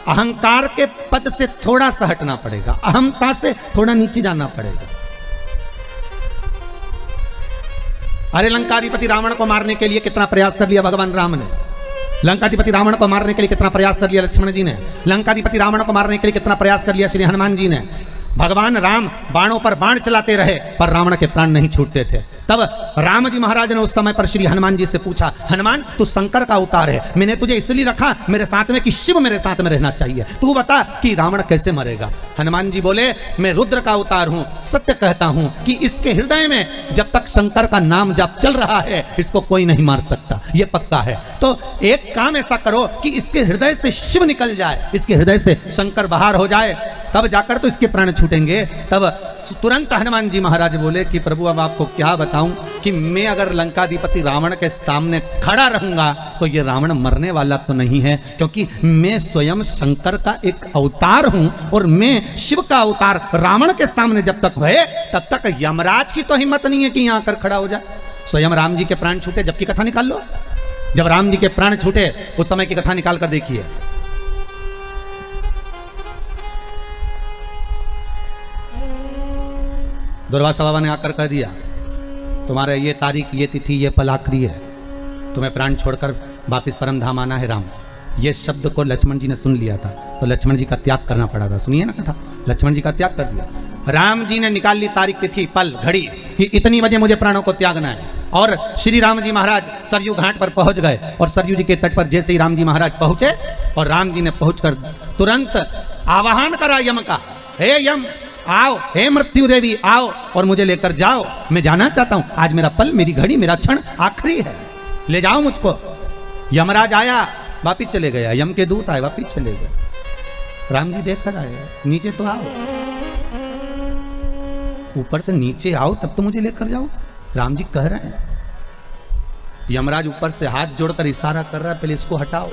अहंकार के पद से थोड़ा सा हटना पड़ेगा, अहमता से थोड़ा नीचे जाना पड़ेगा। अरे लंकाधिपति रावण को मारने के लिए कितना प्रयास कर लिया भगवान राम ने, लंकाधिपति रावण को मारने के लिए कितना प्रयास कर लिया लक्ष्मण जी ने, लंकाधिपति रावण को मारने के लिए कितना प्रयास कर लिया श्री हनुमान जी ने। भगवान राम बाणों पर बाण चलाते रहे पर रावण के प्राण नहीं छूटते थे। तब राम जी महाराज ने उस समय पर श्री हनुमान जी से पूछा, हनुमान तू शंकर का अवतार है, मैंने तुझे इसलिए रखा मेरे साथ में कि शिव मेरे साथ में रहना चाहिए, तू बता कि रावण कैसे मरेगा। हनुमान जी बोले, मैं रुद्र का अवतार हूं, सत्य कहता हूं कि इसके हृदय में जब तक शंकर का नाम जाप चल रहा है इसको कोई नहीं मार सकता, ये पक्का है। तो एक काम ऐसा करो कि इसके हृदय से शिव निकल जाए, इसके हृदय से शंकर बाहर हो जाए, तब जाकर तो इसके प्राण छूटेंगे। तब तुरंत हनुमान जी महाराज बोले कि प्रभु अब आपको क्या बताऊं कि मैं अगर लंकाधिपति रावण के सामने खड़ा रहूंगा तो ये रावण मरने वाला तो नहीं है, क्योंकि मैं स्वयं शंकर का एक अवतार हूं और मैं शिव का अवतार रावण के सामने जब तक है तब तक यमराज की तो हिम्मत नहीं है कि यहां आकर खड़ा हो जाए। स्वयं राम जी के प्राण छूटे जब की कथा निकाल लो, जब राम जी के प्राण छूटे उस समय की कथा निकाल कर देखिए। दुर्वासा बाबा ने आकर कह दिया, तुम्हारे ये तारीख, ये तिथि, ये पल आखिरी है, तुम्हें प्राण छोड़कर वापिस परम धाम आना है राम। ये शब्द को लक्ष्मण जी ने सुन लिया था तो लक्ष्मण जी का त्याग करना पड़ा था। सुनिए ना कथा, लक्ष्मण जी का त्याग कर दिया। राम जी ने निकाल ली तारीख, तिथि, पल, घड़ी कि इतनी बजे मुझे प्राणों को त्यागना है। और श्री राम जी महाराज सरयू घाट पर पहुंच गए और सरयू जी के तट पर जैसे ही राम जी महाराज पहुंचे और राम जी ने पहुंचकर तुरंत आवाहन करा यम का, हे यम आओ, हे मृत्यु देवी आओ और मुझे लेकर जाओ, मैं जाना चाहता हूं, आज मेरा पल, मेरी घड़ी, मेरा क्षण आखिरी है, ले जाओ मुझको। यमराज आया, वापिस चले गया, यम के दूत आए, वापिस चले गए। राम जी देख कर आए, नीचे तो आओ, ऊपर से नीचे आओ तब तो मुझे लेकर जाओ। राम जी कह रहे हैं, यमराज ऊपर से हाथ जोड़कर इशारा कर रहा है, पहले इसको हटाओ।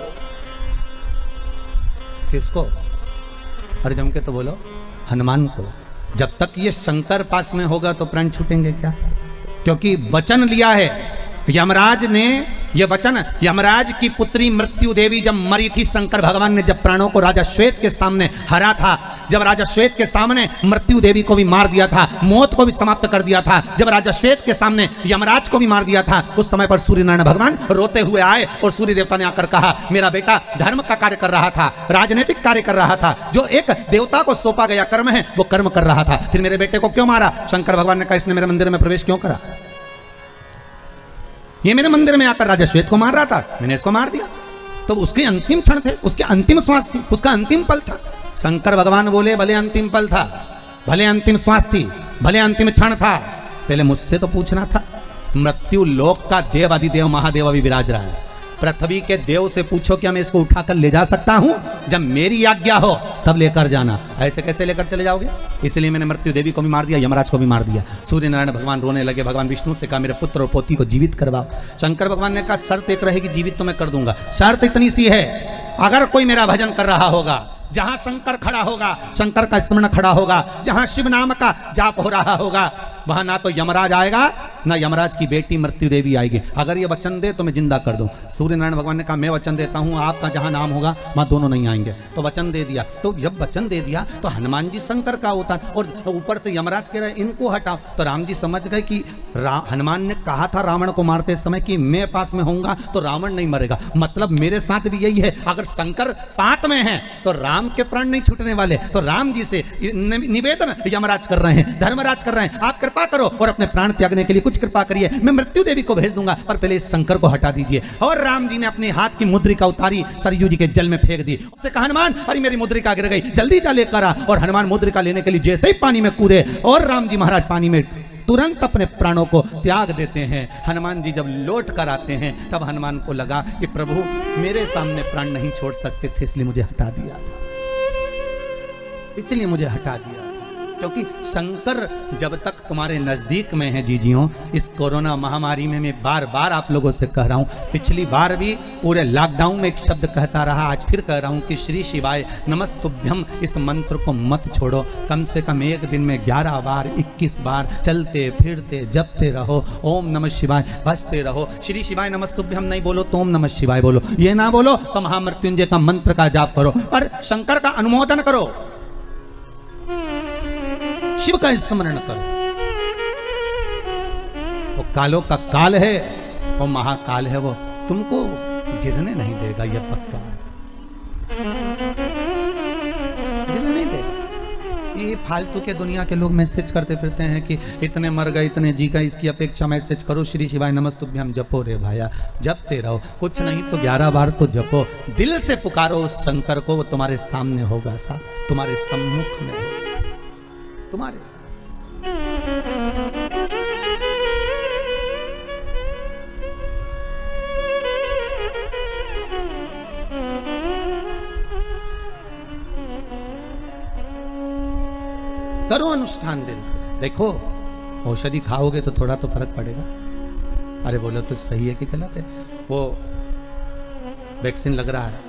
किसको? अरे जम के तो बोलो, हनुमान को। जब तक ये शंकर पास में होगा तो प्राण छूटेंगे क्या? क्योंकि वचन लिया है यमराज ने, ये वचन, यमराज की पुत्री मृत्यु देवी जब मरी थी, शंकर भगवान ने जब प्राणों को राजा श्वेत के सामने हरा था, जब राजा श्वेत के सामने मृत्यु देवी को भी मार दिया था, मौत को भी समाप्त कर दिया था, जब राजा श्वेत के सामने यमराज को भी मार दिया था, उस समय पर सूर्य नारायण भगवान रोते हुए आए और सूर्य देवता ने आकर कहा, मेरा बेटा धर्म का कार्य कर रहा था, राजनीतिक कार्य कर रहा था, जो एक देवता को सौंपा गया कर्म है वो कर्म कर रहा था, फिर मेरे बेटे को क्यों मारा? शंकर भगवान ने कहा, इसने मेरे मंदिर में प्रवेश क्यों करा? ये मेरे मंदिर में आकर राजा श्वेत को मार रहा था, मैंने इसको मार दिया। तो उसके अंतिम क्षण थे, उसके अंतिम श्वास थी, उसका अंतिम पल था। शंकर भगवान बोले, भले अंतिम पल था, भले अंतिम श्वास थी, भले अंतिम क्षण था, पहले मुझसे तो पूछना था। मृत्यु लोक का देव अधिदेव महादेव अभी विराज रहा है, पृथ्वी के देव से पूछो क्या मैं इसको उठाकर ले जा सकता हूं? जब मेरी आज्ञा हो तब लेकर जाना, ऐसे कैसे लेकर चले जाओगे? इसलिए मैंने मृत्यु देवी को भी मार दिया, यमराज को भी मार दिया। सूर्य नारायण भगवान रोने लगे, भगवान विष्णु से कहा, मेरे पुत्र और पोती को जीवित करवाओ। शंकर भगवान ने कहा, शर्त एक रहेगी, जीवित तो मैं कर दूंगा, शर्त इतनी सी है, अगर कोई मेरा भजन कर रहा होगा, जहां शंकर खड़ा होगा, शंकर का स्मरण खड़ा होगा, जहां शिव नाम का जाप हो रहा होगा, वहां ना तो यमराज आएगा ना यमराज की बेटी मृत्यु देवी आएगी। अगर ये वचन दे तो मैं जिंदा कर दूं। सूर्य नारायण भगवान ने कहा, मैं वचन देता हूं, आपका जहां नाम होगा वहां दोनों नहीं आएंगे। तो वचन दे दिया। तो जब वचन दे दिया तो हनुमान जी शंकर का होता और ऊपर से यमराज कह रहे इनको हटाओ। तो राम जी समझ गए कि हनुमान ने कहा था रावण को मारते समय कि मैं पास में होऊंगा तो रावण नहीं मरेगा, मतलब मेरे साथ भी यही है, अगर शंकर साथ में है तो राम के प्राण नहीं छूटने वाले। तो राम जी से निवेदन यमराज कर रहे हैं, धर्मराज कर रहे हैं, आप कृपा करो और अपने प्राण त्यागने के लिए कुछ कृपा करिए, मैं मृत्यु देवी को भेज दूंगा, पर पहले इस शंकर को हटा दीजिए। और राम जी ने अपने हाथ की मुद्रिका उतारी, सरयू जी के जल में फेंक दी। उससे कहा, हनुमान अरे मेरी मुद्रिका गिर गई, जल्दी जा लेकर आ। और हनुमान मुद्रिका लेने के लिए जैसे ही पानी में कूदे और राम जी महाराज पानी में तुरंत अपने प्राणों को त्याग देते हैं। हनुमान जी जब लौट कर आते हैं तब हनुमान को लगा कि प्रभु मेरे सामने प्राण नहीं छोड़ सकते थे, इसलिए मुझे हटा दिया था, इसलिए मुझे हटा दिया था। क्योंकि शंकर जब तक तुम्हारे नजदीक में है जीजियों, इस कोरोना महामारी में मैं बार बार आप लोगों से कह रहा हूं, पिछली बार भी पूरे लॉकडाउन में एक शब्द कहता रहा, आज फिर कह रहा हूं कि श्री शिवाय नमस्तुभ्यम इस मंत्र को मत छोड़ो। कम से कम एक दिन में 11 बार 21 बार चलते फिरते जपते रहो, ओम नमः शिवाय बसते रहो। श्री शिवाय नमस्तुभ्यम नहीं बोलो तो ओम नमः शिवाय बोलो, ये ना बोलो तो महामृत्युंजय का मंत्र का जाप करो और शंकर का अनुमोदन करो, शिव का स्मरण करो। वो कालों का काल है, वो महाकाल है, वो तुमको गिरने नहीं देगा, यह पक्का गिरने नहीं देगा। ये फालतू के दुनिया के लोग मैसेज करते फिरते हैं कि इतने मर गए इतने जी गए, इसकी अपेक्षा मैसेज करो श्री शिवाय नमस्तुभ्यम जपो रे भाया, जपते रहो। कुछ नहीं तो 11 बार तो जपो, दिल से पुकारो उस शंकर को, वो तुम्हारे सामने होगा, साहब तुम्हारे सम्मुख में होगा, तुम्हारे साथ। करो अनुष्ठान दिल से। देखो औषधि खाओगे तो थोड़ा तो फर्क पड़ेगा। अरे बोलो तो सही है कि गलत है? वो वैक्सीन लग रहा है,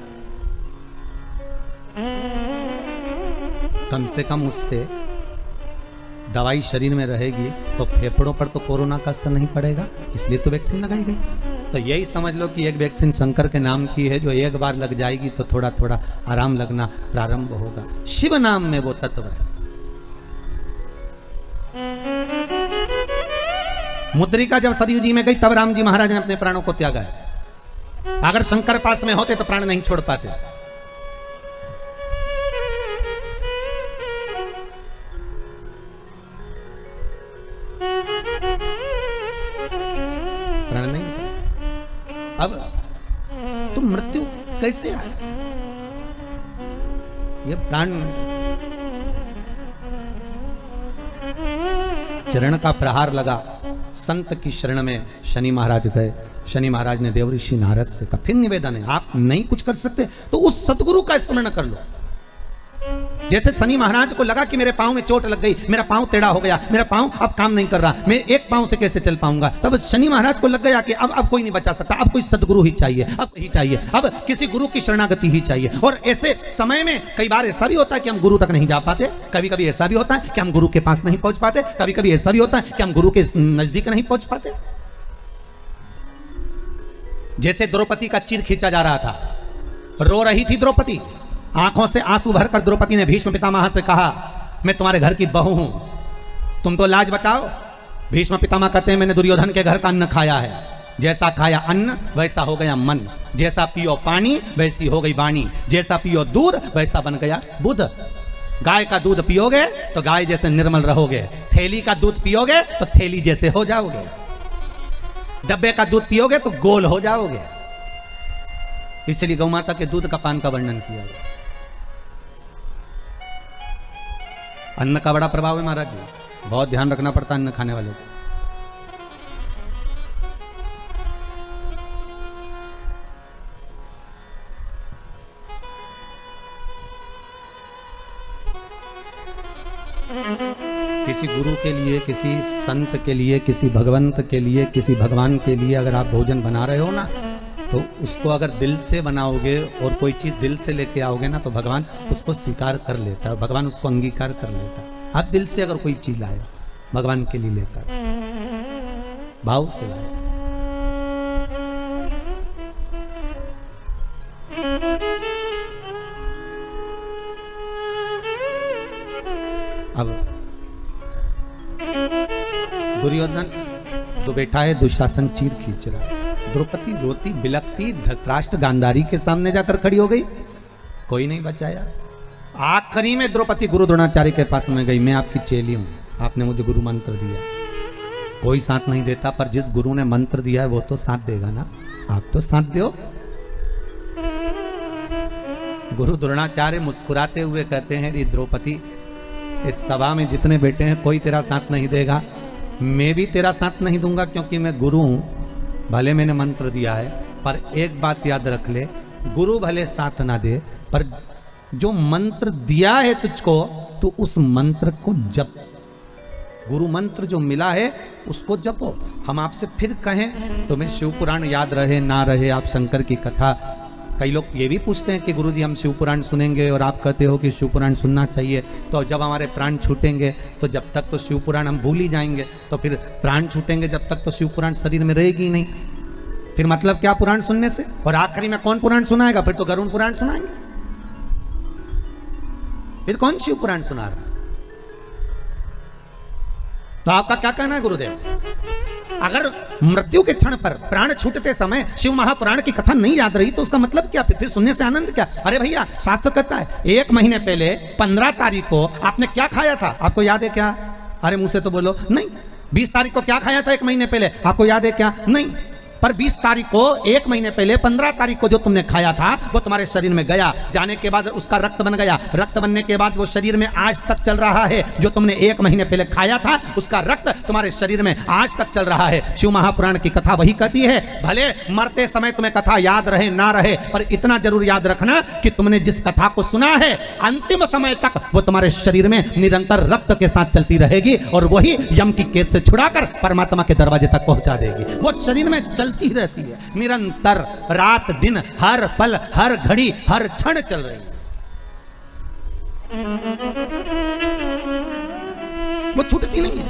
कम से कम उससे दवाई शरीर में रहेगी तो फेफड़ों पर तो कोरोना का असर नहीं पड़ेगा, इसलिए तो वैक्सीन लगाई गई। तो यही समझ लो कि एक वैक्सीन शंकर के नाम की है, जो एक बार लग जाएगी तो थोड़ा थोड़ा आराम लगना प्रारंभ होगा। शिव नाम में वो तत्व है। मुद्रिका जब सरयू जी में गई तब राम जी महाराज ने अपने प्राणों को त्यागा है। अगर शंकर पास में होते तो प्राण नहीं छोड़ पाते। प्राण नहीं निकला। अब तुम मृत्यु कैसे आए? ये प्राण चरण का प्रहार लगा, संत की शरण में शनि महाराज गए। शनि महाराज ने देवऋषि नारद से कहा, फिर निवेदन है, आप नहीं कुछ कर सकते तो उस सतगुरु का स्मरण कर लो। जैसे शनि महाराज को लगा कि मेरे पांव में चोट लग गई, मेरा पांव टेढ़ा हो गया, मेरा पांव अब काम नहीं कर रहा, मैं एक पांव से कैसे चल पाऊंगा, तब शनि महाराज को लग गया कि अब कोई नहीं बचा सकता, अब कोई सदगुरु ही चाहिए, अब ही चाहिए, अब किसी गुरु की शरणागति ही चाहिए। और ऐसे समय में कई बार ऐसा भी होता है कि हम गुरु तक नहीं जा पाते, कभी कभी ऐसा भी होता है कि हम गुरु के पास नहीं पहुंच पाते, कभी कभी ऐसा भी होता है कि हम गुरु के नजदीक नहीं पहुंच पाते। जैसे द्रौपदी का चिर खींचा जा रहा था, रो रही थी द्रौपदी, आंखों से आंसू भरकर द्रौपदी ने भीष्म पितामह से कहा, मैं तुम्हारे घर की बहू हूं, तुम तो लाज बचाओ। भीष्म पितामह कहते हैं, मैंने दुर्योधन के घर का अन्न खाया है, जैसा खाया अन्न वैसा हो गया मन, जैसा पियो पानी वैसी हो गई वाणी, जैसा पियो दूध वैसा बन गया बुध। गाय का दूध पियोगे तो गाय जैसे निर्मल रहोगे, थैली का दूध पियोगे तो थैली जैसे हो जाओगे, डब्बे का दूध पियोगे तो गोल हो जाओगे। इसलिए गौ माता के दूध का पान का वर्णन किया गया। अन्न का बड़ा प्रभाव है महाराज जी, बहुत ध्यान रखना पड़ता है अन्न खाने वालों को। किसी गुरु के लिए, किसी संत के लिए, किसी भगवंत के लिए, किसी भगवान के लिए अगर आप भोजन बना रहे हो ना, तो उसको अगर दिल से बनाओगे और कोई चीज़ दिल से लेके आओगे ना, तो भगवान उसको स्वीकार कर लेता है, भगवान उसको अंगीकार कर लेता है। आप दिल से अगर कोई चीज़ लाए भगवान के लिए लेकर, भाव से लाए, अब दुर्योधन तो बैठा है, दुशासन चीर खींच रहा है, द्रौपदी रोती बिलकती धृतराष्ट्र गांधारी के सामने जाकर खड़ी हो गई, कोई नहीं बचाया। आखिरी में द्रौपदी गुरु द्रोणाचार्य के पास में गई, मैं आपकी चेली हूं, आपने मुझे गुरु मंत्र दिया। कोई साथ नहीं देता, पर जिस गुरु ने मंत्र दिया है वो तो साथ देगा ना, आप तो साथ दो। गुरु द्रोणाचार्य मुस्कुराते हुए कहते हैं, रे द्रौपदी, इस सभा में जितने बैठे हैं कोई तेरा साथ नहीं देगा, मैं भी तेरा साथ नहीं दूंगा, क्योंकि मैं गुरु हूं। भले मैंने मंत्र दिया है, पर एक बात याद रख ले, गुरु भले साथ ना दे, पर जो मंत्र दिया है तुझको तो उस मंत्र को जप, गुरु मंत्र जो मिला है उसको जपो। हम आपसे फिर कहें तुम्हें शिव पुराण याद रहे ना रहे, आप शंकर की कथा, कई लोग ये भी पूछते हैं कि गुरुजी हम शिव पुराण सुनेंगे और आप कहते हो कि शिव पुराण सुनना चाहिए, तो जब हमारे प्राण छूटेंगे तो जब तक तो शिव पुराण हम भूल ही जाएंगे, तो फिर प्राण छूटेंगे जब तक तो शिव पुराण शरीर में रहेगी ही नहीं, फिर मतलब क्या पुराण सुनने से? और आखिरी में कौन पुराण सुनाएगा? फिर तो गरुड़ पुराण सुनाएंगे, फिर कौन शिव पुराण सुना रहा? तो आपका क्या कहना है गुरुदेव? अगर मृत्यु के क्षण पर प्राण छूटते समय शिव महापुराण की कथा नहीं याद रही तो उसका मतलब क्या? फिर सुनने से आनंद क्या? अरे भैया शास्त्र कहता है 1 महीने पहले 15 तारीख को आपने क्या खाया था, आपको याद है क्या? अरे मुंह से तो बोलो नहीं। 20 तारीख को क्या खाया था 1 महीने पहले, आपको याद है क्या? नहीं। पर 20 तारीख को 1 महीने पहले 15 तारीख को जो तुमने खाया था वो तुम्हारे शरीर में गया, जाने के बाद उसका रक्त बन गया, रक्त बनने के बाद वो शरीर में आज तक चल रहा है। जो तुमने 1 महीने पहले खाया था उसका रक्त तुम्हारे शरीर में आज तक चल रहा है। शिव महापुराण की कथा वही कहती है, भले मरते समय तुम्हें कथा याद रहे ना रहे, पर इतना जरूर याद रखना कि तुमने जिस कथा को सुना है अंतिम समय तक वो तुम्हारे शरीर में निरंतर रक्त के साथ चलती रहेगी और वही यम की कैद से छुड़ाकर परमात्मा के दरवाजे तक पहुंचा देगी। वो शरीर में चलती रहती है निरंतर, रात दिन, हर पल, हर घड़ी, हर क्षण चल रही है, वो छूटती नहीं है।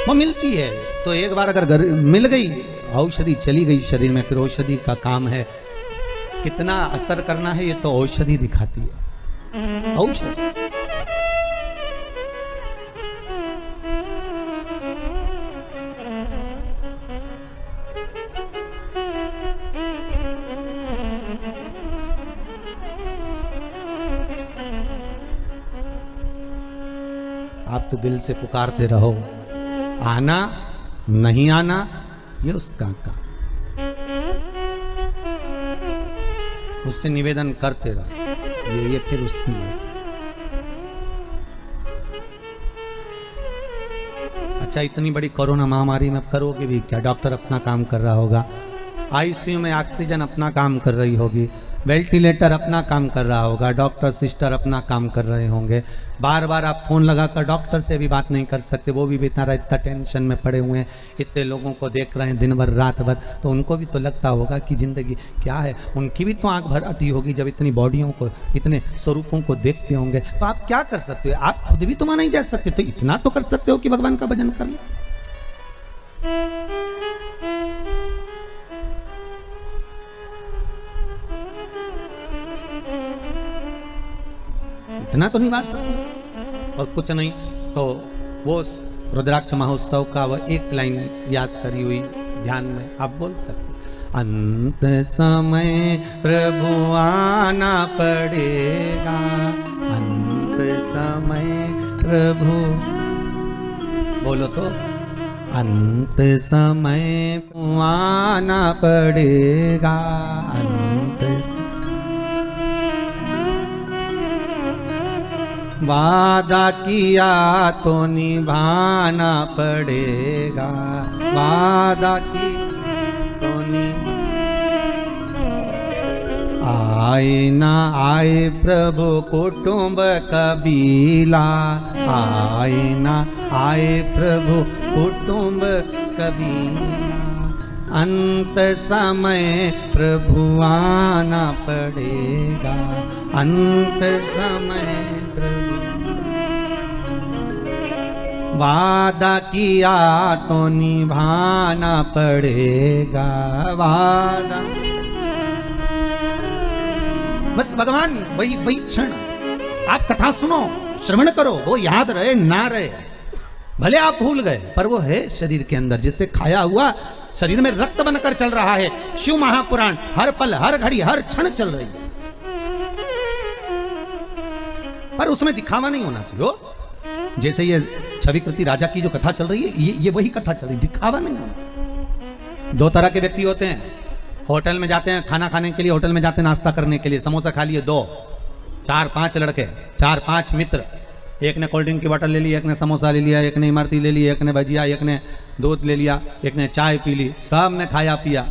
वो मिलती है तो एक बार अगर मिल गई, औषधि चली गई शरीर में, फिर औषधि का काम है कितना असर करना है, ये तो औषधि दिखाती है। औषधि आप तो दिल से पुकारते रहो, आना नहीं आना ये उसका काम, उससे निवेदन करते रहो, ये फिर उसकी मर्जी। अच्छा इतनी बड़ी कोरोना महामारी में करोगे भी क्या? डॉक्टर अपना काम कर रहा होगा, आईसीयू में ऑक्सीजन अपना काम कर रही होगी, वेंटिलेटर अपना काम कर रहा होगा, डॉक्टर सिस्टर अपना काम कर रहे होंगे। बार बार आप फोन लगाकर डॉक्टर से भी बात नहीं कर सकते, वो भी बेचारा इतना टेंशन में पड़े हुए हैं, इतने लोगों को देख रहे हैं दिन भर रात भर, तो उनको भी तो लगता होगा कि जिंदगी क्या है, उनकी भी तो आंख भर आती होगी जब इतनी बॉडियों को, इतने स्वरूपों को देखते होंगे। तो आप क्या कर सकते हो? आप खुद भी तो वहां नहीं जा सकते, तो इतना तो कर सकते हो कि भगवान का भजन कर लो। इतना तो नहीं बात सकते, और कुछ नहीं तो वो रुद्राक्ष महोत्सव का वो एक लाइन याद करी हुई ध्यान में आप बोल सकते, अंत समय प्रभु आना पड़ेगा, अंत समय प्रभु, बोलो तो, अंत समय आना पड़ेगा, अंत समय वादा किया तो निभाना पड़ेगा, वादा की तो आए ना आए प्रभु कुटुंब कबीला, आए ना आए प्रभु कुटुंब कबीला, अंत समय प्रभु आना पड़ेगा, अंत समय प्रभु वादा किया तो निभाना पड़ेगा, वादा। बस भगवान वही वही क्षण, आप कथा सुनो, श्रवण करो, वो याद रहे ना रहे, भले आप भूल गए पर वो है शरीर के अंदर, जिससे खाया हुआ शरीर में रक्त बनकर चल रहा है। शिव महापुराण हर पल, हर घड़ी, हर क्षण चल रही है, पर उसमें दिखावा नहीं होना चाहिए। जैसे ये छविकृति राजा की जो कथा चल रही है, ये वही कथा चल रही, दिखावा नहीं होना। 2 तरह के व्यक्ति होते हैं, होटल में जाते हैं खाना खाने के लिए, होटल में जाते हैं नाश्ता करने के लिए, समोसा खा लिए 2, 4-5 लड़के, 4-5 मित्र, एक ने कोल्ड ड्रिंक की बोतल ले ली, एक ने समोसा ले लिया, एक ने इमरती ले ली, एक ने भजिया, एक ने दूध ले लिया, एक ने चाय पी ली, सब ने खाया पिया,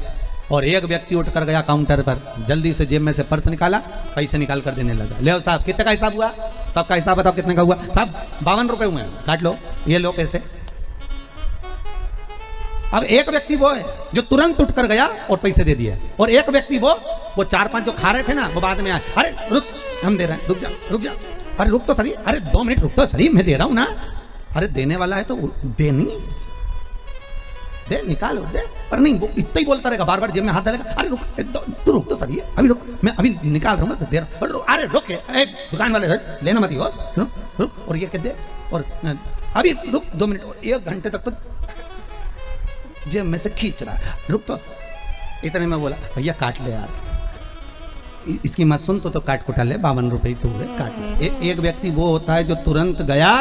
और एक व्यक्ति उठ कर गया काउंटर पर, जल्दी से जेब में से पर्स निकाला, पैसे निकाल कर देने लगा। ले साहब कितने का हिसाब हुआ? सबका हिसाब बताओ कितने का हुआ? साहब 52 रुपए हुए हैं, काट लो, ये लो पैसे। अब एक व्यक्ति वो है जो तुरंत उठ कर गया और पैसे दे दिया, और एक व्यक्ति वो 4-5 जो खा रहे थे ना, वो बाद में आए, अरे रुक, हम दे रहे हैं, रुक जा रुक जा, अरे रुक तो सही, अरे 2 मिनट रुक तो सही, मैं दे रहा हूं ना। अरे देने वाला है तो दे, नहीं दे, निकालो दे, पर नहीं वो इतना ही बोलता रहेगा, बार बार जेब में हाथ डालेगा, अरे रुक तू रुक तो सही है, अभी रुक, मैं अभी निकाल रहा हूँ, तो दे रहा हूँ, अरे रुक, दुकान वाले लेना मत हो, रुक रुक, और ये कह दे, और अभी रुक 2 मिनट, 1 घंटे तक तो जेब में से खींच रहा है, रुक तो। इतने में बोला, भैया काट ले यार, इसकी मत सुन तो काट कुटा ले, 52 रुपये तो हुए, काट ले। एक व्यक्ति वो होता है जो तुरंत गया,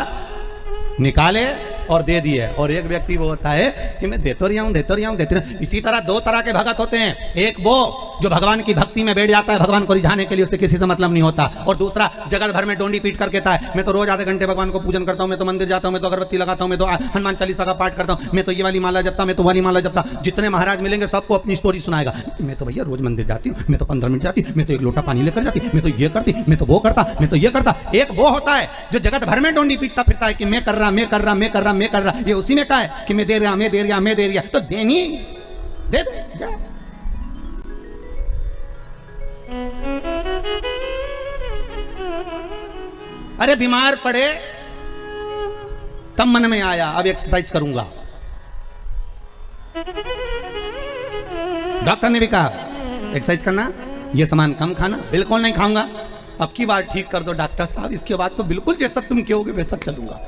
निकाले और दे दिए, और एक व्यक्ति वो होता है कि मैं देते रहा हूँ देते रहा हूँ देते रहा। इसी तरह 2 तरह के भगत होते हैं, एक वो जो भगवान की भक्ति में बैठ जाता है भगवान को रिझाने के लिए, उससे किसी से मतलब नहीं होता, और दूसरा जगत भर में डोंडी पीट कर कहता है मैं तो रोज आधे घंटे भगवान को पूजन करता हूँ, मैं तो मंदिर जाता हूँ, मैं तो अगरबत्ती लगाता हूँ, मैं तो हनुमान चालीसा का पाठ करता हूँ, मैं तो ये वाली माला जपता, मैं तो वाली माला जपता। जितने महाराज मिलेंगे सबको अपनी स्टोरी सुनाएगा, मैं तो भैया रोज मंदिर जाती हूँ, मैं तो 15 मिनट जाती, मैं तो 1 लोटा पानी लेकर जाती, मैं तो ये करती, मैं तो वो करता, मैं तो ये करता। एक वो होता है जो जगत भर में डोंडी पीटता फिरता है कि मैं कर रहा, मैं कर रहा, मैं कर रहा, मैं कर रहा। ये उसी में कहा है कि मैं दे रहा, मैं दे रहा, मैं दे रहा, तो देनी दे दे जा। अरे बीमार पड़े तब मन में आया अब एक्सरसाइज करूंगा, डॉक्टर ने भी कहा एक्सरसाइज करना, ये सामान कम खाना, बिल्कुल नहीं खाऊंगा, अब की बार ठीक कर दो डॉक्टर साहब, इसके बाद तो बिल्कुल जैसा तुम कहोगे वैसा चलूंगा।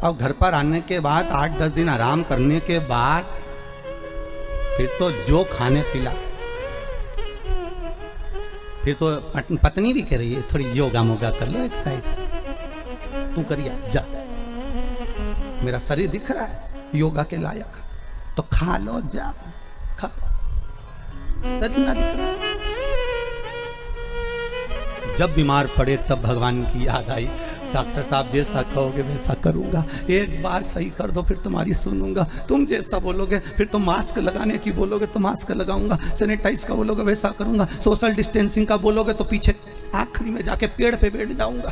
अब घर पर आने के बाद 8-10 दिन आराम करने के बाद फिर तो जो खाने पिला, फिर तो पत्नी भी कह रही है थोड़ी योगा मोगा कर लो, एक्सरसाइज तू करिया जा, मेरा शरीर दिख रहा है योगा के लायक, तो खा लो जा, खा, शरीर ना दिख रहा है। जब बीमार पड़े तब भगवान की याद आई, डॉक्टर साहब जैसा कहोगे वैसा करूंगा, एक बार सही कर दो फिर तुम्हारी सुनूंगा, तुम जैसा बोलोगे फिर तुम मास्क लगाने की बोलोगे तो मास्क लगाऊंगा, सैनिटाइज का बोलोगे वैसा करूंगा, सोशल डिस्टेंसिंग का बोलोगे तो पीछे आखिरी में जाके पेड़ पे बैठ जाऊंगा,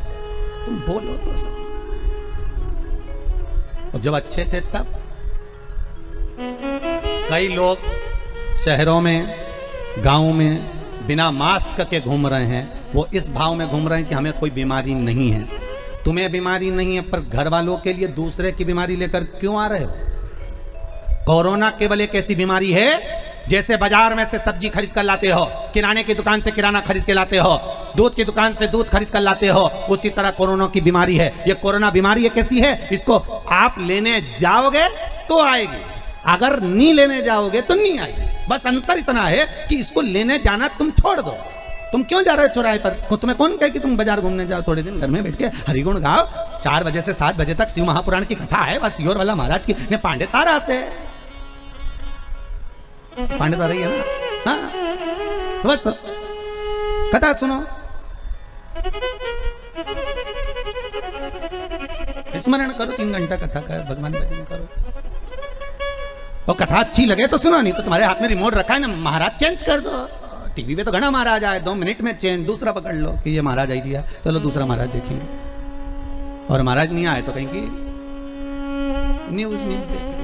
तुम बोलो तो सही। और जब अच्छे थे तब कई लोग शहरों में गांव में बिना मास्क के घूम रहे हैं, वो इस भाव में घूम रहे हैं कि हमें कोई बीमारी नहीं है। तुम्हें बीमारी नहीं है पर घर वालों के लिए दूसरे की बीमारी लेकर क्यों आ रहे हो? कोरोना केवल एक ऐसी बीमारी है जैसे बाजार में से सब्जी खरीद कर लाते हो, किराने की दुकान से किराना खरीद के लाते हो, दूध की दुकान से दूध खरीद कर लाते हो, उसी तरह कोरोना की बीमारी है। ये कोरोना बीमारी एक ऐसी है, इसको आप लेने जाओगे तो आएगी, अगर नहीं लेने जाओगे तो नहीं आएगी। बस अंतर इतना है कि इसको लेने जाना तुम छोड़ दो। तुम क्यों जा रहे हो चौराहे पर? तुम्हें कौन कहे कि तुम बाजार घूमने जाओ? थोड़े दिन घर में बैठ के हरिगुण गाओ, 4 बजे से 7 बजे तक शिव महापुराण की कथा है, बस योर वाला महाराज की ने पांडे तारा से, पांडे तारा ही है ना, हाँ बस तो कथा सुनो, स्मरण करो, 3 घंटा कथा का भगवान भजन करो, और कथा अच्छी लगे तो सुनो, नहीं तो तुम्हारे हाथ में रिमोट रखा है ना, महाराज चेंज कर दो। टीवी पे तो घना महाराज आए, 2 मिनट में चेंज, दूसरा पकड़ लो कि ये महाराज आई दिया, चलो दूसरा महाराज देखेंगे, और महाराज नहीं आए तो कहीं की न्यूज देख लो।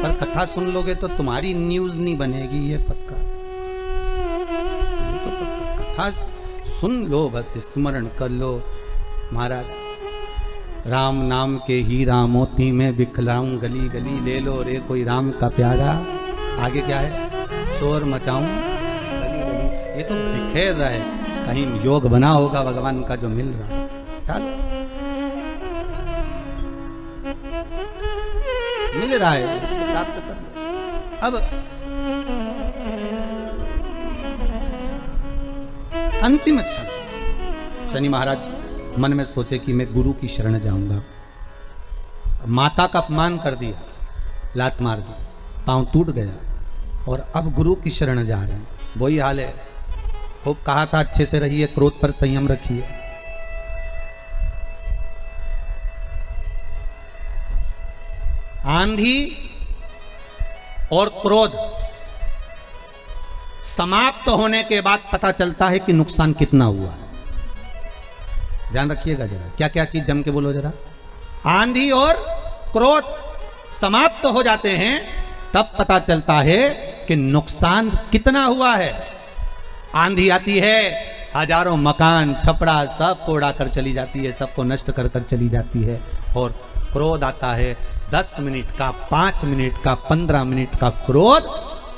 पर कथा सुन लोगे तो तुम्हारी न्यूज नहीं बनेगी, ये पक्का, ये तो पक्का। कथा सुन लो, बस स्मरण कर लो, महाराज राम नाम के हीरा मोती में बिखलाऊं गली गली, ले लो रे कोई राम का प्यारा, आगे क्या है, शोर मचाऊं गली गली। ये तो बिखेर रहा है, कहीं योग बना होगा भगवान का जो मिल रहा है, मिल रहा है, उसको प्राप्त कर लो। अब अंतिम क्षण शनि महाराज मन में सोचे कि मैं गुरु की शरण जाऊंगा, माता का अपमान कर दिया, लात मार दी, पांव टूट गया, और अब गुरु की शरण जा रहे हैं। वही हाल है, खूब कहा था अच्छे से रहिए, क्रोध पर संयम रखिए, आंधी और क्रोध समाप्त होने के बाद पता चलता है कि नुकसान कितना हुआ है। ध्यान रखिएगा जरा, क्या क्या चीज जम के बोलो जरा। आंधी और क्रोध समाप्त हो जाते हैं तब पता चलता है कि नुकसान कितना हुआ है। आंधी आती है, हजारों मकान छपड़ा सबको उड़ाकर चली जाती है, सबको नष्ट कर कर चली जाती है। और क्रोध आता है, 10 मिनट का, 5 मिनट का, 15 मिनट का क्रोध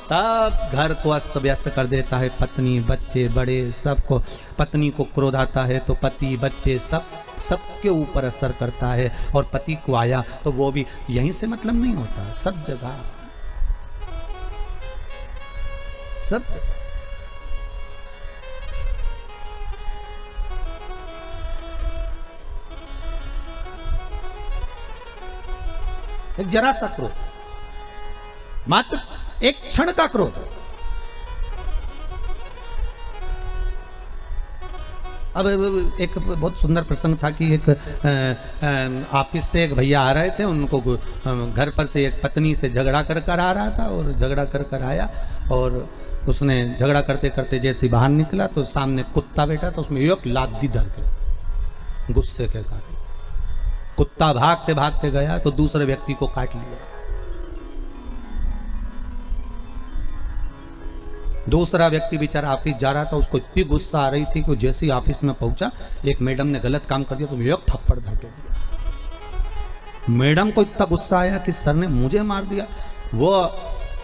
सब घर को अस्त व्यस्त कर देता है। पत्नी, बच्चे, बड़े, सबको। पत्नी को क्रोध आता है तो पति, बच्चे, सबके ऊपर असर करता है। और पति को आया तो वो भी यहीं से मतलब नहीं होता, सब जगह, सब जगह। एक जरा सा क्रोध, मात्र एक क्षण का क्रोध। अब एक बहुत सुंदर प्रसंग था कि एक ऑफिस से एक भैया आ रहे थे, उनको घर पर से एक पत्नी से झगड़ा कर कर आ रहा था। और झगड़ा कर कर आया और उसने झगड़ा करते करते जैसे बाहर निकला तो सामने कुत्ता बैठा था, उसमें एक लात दी धर के गुस्से के कारण। कुत्ता भागते भागते गया तो दूसरे व्यक्ति को काट लिया। दूसरा व्यक्ति बेचारा ऑफिस जा रहा था, उसको इतनी गुस्सा आ रही थी कि जैसे ही ऑफिस में पहुंचा, एक मैडम ने गलत काम कर दिया तो एक थप्पड़ धके दिया। मैडम को इतना गुस्सा आया कि सर ने मुझे मार दिया। वो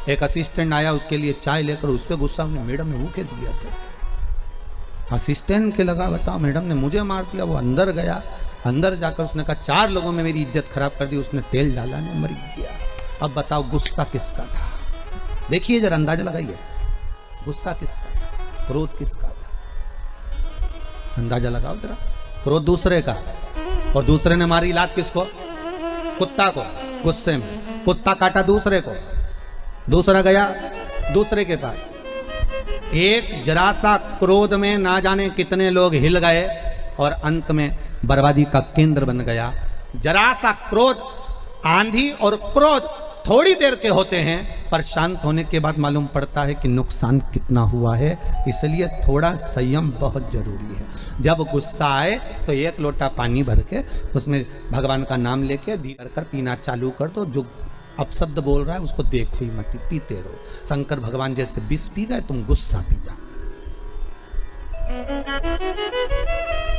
एक असिस्टेंट आया, उसके लिए चाय लेकर, उस पर गुस्सा हुई, मैडम ने मुँह दिया था। असिस्टेंट के लगा, बताओ मैडम ने मुझे मार दिया। वो अंदर गया, अंदर जाकर उसने कहा 4 लोगों में मेरी इज्जत खराब कर दी। उसने तेल डाला, नहीं मर गया। अब बताओ गुस्सा किसका था? देखिए जरा, अंदाजा लगाइए, गुस्सा किसका था, क्रोध किसका था? अंदाजा लगाओ जरा। क्रोध दूसरे का, और दूसरे ने मारी लात किसको? कुत्ता को, गुस्से में। कुत्ता काटा दूसरे को, दूसरा गया दूसरे के पास। एक जरा सा क्रोध में ना जाने कितने लोग हिल गए और अंत में बर्बादी का केंद्र बन गया। जरा सा क्रोध, आंधी और क्रोध थोड़ी देर के होते हैं, पर शांत होने के बाद मालूम पड़ता है कि नुकसान कितना हुआ है। इसलिए थोड़ा संयम बहुत जरूरी है। जब गुस्सा आए तो 1 लोटा पानी भर के उसमें भगवान का नाम लेके धीरे कर पीना चालू कर दो। जो अपशब्द बोल रहा है उसको देखो ही मत, पीते रहो। शंकर भगवान जैसे विष पी गए, तुम गुस्सा पी जाओ।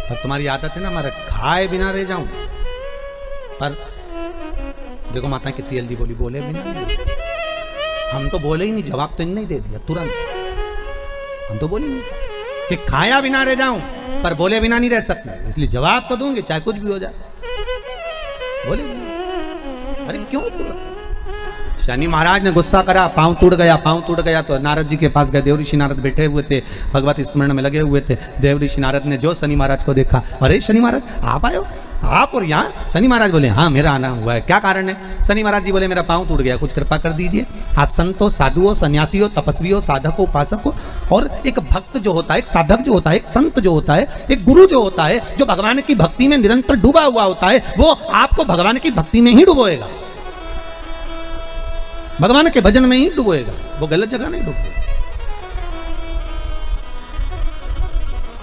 पर तुम्हारी आदत है ना महाराज, खाए बिना रह जाऊं। पर देखो माता कितनी जल्दी बोली, बोले बिना नहीं। हम तो बोले ही नहीं, जवाब तो इन्हें दे दिया तुरंत। हम तो बोले नहीं कि खाया बिना रह जाऊं, पर बोले बिना नहीं रह सकते, इसलिए जवाब तो दूंगे चाहे कुछ भी हो जाए। बोले बिना, अरे क्यों? शनि महाराज ने गुस्सा करा, पांव टूट गया, पांव टूट गया तो नारद जी के पास गए। देव ऋषि नारद बैठे हुए थे, भगवत स्मरण में लगे हुए थे। देव ऋषि नारद ने जो शनि महाराज को देखा, अरे शनि महाराज आप आए हो, आप और यहाँ? शनि महाराज बोले हाँ मेरा आना हुआ है, क्या कारण है? शनि महाराज जी बोले मेरा पांव टूट गया, कुछ कृपा कर दीजिए। आप संत हो, साधु हो, सन्यासी हो, तपस्वी हो, साधक हो, उपासक हो। और एक भक्त जो होता है, एक साधक जो होता है, एक संत जो होता है, एक गुरु जो होता है, जो भगवान की भक्ति में निरंतर डूबा हुआ होता है, वो आपको भगवान की भक्ति में ही डुबोएगा, भगवान के भजन में ही डुबोएगा, वो गलत जगह नहीं डुबोएगा।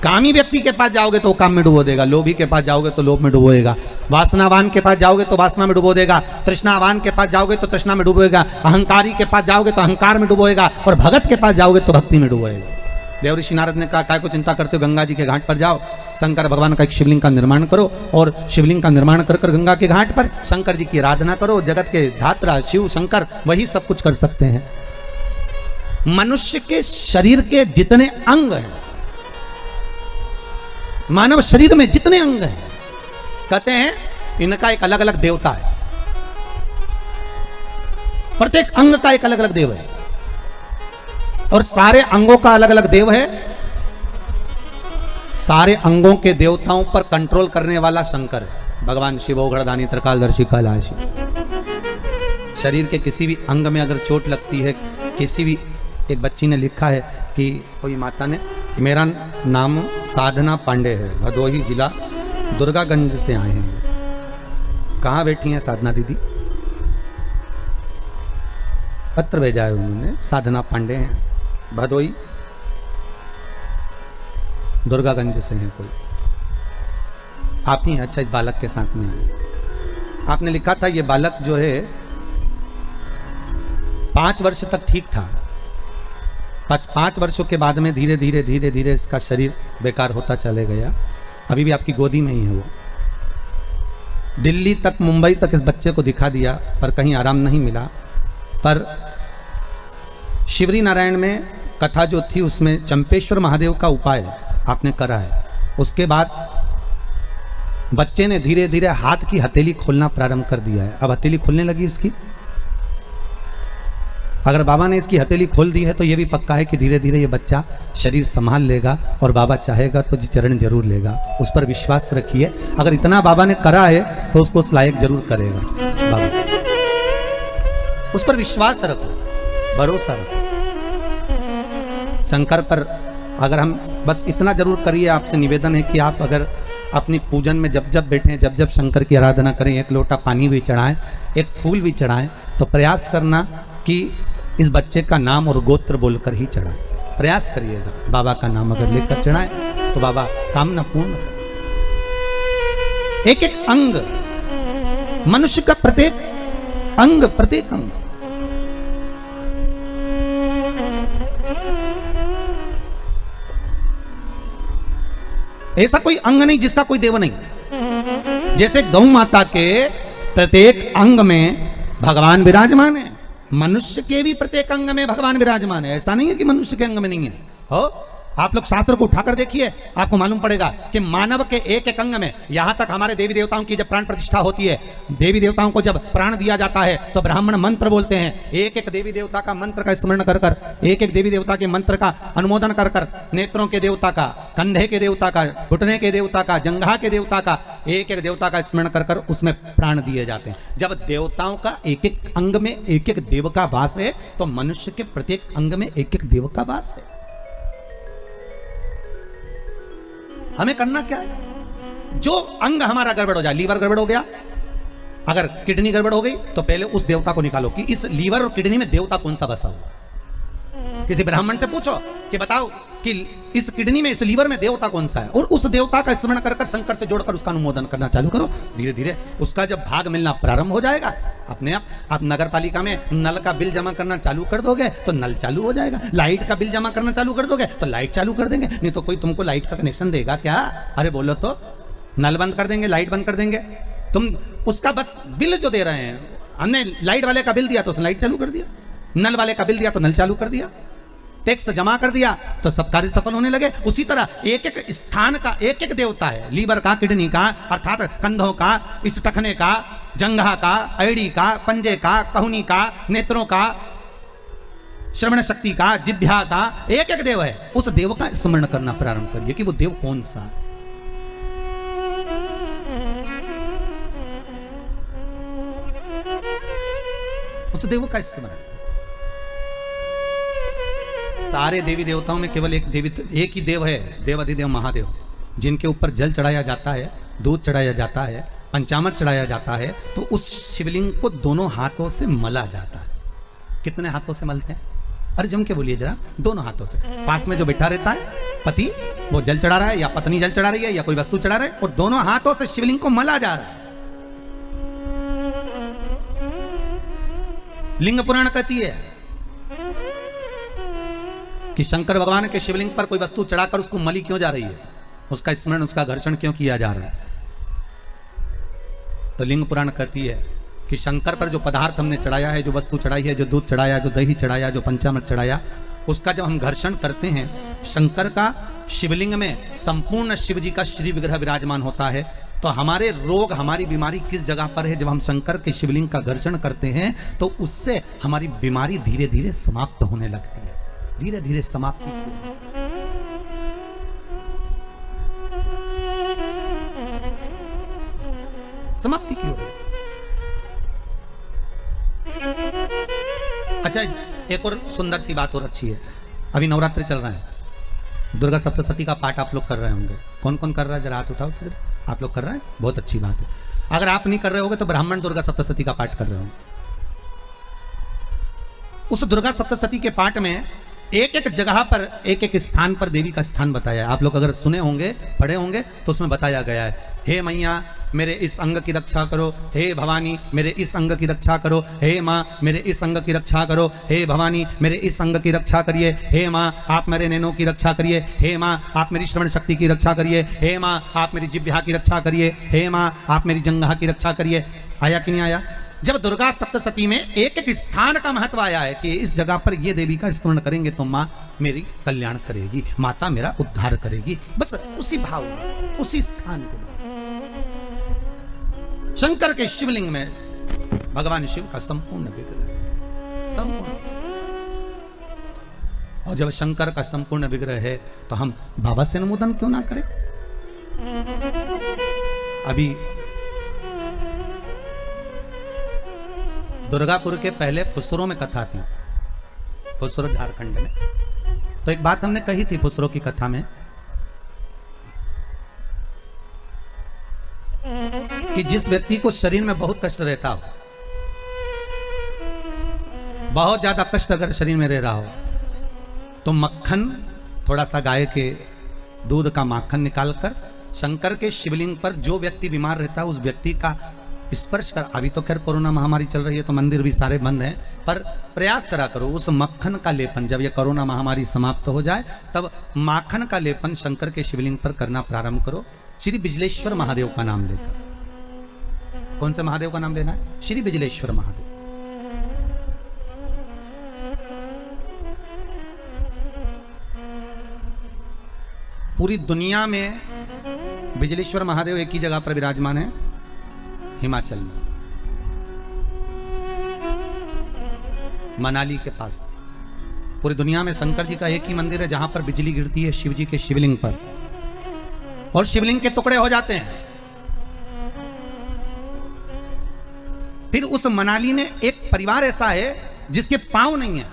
कामी व्यक्ति के पास जाओगे तो वो काम में डुबो देगा, लोभी के पास जाओगे तो लोभ में डुबोएगा, वासनावान के पास जाओगे तो वासना में डुबो देगा, तृष्णावान के पास जाओगे तो तृष्णा में डुबोएगा, अहंकारी के पास जाओगे तो अहंकार में डुबोएगा, और भगत के पास जाओगे तो भक्ति में डुबोएगा। देव ऋषि नारद ने कहा काय को चिंता करते हो, गंगा जी के घाट पर जाओ, शंकर भगवान का एक शिवलिंग का निर्माण करो, और शिवलिंग का निर्माण कर कर गंगा के घाट पर शंकर जी की आराधना करो। जगत के धात्रा शिव शंकर वही सब कुछ कर सकते हैं। मनुष्य के शरीर के जितने अंग हैं, मानव शरीर में जितने अंग हैं, कहते हैं इनका एक अलग अलग देवता है, प्रत्येक अंग का एक अलग अलग देव है, और सारे अंगों का अलग अलग देव है। सारे अंगों के देवताओं पर कंट्रोल करने वाला शंकर है, भगवान शिव घड़दानी त्रिकालदर्शी कैलाशी। शरीर के किसी भी अंग में अगर चोट लगती है, किसी भी, एक बच्ची ने लिखा है कि कोई माता ने, मेरा नाम साधना पांडे है, भदोही जिला दुर्गागंज से आए हैं। कहाँ बैठी हैं साधना दीदी? पत्र भेजा है उन्होंने, साधना पांडे हैं, भदोई दुर्गागंज से हैं कोई, आप ही हैं। अच्छा, इस बालक के साथ में आपने लिखा था ये बालक जो है 5 वर्ष तक ठीक था, 5 वर्षों के बाद में धीरे धीरे धीरे धीरे इसका शरीर बेकार होता चले गया। अभी भी आपकी गोदी में ही है वो। दिल्ली तक, मुंबई तक इस बच्चे को दिखा दिया पर कहीं आराम नहीं मिला। पर शिवरी नारायण में कथा जो थी उसमें चंपेश्वर महादेव का उपाय आपने करा है। उसके बाद बच्चे ने धीरे धीरे हाथ की हथेली खोलना प्रारंभ कर दिया है। अब हथेली खुलने लगी इसकी। अगर बाबा ने इसकी हथेली खोल दी है तो यह भी पक्का है कि धीरे धीरे ये बच्चा शरीर संभाल लेगा और बाबा चाहेगा तो जी चरण जरूर लेगा। उस पर विश्वास रखिए। अगर इतना बाबा ने करा है तो उसको उस लायक जरूर करेगा बाबा। उस पर विश्वास रखो, भरोसा रखो। शंकर पर अगर हम बस इतना जरूर करिए, आपसे निवेदन है कि आप अगर अपनी पूजन में जब जब बैठें, जब जब शंकर की आराधना करें, एक लोटा पानी भी चढ़ाएं, एक फूल भी चढ़ाएं, तो प्रयास करना कि इस बच्चे का नाम और गोत्र बोलकर ही चढ़ाएं। प्रयास करिएगा। बाबा का नाम अगर लेकर चढ़ाएं तो बाबा कामना पूर्ण करें। एक एक अंग, मनुष्य का प्रत्येक अंग, प्रत्येक अंग ऐसा कोई अंग नहीं जिसका कोई देव नहीं। जैसे गौ माता के प्रत्येक अंग में भगवान विराजमान है, मनुष्य के भी प्रत्येक अंग में भगवान विराजमान है। ऐसा नहीं है कि मनुष्य के अंग में नहीं है। हो, आप लोग शास्त्र को उठाकर देखिए, आपको मालूम पड़ेगा कि मानव के एक एक अंग में, यहां तक हमारे देवी देवताओं की जब प्राण प्रतिष्ठा होती है, देवी देवताओं को जब प्राण दिया जाता है तो ब्राह्मण मंत्र बोलते हैं। एक एक देवी देवता का मंत्र का स्मरण कर कर, एक एक देवी देवता के मंत्र का अनुमोदन कर कर, नेत्रों के देवता का, कंधे के देवता का, घुटने के देवता का, जंघा के देवता का, एक एक देवता का स्मरण कर कर उसमें प्राण दिए जाते हैं। जब देवताओं का एक एक अंग में एक एक देव का वास है तो मनुष्य के प्रत्येक अंग में एक एक देव का वास है। हमें करना क्या है? जो अंग हमारा गड़बड़ हो जाए, लीवर गड़बड़ हो गया, अगर किडनी गड़बड़ हो गई तो पहले उस देवता को निकालो कि इस लीवर और किडनी में देवता कौन सा बसा हुआ। किसी ब्राह्मण से पूछो कि बताओ कि इस किडनी में, इस लीवर में देवता कौन सा है, और उस देवता का स्मरण कर कर शंकर से जोड़कर उसका अनुमोदन करना चालू करो। धीरे धीरे उसका जब भाग मिलना प्रारंभ हो जाएगा, अपने आप नगर पालिका में नल का बिल जमा करना चालू कर दोगे तो नल चालू हो जाएगा, लाइट का बिल जमा करना चालू कर दोगे तो लाइट चालू कर देंगे। नहीं तो कोई तुमको लाइट का कनेक्शन देगा क्या? अरे बोलो तो, नल बंद कर देंगे, लाइट बंद कर देंगे। तुम उसका बस बिल जो दे रहे हैं, हमने लाइट वाले का बिल दिया तो उसने लाइट चालू कर दिया, नल वाले का बिल दिया तो नल चालू कर दिया, टैक्स जमा कर दिया तो सब कार्य सफल होने लगे। उसी तरह एक एक स्थान का एक एक देवता है, लीवर का, किडनी का, अर्थात कंधों का, इस टखने का, जंघा का, एड़ी का, पंजे का, कहुनी का, नेत्रों का, श्रवण शक्ति का, जिह्वा का, एक एक देव है। उस देव का स्मरण करना प्रारंभ करिए कि वो देव कौन सा है। उस देव का स्मरण। सारे देवी देवताओं में केवल एक ही देव है, देवाधिदेव महादेव, जिनके ऊपर जल चढ़ाया जाता है, दूध चढ़ाया जाता है, पंचामृत चढ़ाया जाता है, तो उस शिवलिंग को दोनों हाथों से मला जाता है। कितने हाथों से मलते हैं? अरे जम के बोलिए जरा। दोनों हाथों से। पास में जो बैठा रहता है पति, वो जल चढ़ा रहा है या पत्नी जल चढ़ा रही है या कोई वस्तु चढ़ा रहा है, और दोनों हाथों से शिवलिंग को मला जा रहा है। लिंग पुराण कहती है कि शंकर भगवान के शिवलिंग पर कोई वस्तु चढ़ाकर उसको मली क्यों जा रही है, उसका स्मरण, उसका घर्षण क्यों किया जा रहा है। तो लिंग पुराण कहती है कि शंकर पर जो पदार्थ हमने चढ़ाया है, जो वस्तु चढ़ाई है, जो दूध चढ़ाया, जो दही चढ़ाया, जो पंचामृत चढ़ाया, उसका जब हम घर्षण करते हैं, शंकर का शिवलिंग में संपूर्ण शिव जी का श्री विग्रह विराजमान होता है। तो हमारे रोग, हमारी बीमारी किस जगह पर है? जब हम शंकर के शिवलिंग का घर्षण करते हैं तो उससे हमारी बीमारी धीरे धीरे समाप्त होने लगती है, धीरे धीरे समाप्ति। समाप्ति की हो रही। अच्छा, एक और सुंदर सी बात और अच्छी है। अभी नवरात्रि चल रहा है, दुर्गा सप्तशती का पाठ आप लोग कर रहे होंगे। कौन कौन कर रहा है? जरा हाथ उठाओ। आप लोग कर रहे हैं, बहुत अच्छी बात है। अगर आप नहीं कर रहे होगे तो ब्राह्मण दुर्गा सप्तशती का पाठ कर रहे होंगे। उस दुर्गा सप्तशती के पाठ में एक एक जगह पर एक एक स्थान पर देवी का स्थान बताया है। आप लोग अगर सुने होंगे, पढ़े होंगे, तो उसमें बताया गया है, हे मैया मेरे इस अंग की रक्षा करो, हे भवानी मेरे इस अंग की रक्षा करो, हे माँ मेरे इस अंग की रक्षा करो, हे भवानी मेरे इस अंग की रक्षा करिए, हे माँ आप मेरे नैनों की रक्षा करिए, हे माँ आप मेरी श्रवण शक्ति की रक्षा करिए, हे माँ आप मेरी जिह्वा की रक्षा करिए, हे माँ आप मेरी जंघा की रक्षा करिए। आया कि नहीं आया? जब दुर्गा सप्तशती में एक एक स्थान का महत्व आया है कि इस जगह पर ये देवी का स्मरण करेंगे तो माँ मेरी कल्याण करेगी, माता मेरा उद्धार करेगी, बस उसी भाव में, उसी स्थान को। शंकर के शिवलिंग में भगवान शिव का संपूर्ण विग्रह, संपूर्ण। और जब शंकर का संपूर्ण विग्रह है तो हम बाबा से अनुमोदन क्यों ना करें? अभी दुर्गापुर के पहले फुसरो में कथा थी, फुसरो झारखंड में। तो एक बात हमने कही थी फुसरो की कथा में कि जिस व्यक्ति को शरीर में बहुत कष्ट रहता हो, बहुत ज्यादा कष्ट अगर शरीर में रह रहा हो, तो मक्खन, थोड़ा सा गाय के दूध का माखन निकालकर शंकर के शिवलिंग पर जो व्यक्ति बीमार रहता है उस व्यक्ति का स्पर्श कर। अभी तो खैर कोरोना महामारी चल रही है तो मंदिर भी सारे बंद हैं, पर प्रयास करा करो उस मक्खन का लेपन, जब ये कोरोना महामारी समाप्त हो जाए तब माखन का लेपन शंकर के शिवलिंग पर करना प्रारंभ करो, श्री बिजलेश्वर महादेव का नाम लेकर। कौन से महादेव का नाम लेना है? श्री बिजलेश्वर महादेव। पूरी दुनिया में बिजलेश्वर महादेव एक ही जगह पर विराजमान है, हिमाचल में, मनाली के पास। पूरी दुनिया में शंकर जी का एक ही मंदिर है जहां पर बिजली गिरती है शिव जी के शिवलिंग पर और शिवलिंग के टुकड़े हो जाते हैं। फिर उस मनाली में एक परिवार ऐसा है जिसके पांव नहीं है,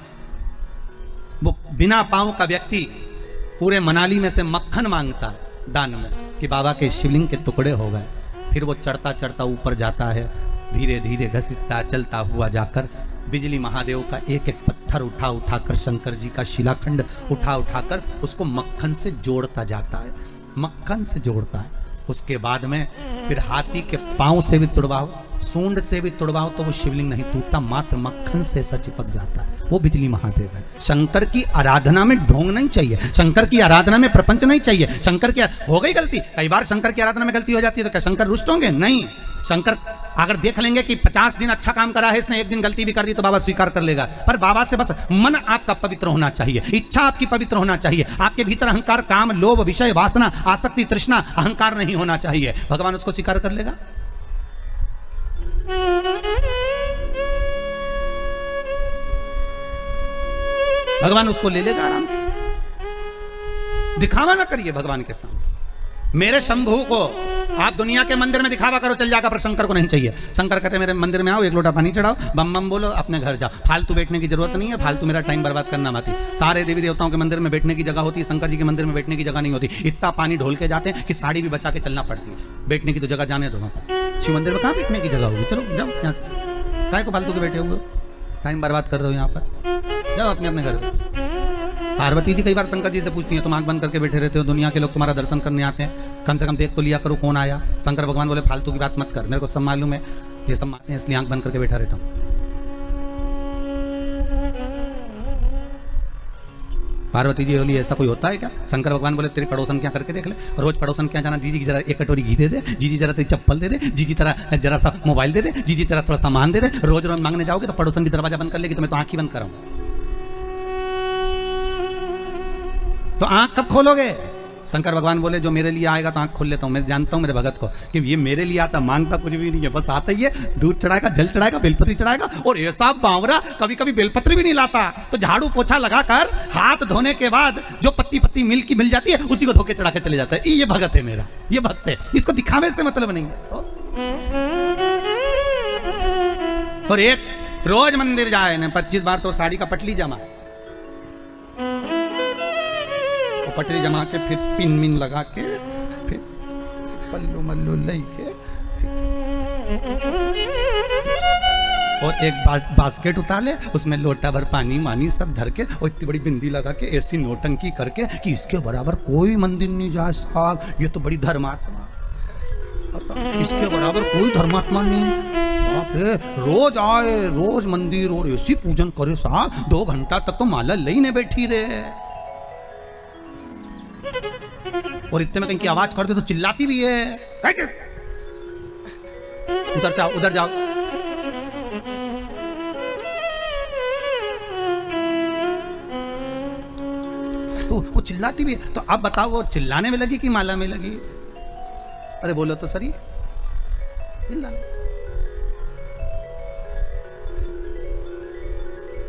वो बिना पांव का व्यक्ति पूरे मनाली में से मक्खन मांगता है दान में कि बाबा के शिवलिंग के टुकड़े हो गए। फिर वो चढ़ता चढ़ता ऊपर जाता है, धीरे धीरे घसीटता चलता हुआ जाकर बिजली महादेव का एक एक पत्थर उठा उठाकर, शंकर जी का शिलाखंड उठा उठाकर उसको मक्खन से जोड़ता जाता है, मक्खन से जोड़ता है। उसके बाद में फिर हाथी के पांव से भी तुड़वाओ, सूंड से भी तुड़वाओ तो वो शिवलिंग नहीं टूटता, मात्र मक्खन से ऐसा चिपक जाता है। वो बिजली महादेव है। शंकर की आराधना में ढोंग नहीं चाहिए, शंकर की आराधना में प्रपंच नहीं चाहिए। शंकर की हो गई गलती, कई बार शंकर की आराधना में गलती हो जाती है तो क्या शंकर रुष्ट होंगे? नहीं। शंकर अगर देख लेंगे कि 50 दिन अच्छा काम करा है इसने, एक दिन गलती भी कर दी तो बाबा स्वीकार कर लेगा। पर बाबा से बस मन आपका पवित्र होना चाहिए, इच्छा आपकी पवित्र होना चाहिए, आपके भीतर अहंकार, काम, लोभ, विषय, वासना, आसक्ति, तृष्णा, अहंकार नहीं होना चाहिए। भगवान उसको स्वीकार कर लेगा। भगवान उसको ले लेगा आराम से। दिखावा ना करिए भगवान के सामने। मेरे शंभू को आप दुनिया के मंदिर में दिखावा करो चल जाएगा, पर शंकर को नहीं चाहिए। शंकर कहते मेरे मंदिर में आओ, एक लोटा पानी चढ़ाओ, बम बम बोलो, अपने घर जाओ। फालतू बैठने की जरूरत नहीं है, फालतू मेरा टाइम बर्बाद करना मत। सारे देवी देवताओं के मंदिर में बैठने की जगह होती है, शंकर जी के मंदिर में बैठने की जगह नहीं होती। इतना पानी ढोल के जाते हैं कि साड़ी भी बचा के चलना पड़ती है। बैठने की तो जगह जाने दो वहाँ पर। शिव मंदिर में कहाँ बैठने की जगह होगी? चलो जाओ यहाँ से, काय को फालतू के बैठे हुए, टाइम बर्बाद कर रहे हो यहाँ पर, जाओ अपने अपने घर में। पार्वती जी कई बार शंकर जी से पूछती हैं, तुम आंख बंद करके बैठे रहते हो, दुनिया के लोग तुम्हारा दर्शन करने आते हैं, कम से कम देख तो लिया करो कौन आया। शंकर भगवान बोले फालतू की बात मत कर, मेरे को सब मालूम है, ये सब मानते हैं इसलिए आंख बंद करके बैठा रहता हूँ। पार्वती जी बोली ऐसा कोई होता है क्या? शंकर भगवान बोले तेरे पड़ोसन क्या करके देख ले, रोज पड़ोसन क्या जाना, जीजी की जरा एक कटोरी घी दे दे, जीजी जरा तेरी चप्पल दे दे, जीजी तरह जरा सा मोबाइल दे दे, जीजी तरह थोड़ा सामान दे दे। रोज रोज मांगने जाओगे तो पड़ोसन भी दरवाजा बंद कर लेगी, तो मैं तो आंख ही बंद कराऊंगा। तो आंख कब खोलोगे? शंकर भगवान बोले जो मेरे लिए आएगा तो आंख खोल लेता हूं। मैं जानता हूं मेरे भगत को कि ये मेरे लिए आता, मांगता कुछ भी नहीं है, बस आता ही है, दूध चढ़ाएगा, जल चढ़ाएगा, बेलपत्री चढ़ाएगा। और ऐसा बावरा कभी कभी बेलपत्री भी नहीं लाता, तो झाड़ू पोछा लगाकर हाथ धोने के बाद जो पत्ती पत्ती मिल जाती है उसी को धोके चढ़ा के चले जाता है। ये भगत है मेरा, ये भक्त है, इसको दिखावे से मतलब नहीं है। और एक रोज मंदिर जाए ना 25 बार तो साड़ी का पटली जमा, पटरी जमा के फिर पिन मिन लगा के फिर पल्लू मल्लू ले के और एक बास्केट उतार ले, उसमें लोटा भर पानी मानी सब धर के और इतनी बड़ी बिंदी लगा के ऐसी नोटंकी करके कि इसके बराबर कोई मंदिर नहीं जाए साहब, ये तो बड़ी धर्मात्मा, इसके बराबर कोई धर्मात्मा नहीं। बाप रे, रोज आए रोज मंदिर और ऐसी पूजन करे साहब, 2 घंटा तक तो माला लेने बैठी रहे, और इतने में कहीं की आवाज करते तो चिल्लाती भी है, उधर जाओ उधर जाओ। तो वो चिल्लाती भी है। तो अब बताओ वो चिल्लाने में लगी कि माला में लगी? अरे बोलो तो सही, चिल्लाने।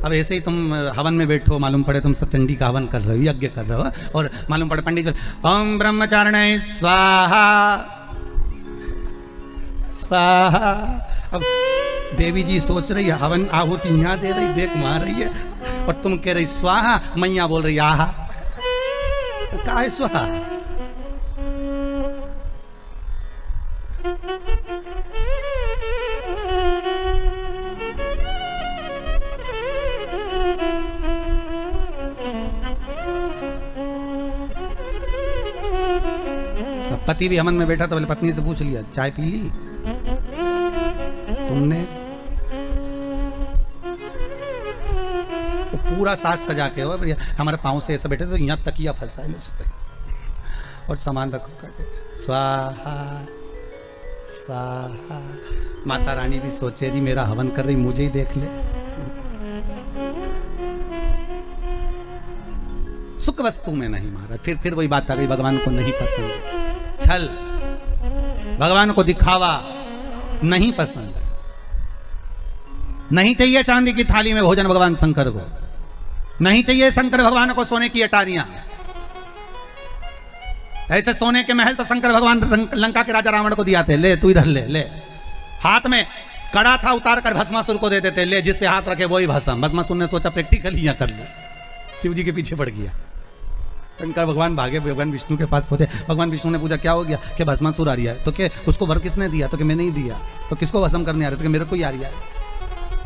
अब ऐसे ही तुम हवन में बैठो, मालूम पड़े तुम सचंडी का हवन कर रहे हो, यज्ञ कर रहे हो, और मालूम पड़े पंडित ओम ब्रह्मचारिणे स्वाहा स्वाहा। अब देवी जी सोच रही है हवन आहुति यहाँ दे रही, देख मार रही है, और तुम कह रही स्वाहा, मैया बोल रही आहा। क्या है स्वाहा? पति भी हवन में बैठा तो बोले, पत्नी से पूछ लिया चाय पी ली तुमने? वो पूरा साज सजा के हो, हमारे पाँव से ऐसा बैठे तो यहाँ तकिया फंसा है और सामान रखो करके स्वाहा स्वाहा। माता रानी भी सोचे रही मेरा हवन कर रही, मुझे ही देख ले। सुख वस्तु में नहीं मारा। फिर वही बात आ गई, भगवान को नहीं पसंद है छल, भगवान को दिखावा नहीं पसंद है। नहीं चाहिए चांदी की थाली में भोजन भगवान शंकर को, नहीं चाहिए शंकर भगवान को सोने की अटारियां। ऐसे सोने के महल तो शंकर भगवान लंका के राजा रावण को दिया थे, ले तू इधर ले ले। हाथ में कड़ा था, उतार कर भस्मासुर को दे देते, ले जिस पे हाथ रखे वही भस्म। भस्मासुर ने सोचा प्रैक्टिकल यहाँ कर लो, शिव जी के पीछे पड़ गया। शंकर भगवान भागे, भगवान विष्णु के पास पहुंचे। भगवान विष्णु ने पूछा क्या हो गया? कि भस्मासुर आ रहा है। तो क्या उसको वर किसने दिया? तो कि मैंने ही दिया। तो किसको भस्म करने आ रहा है? तो कि मेरे को ही आ रहा है।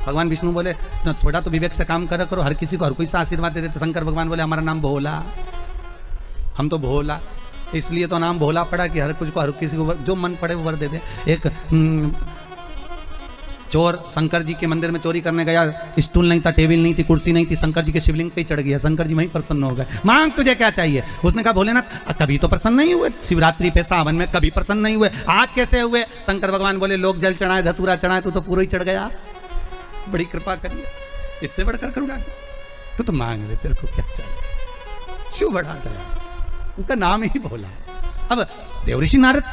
भगवान विष्णु बोले तो थोड़ा तो विवेक से काम करा करो, हर किसी को हर कोई सा आशीर्वाद दे देते। शंकर भगवान बोले हमारा नाम भोला, हम तो भोला, इसलिए तो नाम भोला पड़ा कि हर कुछ को हर किसी को जो मन पड़े वो वर दे दे। एक चोर शंकर जी के मंदिर में चोरी करने गया, स्टूल नहीं था, टेबल नहीं थी, कुर्सी नहीं थी, शंकर जी के शिवलिंग पे ही चढ़ गया। शंकर जी वहीं प्रसन्न हो गए, मांग तुझे क्या चाहिए? उसने कहा भोलेनाथ कभी तो प्रसन्न नहीं हुए, शिवरात्रि पे सावन में कभी प्रसन्न नहीं हुए, आज कैसे हुए? शंकर भगवान बोले लोग जल चढ़ाए, धतूरा चढ़ाए, तू तो पूरा ही चढ़ गया, बड़ी कृपा करिए, इससे बढ़कर करूँगा तू तो मांग ले, तेरे को क्या चाहिए? शिव बढ़ा गया, उनका नाम ही भोला। अब देवऋषि नारद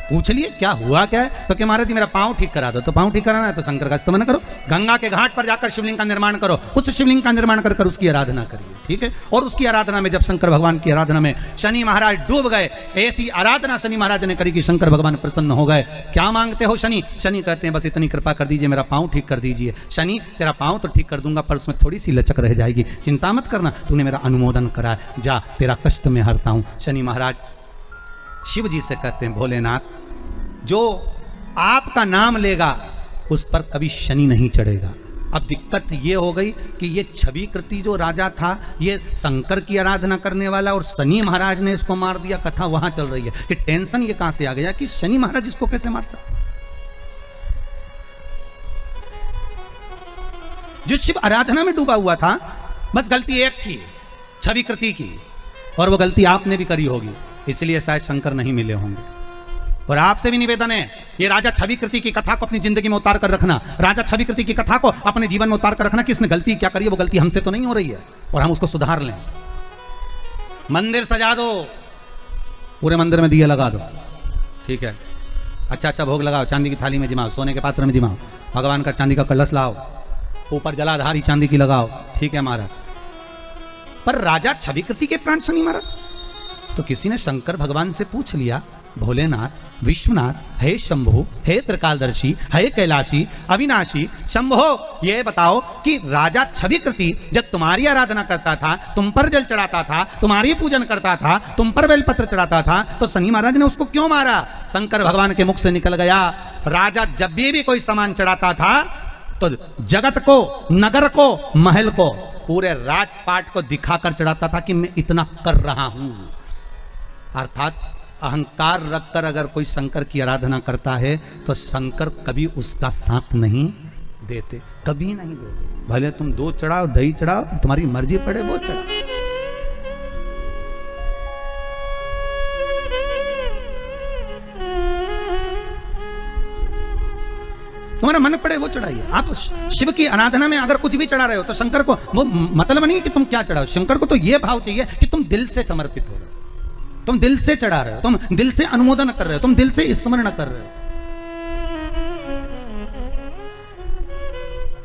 पूछ लिए क्या हुआ क्या है? तो कि महाराज जी मेरा पाँव ठीक करा दो। तो पाँव ठीक कराना है तो शंकर का स्तमन करो, गंगा के घाट पर जाकर शिवलिंग का निर्माण करो, उस शिवलिंग का निर्माण कर उसकी आराधना करिए, ठीक है। और उसकी आराधना में जब शंकर भगवान की आराधना में शनि महाराज डूब गए, ऐसी आराधना शनि महाराज ने करी कि शंकर भगवान प्रसन्न हो गए। क्या मांगते हो शनि? शनि कहते हैं बस इतनी कृपा कर दीजिए, मेरा पाँव ठीक कर दीजिए। शनि तेरा पाँव तो ठीक कर दूंगा पर उसमें थोड़ी सी लचक रह जाएगी, चिंता मत करना, तूने मेरा अनुमोदन करा, जा तेरा कष्ट में हरता हूँ। शनि महाराज शिव जी से कहते हैं भोलेनाथ जो आपका नाम लेगा उस पर कभी शनि नहीं चढ़ेगा। अब दिक्कत ये हो गई कि ये छवि कृति जो राजा था ये शंकर की आराधना करने वाला और शनि महाराज ने इसको मार दिया। कथा वहां चल रही है कि टेंशन ये कहां से आ गया कि शनि महाराज इसको कैसे मार सकते। जो शिव आराधना में डूबा हुआ था, बस गलती एक थी छवि कृति की, और वो गलती आपने भी करी होगी, इसलिए शायद शंकर नहीं मिले होंगे। और आपसे भी निवेदन है ये राजा छवि कृति की कथा को अपनी जिंदगी में उतार कर रखना, राजा छवि कृति की कथा को अपने जीवन में उतार कर रखना कि इसने गलती क्या करी है, वो गलती हमसे तो नहीं हो रही है और हम उसको सुधार लें। मंदिर सजा दो, पूरे मंदिर में दिए लगा दो, ठीक है, अच्छा अच्छा भोग लगाओ, चांदी की थाली में जिमाओ, सोने के पात्र में जिमाओ, भगवान का चांदी का कलश लाओ, ऊपर जलाधारी चांदी की लगाओ, ठीक है महाराज। पर राजा छवि कृति के प्राण शनि महाराज। तो किसी ने शंकर भगवान से पूछ लिया भोलेनाथ विश्वनाथ हे शंभो हे त्रिकालदर्शी हे कैलाशी अविनाशी शंभो, ये बताओ कि राजा छवि कृति जब तुम्हारी आराधना करता था, तुम पर जल चढ़ाता था, तुम्हारी पूजन करता था, तुम पर बेलपत्र चढ़ाता था, तो शनि महाराज ने उसको क्यों मारा? शंकर भगवान के मुख से निकल गया राजा जब भी कोई सामान चढ़ाता था तो जगत को, नगर को, महल को, पूरे राजपाट को दिखाकर चढ़ाता था कि मैं इतना कर रहा हूं। अर्थात अहंकार रखकर अगर कोई शंकर की आराधना करता है तो शंकर कभी उसका साथ नहीं देते, कभी नहीं देते। भले तुम दूध चढ़ाओ, दही चढ़ाओ, तुम्हारी मर्जी पड़े वो चढ़ाओ। तुम्हारा मन पड़े वो चढ़ाइए। आप शिव की आराधना में अगर कुछ भी चढ़ा रहे हो तो शंकर को वो मतलब नहीं कि तुम क्या चढ़ाओ। शंकर को तो ये भाव चाहिए कि तुम दिल से समर्पित हो रहे हो, तुम दिल से चढ़ा रहे हो, तुम दिल से अनुमोदन कर रहे हो, तुम दिल से स्मरण कर रहे हो।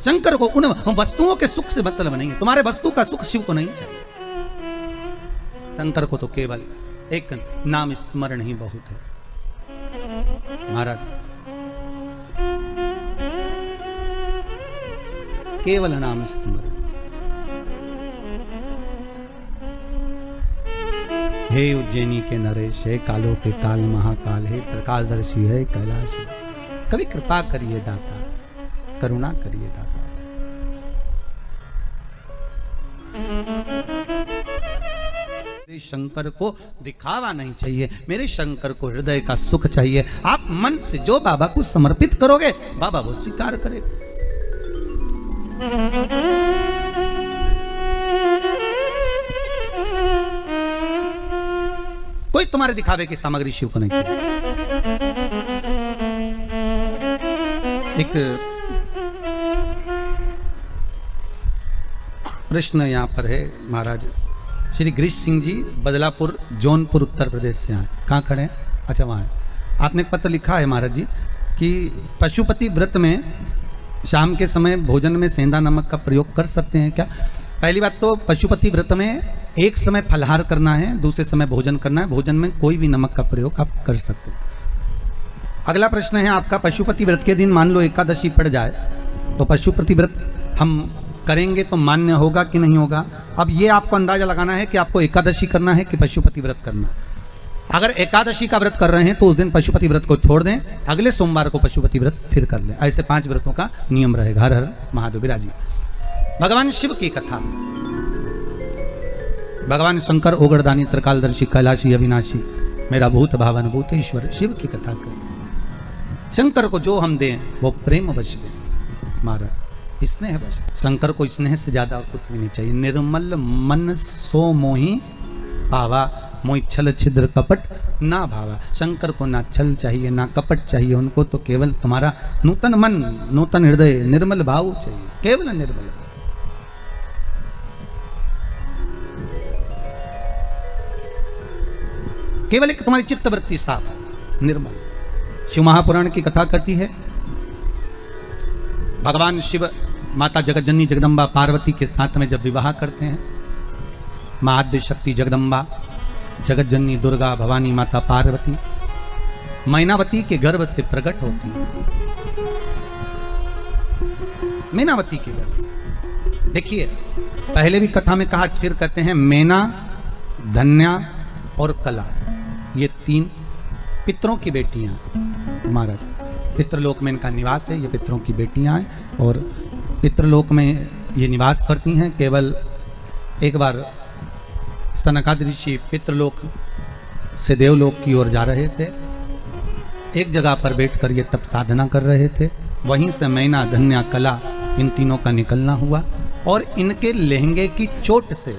शंकर को उन वस्तुओं के सुख से मतलब नहीं है, तुम्हारे वस्तु का सुख शिव को नहीं चाहिए। शंकर को तो केवल एक नाम स्मरण ही बहुत है। महाराज केवल नाम स्मरण। हे उज्जैनी के नरेश, हे कालों के काल महाकाल, हे त्रिकालदर्शी, है कैलाश, कभी कृपा करिए दाता, करुणा करिए दाता। मेरे शंकर को दिखावा नहीं चाहिए, मेरे शंकर को हृदय का सुख चाहिए। आप मन से जो बाबा को समर्पित करोगे बाबा वो स्वीकार करेगा। कोई तुम्हारे दिखावे की सामग्री शिव को नहीं चाहिए। एक प्रश्न यहां पर है महाराज। श्री गिरीश सिंह जी बदलापुर जौनपुर उत्तर प्रदेश से आए। कहाँ खड़े हैं? अच्छा वहाँ है। आपने एक पत्र लिखा है महाराज जी कि पशुपति व्रत में शाम के समय भोजन में सेंधा नमक का प्रयोग कर सकते हैं क्या? पहली बात तो पशुपति व्रत में एक समय फलहार करना है, दूसरे समय भोजन करना है। भोजन में कोई भी नमक का प्रयोग आप कर सकते हैं। अगला प्रश्न है आपका, पशुपति व्रत के दिन मान लो एकादशी पड़ जाए तो पशुपति व्रत हम करेंगे तो मान्य होगा कि नहीं होगा? अब ये आपको अंदाजा लगाना है कि आपको एकादशी करना है कि पशुपति व्रत करना है। अगर एकादशी का व्रत कर रहे हैं तो उस दिन पशुपति व्रत को छोड़ दें, अगले सोमवार को पशुपति व्रत फिर कर लें। ऐसे 5 व्रतों का नियम रहेगा। हर हर महादेव विराजी। भगवान शिव की कथा। भगवान शंकर ओगरदानी, त्रिकालदर्शी, कैलाशी, अविनाशी, मेरा भूत भावन भूतेश्वर, शिव की कथा करें। शंकर को जो हम दें वो प्रेम वश दें महाराज, स्नेह वश। शंकर को स्नेह से ज्यादा कुछ भी नहीं चाहिए। निर्मल मन सो मोही पावा, मोहि छल छिद्र कपट ना भावा। शंकर को ना छल चाहिए ना कपट चाहिए, उनको तो केवल तुम्हारा नूतन मन, नूतन हृदय, निर्मल भाव चाहिए, केवल निर्मल। केवल एक तुम्हारी चित्तवृत्ति साफ है, निर्मल। शिव महापुराण की कथा कहती है भगवान शिव माता जगतजननी जगदम्बा पार्वती के साथ में जब विवाह करते हैं, मां आद्य शक्ति जगदम्बा, जगतजननी दुर्गा भवानी माता पार्वती मैनावती के गर्भ से प्रकट होती है। मैनावती के गर्भ से। देखिए पहले भी कथा में कहा, फिर कहते हैं मैना, धन्या और कला, ये 3 पितरों की बेटियां महाराज। पितृलोक में इनका निवास है, ये पितरों की बेटियां हैं और पितृलोक में ये निवास करती हैं। केवल एक बार सनकादि ऋषि पितृलोक से देवलोक की ओर जा रहे थे, एक जगह पर बैठकर ये तप साधना कर रहे थे। वहीं से मैना, धन्या, कला इन तीनों का निकलना हुआ और इनके लहंगे की चोट से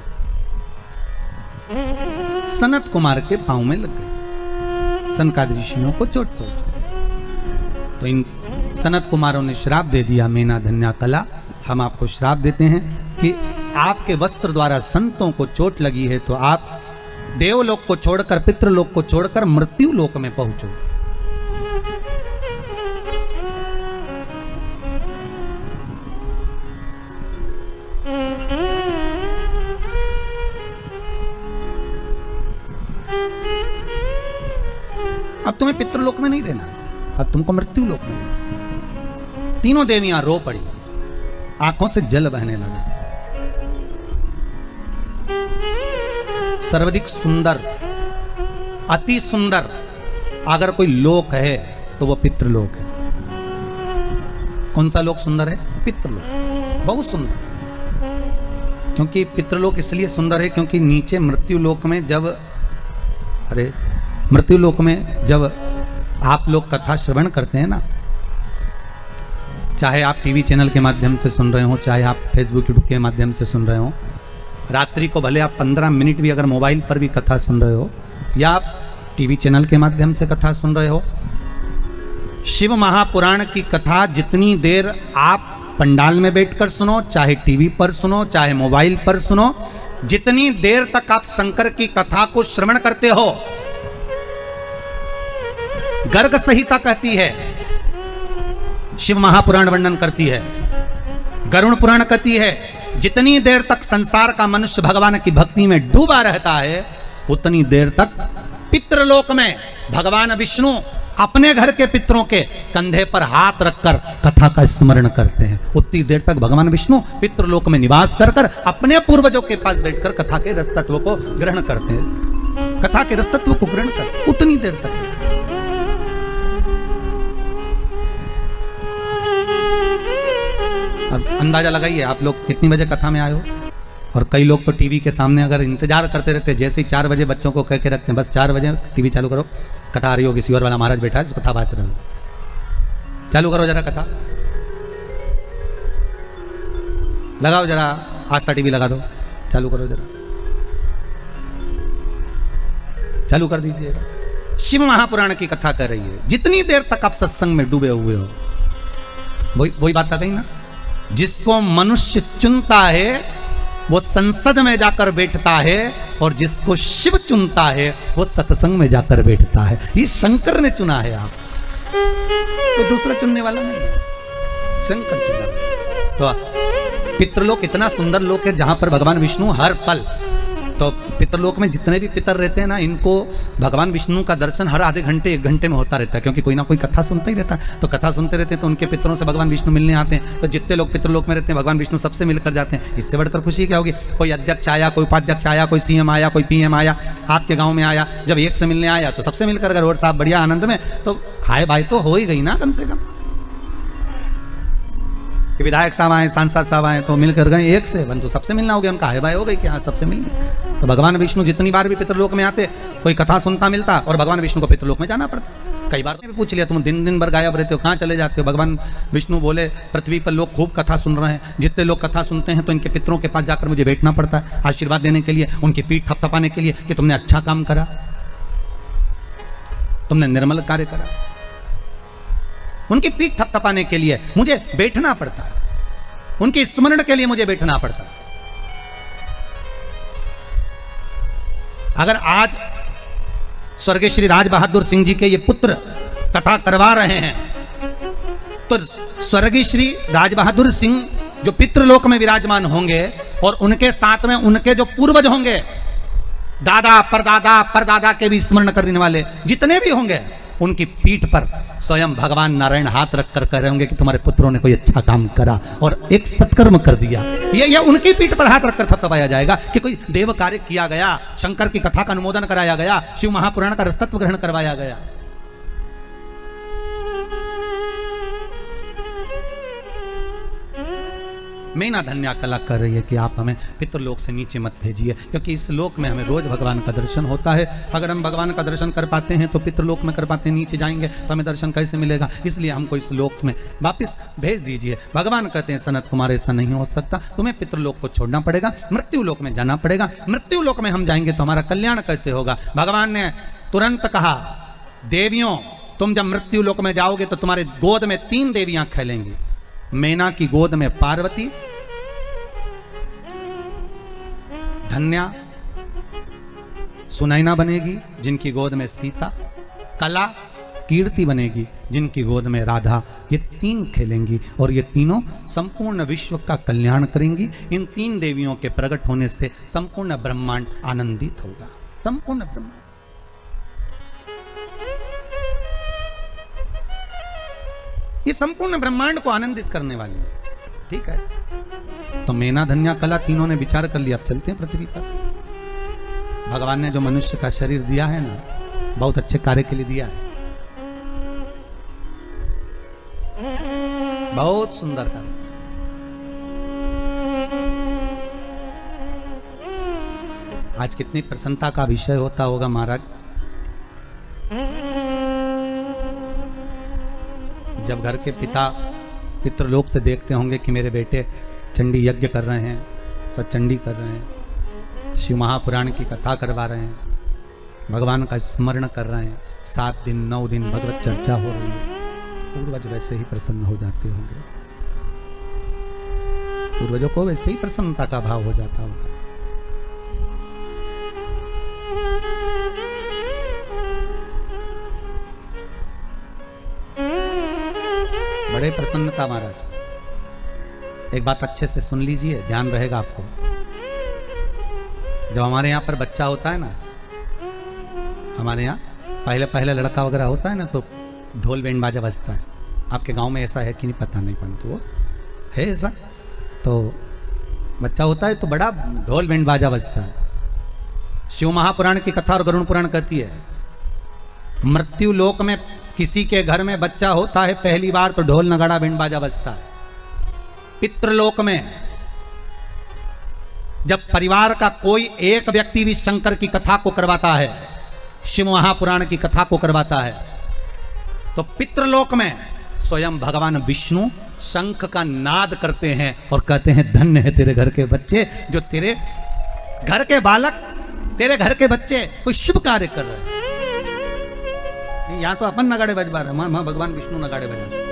सनत कुमार के पांव में लग गई। सनकादि ऋषियों को चोट पहुंची तो इन सनत कुमारों ने श्राप दे दिया, मैना, धन्या, कला, हम आपको श्राप देते हैं कि आपके वस्त्र द्वारा संतों को चोट लगी है तो आप देवलोक को छोड़कर, पितृलोक को छोड़कर मृत्यु लोक में पहुंचो। अब तुम्हें पितृलोक में नहीं रहना, अब तुमको मृत्यु लोक में रहना। तीनों देवियां रो पड़ी, आंखों से जल बहने लगा। सर्वाधिक सुंदर, अति सुंदर अगर कोई लोक है तो वो पितृलोक है। कौन सा लोक सुंदर है? पितृलोक बहुत सुंदर, क्योंकि पितृलोक इसलिए सुंदर है क्योंकि नीचे मृत्युलोक में जब आप लोग कथा श्रवण करते हैं ना, चाहे आप टीवी चैनल के माध्यम से सुन रहे हो, चाहे आप फेसबुक यूट्यूब के माध्यम से सुन रहे हो, रात्रि को भले आप 15 मिनट भी अगर मोबाइल पर भी कथा सुन रहे हो या आप टीवी चैनल के माध्यम से कथा सुन रहे हो, शिव महापुराण की कथा जितनी देर आप पंडाल में बैठकर सुनो, चाहे टीवी पर सुनो, चाहे मोबाइल पर सुनो, जितनी देर तक आप शंकर की कथा को श्रवण करते हो, गर्ग संहिता कहती है, शिव महापुराण वर्णन करती है, गरुड़ पुराण कहती है, जितनी देर तक संसार का मनुष्य भगवान की भक्ति में डूबा रहता है उतनी देर तक पितृलोक में भगवान विष्णु अपने घर के पितरों के कंधे पर हाथ रखकर कथा का स्मरण करते हैं। उतनी देर तक भगवान विष्णु पितृलोक में निवास कर कर अपने पूर्वजों के पास बैठकर कथा के रस तत्व को ग्रहण करते हैं, कथा के रस तत्व को ग्रहण करते उतनी देर तक। अब अंदाजा लगाइए आप लोग कितनी बजे कथा में आए हो। और कई लोग तो टीवी के सामने अगर इंतजार करते रहते, जैसे ही 4 बजे बच्चों को कह के रखते हैं बस 4 बजे टीवी चालू करो, कथा आ रही होगी, सियोर वाला महाराज बैठा है, कथा बात रहे, चालू करो जरा कथा, लगाओ जरा आस्था टीवी लगा दो, चालू करो जरा, चालू कर दीजिए। शिव महापुराण की कथा कर रही है, जितनी देर तक आप सत्संग में डूबे हुए हो, वही बात आ गई ना, जिसको मनुष्य चुनता है वो संसद में जाकर बैठता है और जिसको शिव चुनता है वो सत्संग में जाकर बैठता है। ये शंकर ने चुना है, आप तो दूसरा चुनने वाला नहीं, शंकर चुना। तो पितृलोक इतना सुंदर लोक है जहां पर भगवान विष्णु हर पल, तो पितृलोक में जितने भी पितर रहते हैं ना, इनको भगवान विष्णु का दर्शन हर आधे घंटे 1 घंटे में होता रहता है, क्योंकि कोई ना कोई कथा सुनता ही रहता है। तो कथा सुनते रहते हैं तो उनके पितरों से भगवान विष्णु मिलने आते हैं। तो जितने लोग पितृलोक में रहते हैं भगवान विष्णु सबसे मिलकर जाते हैं। इससे बढ़कर खुशी क्या होगी? कोई अध्यक्ष आया, कोई उपाध्यक्ष आया, कोई सीएम आया, कोई पीएम आया, आपके गाँव में आया, जब एक से मिलने आया तो सबसे मिलकर अगर और साहब बढ़िया आनंद में, तो हाय भाई तो हो ही गई ना कम से कम। कि विधायक साहब आए, सांसद साहब आए तो मिलकर गए, एक से बन तो सबसे मिलना हो गया, उनका हाय भाई हो गई कि हाँ सबसे मिलने। तो भगवान विष्णु जितनी बार भी पितृलोक में आते, कोई कथा सुनता मिलता और भगवान विष्णु को पितृलोक में जाना पड़ता। कई बार भी पूछ लिया, तुम दिन भर गायब रहते हो, कहाँ चले जाते हो? भगवान विष्णु बोले, पृथ्वी पर लोग खूब कथा सुन रहे हैं, जितने लोग कथा सुनते हैं तो इनके पितरों के पास जाकर मुझे बैठना पड़ता है आशीर्वाद देने के लिए, उनकी पीठ थपथपाने के लिए कि तुमने अच्छा काम करा, तुमने निर्मल कार्य करा। उनकी पीठ थपथपाने के लिए मुझे बैठना पड़ता है, उनके स्मरण के लिए मुझे बैठना पड़ता है। अगर आज स्वर्गीय श्री राज बहादुर सिंह जी के ये पुत्र कथा करवा रहे हैं, तो स्वर्गीय श्री राज बहादुर सिंह जो पितृलोक में विराजमान होंगे और उनके साथ में उनके जो पूर्वज होंगे, दादा परदादा के भी स्मरण करने वाले जितने भी होंगे, उनकी पीठ पर स्वयं भगवान नारायण हाथ रखकर कह रहे होंगे कि तुम्हारे पुत्रों ने कोई अच्छा काम करा और एक सत्कर्म कर दिया। ये उनकी पीठ पर हाथ रखकर थपथपाया जाएगा कि कोई देव कार्य किया गया, शंकर की कथा का अनुमोदन कराया गया, शिव महापुराण का रसतत्व ग्रहण करवाया गया। मैना धन्या कला कर रही है कि आप हमें पितृलोक से नीचे मत भेजिए, क्योंकि इस लोक में हमें रोज भगवान का दर्शन होता है। अगर हम भगवान का दर्शन कर पाते हैं तो पितृलोक में कर पाते हैं, नीचे जाएंगे तो हमें दर्शन कैसे मिलेगा? इसलिए हमको इस लोक में वापस भेज दीजिए। भगवान कहते हैं, सनत कुमार ऐसा नहीं हो सकता, तुम्हें पितृलोक को छोड़ना पड़ेगा, मृत्यु लोक में जाना पड़ेगा। मृत्यु लोक में हम जाएंगे तो हमारा कल्याण कैसे होगा? भगवान ने तुरंत कहा, देवियों तुम जब मृत्यु लोक में जाओगे तो तुम्हारे गोद में 3 देवियां खेलेंगी। मैना की गोद में पार्वती, धन्या सुनैना बनेगी जिनकी गोद में सीता, कला कीर्ति बनेगी जिनकी गोद में राधा। ये 3 खेलेंगी और ये तीनों संपूर्ण विश्व का कल्याण करेंगी। इन 3 देवियों के प्रकट होने से संपूर्ण ब्रह्मांड आनंदित होगा, संपूर्ण ब्रह्मांड। ये संपूर्ण ब्रह्मांड को आनंदित करने वाली है, ठीक है? तो मैना धन्या कला तीनों ने विचार कर लिया, अब चलते हैं पृथ्वी पर। भगवान ने जो मनुष्य का शरीर दिया है ना, बहुत अच्छे कार्य के लिए दिया है, बहुत सुंदर कार्य। आज कितनी प्रसन्नता का विषय होता होगा महाराज जब घर के पिता पितृलोक से देखते होंगे कि मेरे बेटे चंडी यज्ञ कर रहे हैं, सतचंडी कर रहे हैं, शिव महापुराण की कथा करवा रहे हैं, भगवान का स्मरण कर रहे हैं, 7 दिन 9 दिन भगवत चर्चा हो रही है। पूर्वज वैसे ही प्रसन्न हो जाते होंगे, पूर्वजों को वैसे ही प्रसन्नता का भाव हो जाता होगा। बड़े प्रसन्नता महाराज। एक बात अच्छे से सुन लीजिए, ध्यान रहेगा आपको। जब हमारे यहाँ पर बच्चा होता है ना, हमारे यहाँ पहले लड़का वगैरह होता है ना, तो ढोल बैंड बाजा बजता है। आपके गांव में ऐसा है कि नहीं पता नहीं, परंतु वो है ऐसा। तो बच्चा होता है तो बड़ा ढोल बैंड बाजा बजता है। शिव महापुराण की कथा और गरुड़ पुराण कहती है, मृत्यु लोक में किसी के घर में बच्चा होता है पहली बार तो ढोल नगाड़ा बैंड बाजा बजता है। पितृलोक में जब परिवार का कोई एक व्यक्ति भी शंकर की कथा को करवाता है, शिव महापुराण की कथा को करवाता है, तो पितृलोक में स्वयं भगवान विष्णु शंख का नाद करते हैं और कहते हैं धन्य है तेरे घर के बच्चे, जो तेरे घर के बालक, तेरे घर के बच्चे कोई शुभ कार्य कर रहे हैं। यहां तो अपन नगाड़े बजवा रहे हैं, वहां भगवान विष्णु नगाड़े बजा रहे हैं।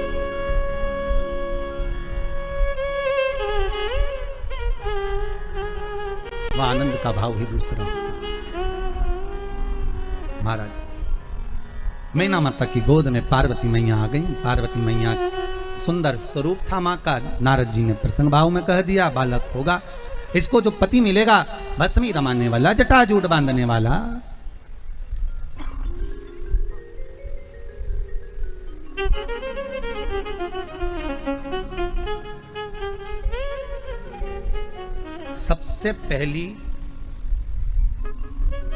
वह आनंद का भाव ही दूसरा होता महाराज। मैना माता की गोद में पार्वती मैया आ गई। पार्वती मैया सुंदर स्वरूप था मां का। नारद जी ने प्रसन्न भाव में कह दिया बालक होगा, इसको जो पति मिलेगा भस्मी रमाने वाला, जटाजूट बांधने वाला। सबसे पहली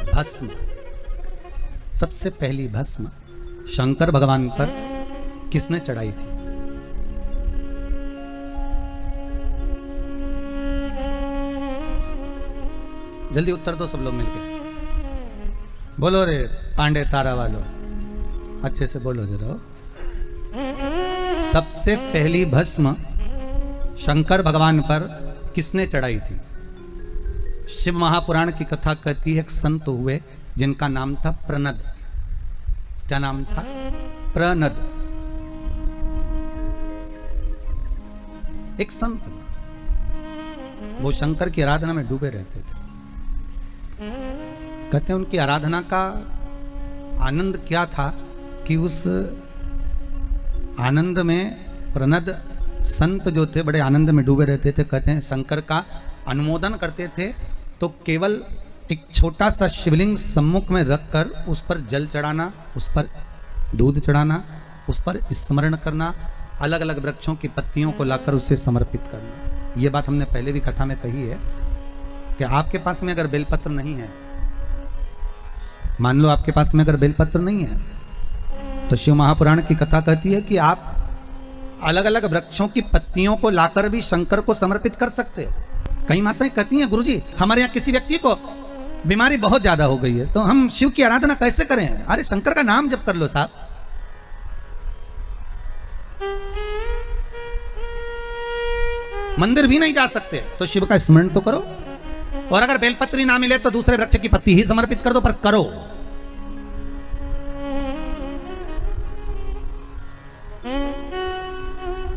भस्म, सबसे पहली भस्म शंकर भगवान पर किसने चढ़ाई थी? जल्दी उत्तर दो सब लोग मिलके। बोलो रे पांडे तारा वालों, अच्छे से बोलो जरा। सबसे पहली भस्म शंकर भगवान पर किसने चढ़ाई थी? शिव महापुराण की कथा कहती है, एक संत हुए जिनका नाम था प्रनद। क्या नाम था? प्रनद। एक संत, वो शंकर की आराधना में डूबे रहते थे। कहते हैं उनकी आराधना का आनंद क्या था कि उस आनंद में प्रनद संत जो थे बड़े आनंद में डूबे रहते थे। कहते हैं शंकर का अनुमोदन करते थे तो केवल एक छोटा सा शिवलिंग सम्मुख में रखकर उस पर जल चढ़ाना, उस पर दूध चढ़ाना, उस पर स्मरण करना, अलग अलग वृक्षों की पत्तियों को लाकर उसे समर्पित करना। ये बात हमने पहले भी कथा में कही है कि आपके पास में अगर बेलपत्र नहीं है, मान लो आपके पास में अगर बेलपत्र नहीं है, तो शिव महापुराण की कथा कहती है कि आप अलग अलग वृक्षों की पत्तियों को लाकर भी शंकर को समर्पित कर सकते हो। कई माताएं कहती हैं गुरुजी हमारे यहाँ किसी व्यक्ति को बीमारी बहुत ज्यादा हो गई है तो हम शिव की आराधना कैसे करें? अरे शंकर का नाम जप कर लो साहब। मंदिर भी नहीं जा सकते तो शिव का स्मरण तो करो, और अगर बेलपत्री ना मिले तो दूसरे वृक्ष की पत्ती ही समर्पित कर दो, पर करो।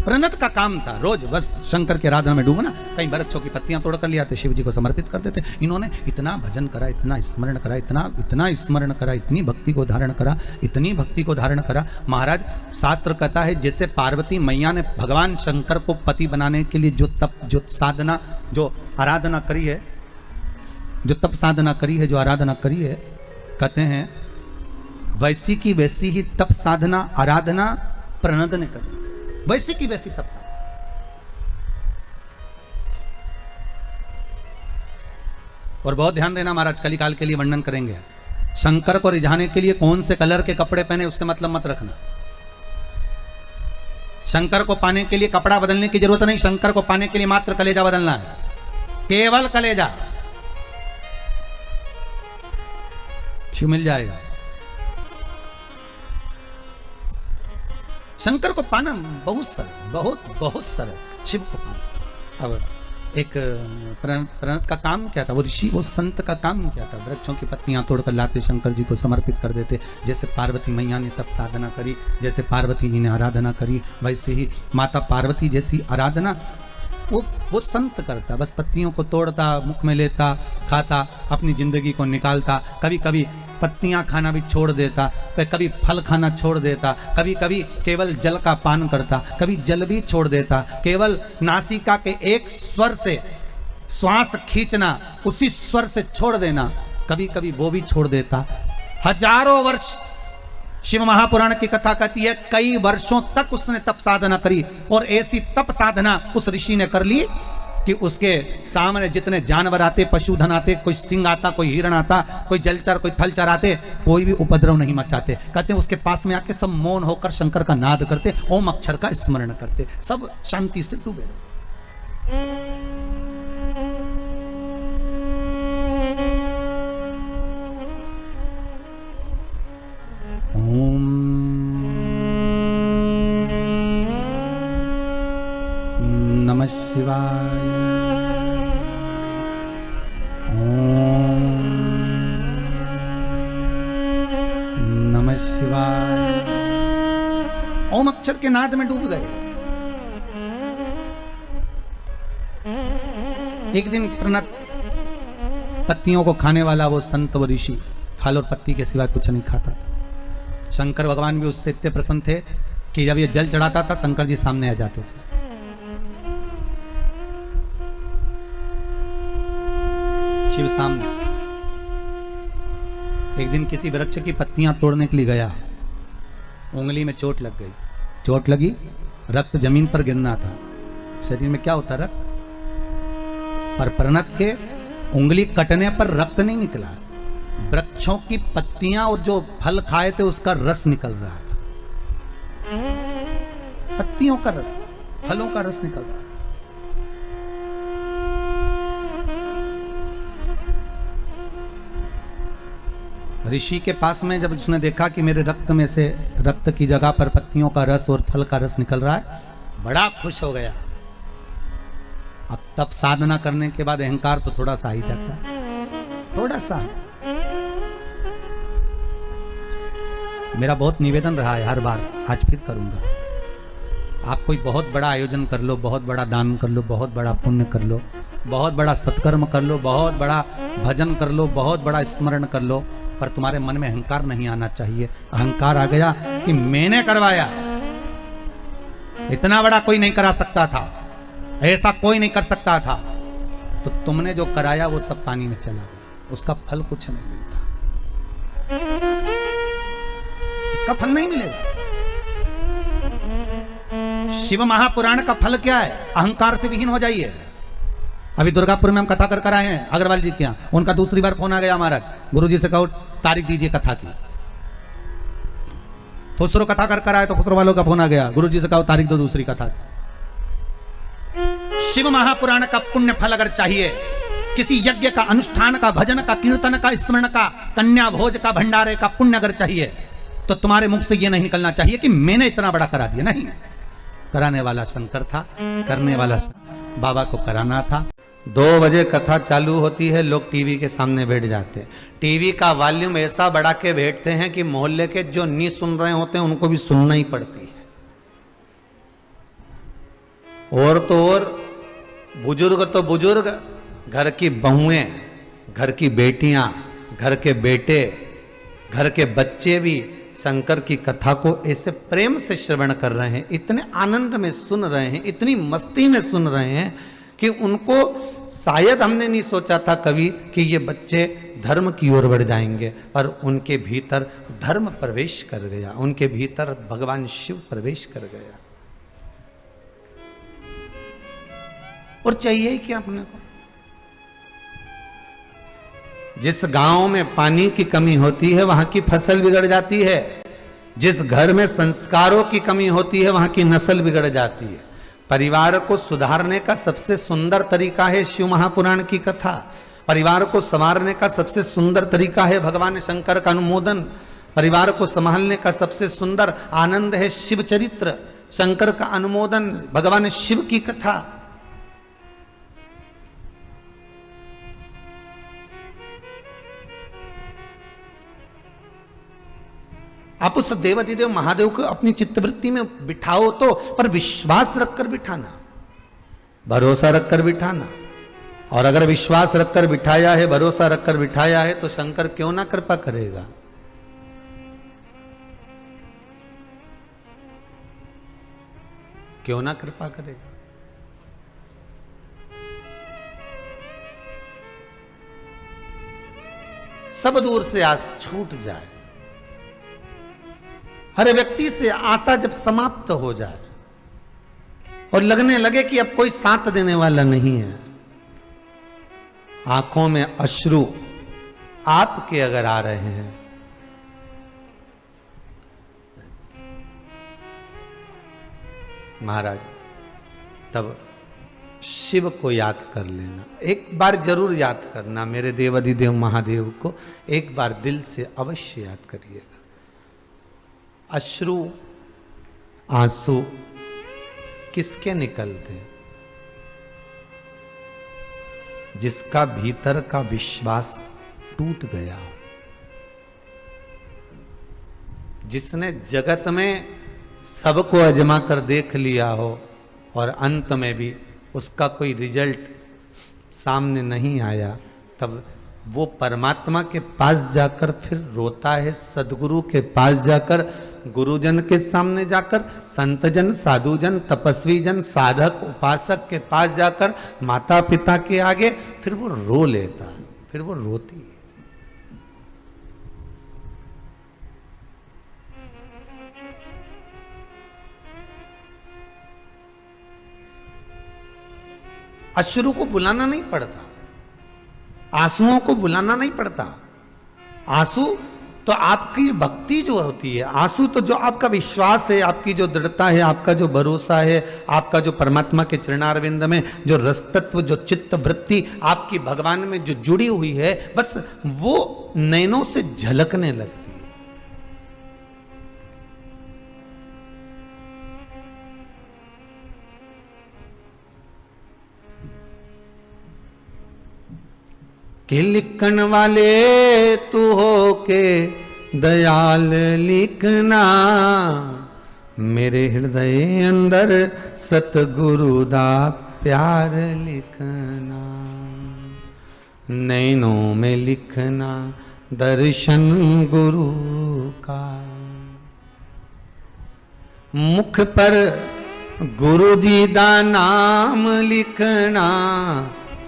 प्रनद का काम था रोज बस शंकर के आराधना में डूबना। कई वृक्षों की पत्तियां तोड़ कर ले आते, शिव जी को समर्पित कर देते। इन्होंने इतना भजन करा, इतना स्मरण करा, इतना स्मरण करा, इतनी भक्ति को धारण करा, इतनी भक्ति को धारण करा। महाराज शास्त्र कहता है जैसे पार्वती मैया ने भगवान शंकर को पति बनाने के लिए जो तप, जो साधना, जो आराधना करी है, जो तप साधना करी है, जो आराधना करी है, कहते हैं वैसी की वैसी ही तप साधना आराधना प्रनद ने करी, वैसी की वैसी तप साधना। और बहुत ध्यान देना महाराज, कलिकाल के लिए वर्णन करेंगे। शंकर को रिझाने के लिए कौन से कलर के कपड़े पहने उससे मतलब मत रखना। शंकर को पाने के लिए कपड़ा बदलने की जरूरत नहीं, शंकर को पाने के लिए मात्र कलेजा बदलना है, केवल कलेजा। शिव मिल जाएगा। शंकर को पाना बहुत सरल, बहुत सरल। शिव को पाना। अब एक प्रणत का काम क्या था? वो ऋषि, वो संत का काम क्या था? वृक्षों की पत्तियां तोड़कर लाते, शंकर जी को समर्पित कर देते। जैसे पार्वती मैया ने तप साधना करी, जैसे पार्वती जी ने आराधना करी, वैसे ही माता पार्वती जैसी आराधना वो संत करता। बस पत्तियों को तोड़ता, मुख में लेता, खाता, अपनी जिंदगी को निकालता। कभी कभी पत्तियां खाना भी छोड़ देता, कभी फल खाना छोड़ देता, कभी कभी केवल जल का पान करता, कभी जल भी छोड़ देता। केवल नासिका के एक स्वर से श्वास खींचना, उसी स्वर से छोड़ देना, कभी कभी वो भी छोड़ देता। हजारों वर्ष शिव महापुराण की कथा कहती है, कई वर्षों तक उसने तप साधना करी, और ऐसी तप साधना उस ऋषि ने कर ली कि उसके सामने जितने जानवर आते, पशुधन आते, कोई सिंह आता, कोई हिरण आता, कोई जलचर, कोई थलचर आते, कोई भी उपद्रव नहीं मचाते। कहते उसके पास में आके सब मौन होकर शंकर का नाद करते, ओम अक्षर का स्मरण करते, सब शांति से डूबे। ओम नमः शिवाय। ओम नमः शिवाय। ओम अक्षर के नाद में डूब गए। एक दिन प्रणत पत्तियों को खाने वाला वो संत, वो ऋषि फल और पत्ती के सिवा कुछ नहीं खाता था। शंकर भगवान भी उससे इतने प्रसन्न थे कि जब ये जल चढ़ाता था, शंकर जी सामने आ जाते थे। शिव सामने। एक दिन किसी वृक्ष की पत्तियां तोड़ने के लिए गया, उंगली में चोट लग गई। चोट लगी, रक्त जमीन पर गिरना था। शरीर में क्या होता? रक्त। पर प्रणत के उंगली कटने पर रक्त नहीं निकला, वृक्षों की पत्तियां और जो फल खाए थे उसका रस निकल रहा था। पत्तियों का रस, फलों का रस निकल रहा। ऋषि के पास में जब उसने देखा कि मेरे रक्त में से, रक्त की जगह पर पत्तियों का रस और फल का रस निकल रहा है, बड़ा खुश हो गया। अब तप साधना करने के बाद अहंकार तो थोड़ा सा ही जाता है, थोड़ा सा। मेरा बहुत निवेदन रहा है हर बार, आज फिर करूंगा। आप कोई बहुत बड़ा आयोजन कर लो, बहुत बड़ा दान कर लो, बहुत बड़ा पुण्य कर लो, बहुत बड़ा सत्कर्म कर लो, बहुत बड़ा भजन कर लो, बहुत बड़ा स्मरण कर लो, पर तुम्हारे मन में अहंकार नहीं आना चाहिए। अहंकार आ गया कि मैंने करवाया, इतना बड़ा कोई नहीं करा सकता था, ऐसा कोई नहीं कर सकता था, तो तुमने जो कराया वो सब पानी में चला गया, उसका फल कुछ नहीं मिलता, उसका फल नहीं मिलेगा। शिव महापुराण का फल क्या है? अहंकार से विहीन हो जाइए। अभी दुर्गापुर में हम कथा कर आए हैं अग्रवाल जी के यहाँ, उनका दूसरी बार फोन आ गया, महाराज गुरुजी से कहो तारीख दीजिए कथा की। खुसरो कथा कर आए तो खुसरो वालों का फोन आ गया, गुरुजी से कहो तारीख दो दूसरी कथा की। शिव महापुराण का पुण्य फल अगर चाहिए, किसी यज्ञ का, अनुष्ठान का, भजन का, कीर्तन का, स्मरण का, कन्या भोज का, भंडारे का पुण्य अगर चाहिए, तो तुम्हारे मुख से यह नहीं निकलना चाहिए कि मैंने इतना बड़ा करा दिया। नहीं, कराने वाला शंकर था, करने वाला बाबा को कराना था। 2 बजे कथा चालू होती है, लोग टीवी के सामने बैठ जाते हैं। टीवी का वॉल्यूम ऐसा बढ़ा के बैठते हैं कि मोहल्ले के जो नहीं सुन रहे होते हैं उनको भी सुनना ही पड़ती है। और तो और बुजुर्ग तो बुजुर्ग, घर की बहुएं, घर की बेटियां, घर के बेटे, घर के बच्चे भी शंकर की कथा को ऐसे प्रेम से श्रवण कर रहे हैं, इतने आनंद में सुन रहे हैं, इतनी मस्ती में सुन रहे हैं कि उनको शायद हमने नहीं सोचा था कभी कि ये बच्चे धर्म की ओर बढ़ जाएंगे, पर उनके भीतर धर्म प्रवेश कर गया, उनके भीतर भगवान शिव प्रवेश कर गया। और चाहिए ही क्या अपने को? जिस गांव में पानी की कमी होती है वहां की फसल बिगड़ जाती है, जिस घर में संस्कारों की कमी होती है वहां की नस्ल बिगड़ जाती है। परिवार को सुधारने का सबसे सुंदर तरीका है शिव महापुराण की कथा। परिवार को संवारने का सबसे सुंदर तरीका है भगवान शंकर का अनुमोदन। परिवार को संभालने का सबसे सुंदर आनंद है शिव चरित्र, शंकर का अनुमोदन, भगवान शिव की कथा। आप उस देवाधिदेव महादेव को अपनी चित्तवृत्ति में बिठाओ तो, पर विश्वास रखकर बिठाना, भरोसा रखकर बिठाना। और अगर विश्वास रखकर बिठाया है, भरोसा रखकर बिठाया है, तो शंकर क्यों ना कृपा करेगा। क्यों ना कृपा करेगा। सब दूर से आस छूट जाए, हर व्यक्ति से आशा जब समाप्त हो जाए और लगने लगे कि अब कोई साथ देने वाला नहीं है, आंखों में अश्रु आपके अगर आ रहे हैं, महाराज, तब शिव को याद कर लेना। एक बार जरूर याद करना, मेरे देवाधिदेव महादेव को एक बार दिल से अवश्य याद करिएगा। अश्रु आंसू किसके निकलते? जिसका भीतर का विश्वास टूट गया हो, जिसने जगत में सबको आजमा कर देख लिया हो और अंत में भी उसका कोई रिजल्ट सामने नहीं आया, तब वो परमात्मा के पास जाकर फिर रोता है। सदगुरु के पास जाकर, गुरुजन के सामने जाकर, संतजन, साधुजन, तपस्वी जन, साधक, उपासक के पास जाकर, माता पिता के आगे फिर वो रो लेता, फिर वो रोती है। अश्रु को बुलाना नहीं पड़ता, आंसुओं को बुलाना नहीं पड़ता। आंसू तो आपकी भक्ति जो होती है, आंसू तो जो आपका विश्वास है, आपकी जो दृढ़ता है, आपका जो भरोसा है, आपका जो परमात्मा के चरणारविंद में जो रसतत्व, जो चित्त वृत्ति आपकी भगवान में जो जुड़ी हुई है, बस वो नैनों से झलकने लगती है। कि लिखन वाले तू हो के दयाल लिखना, मेरे हृदय अंदर सतगुरु दा प्यार लिखना, नैनों में लिखना दर्शन गुरु का, मुख पर गुरु जी दा नाम लिखना,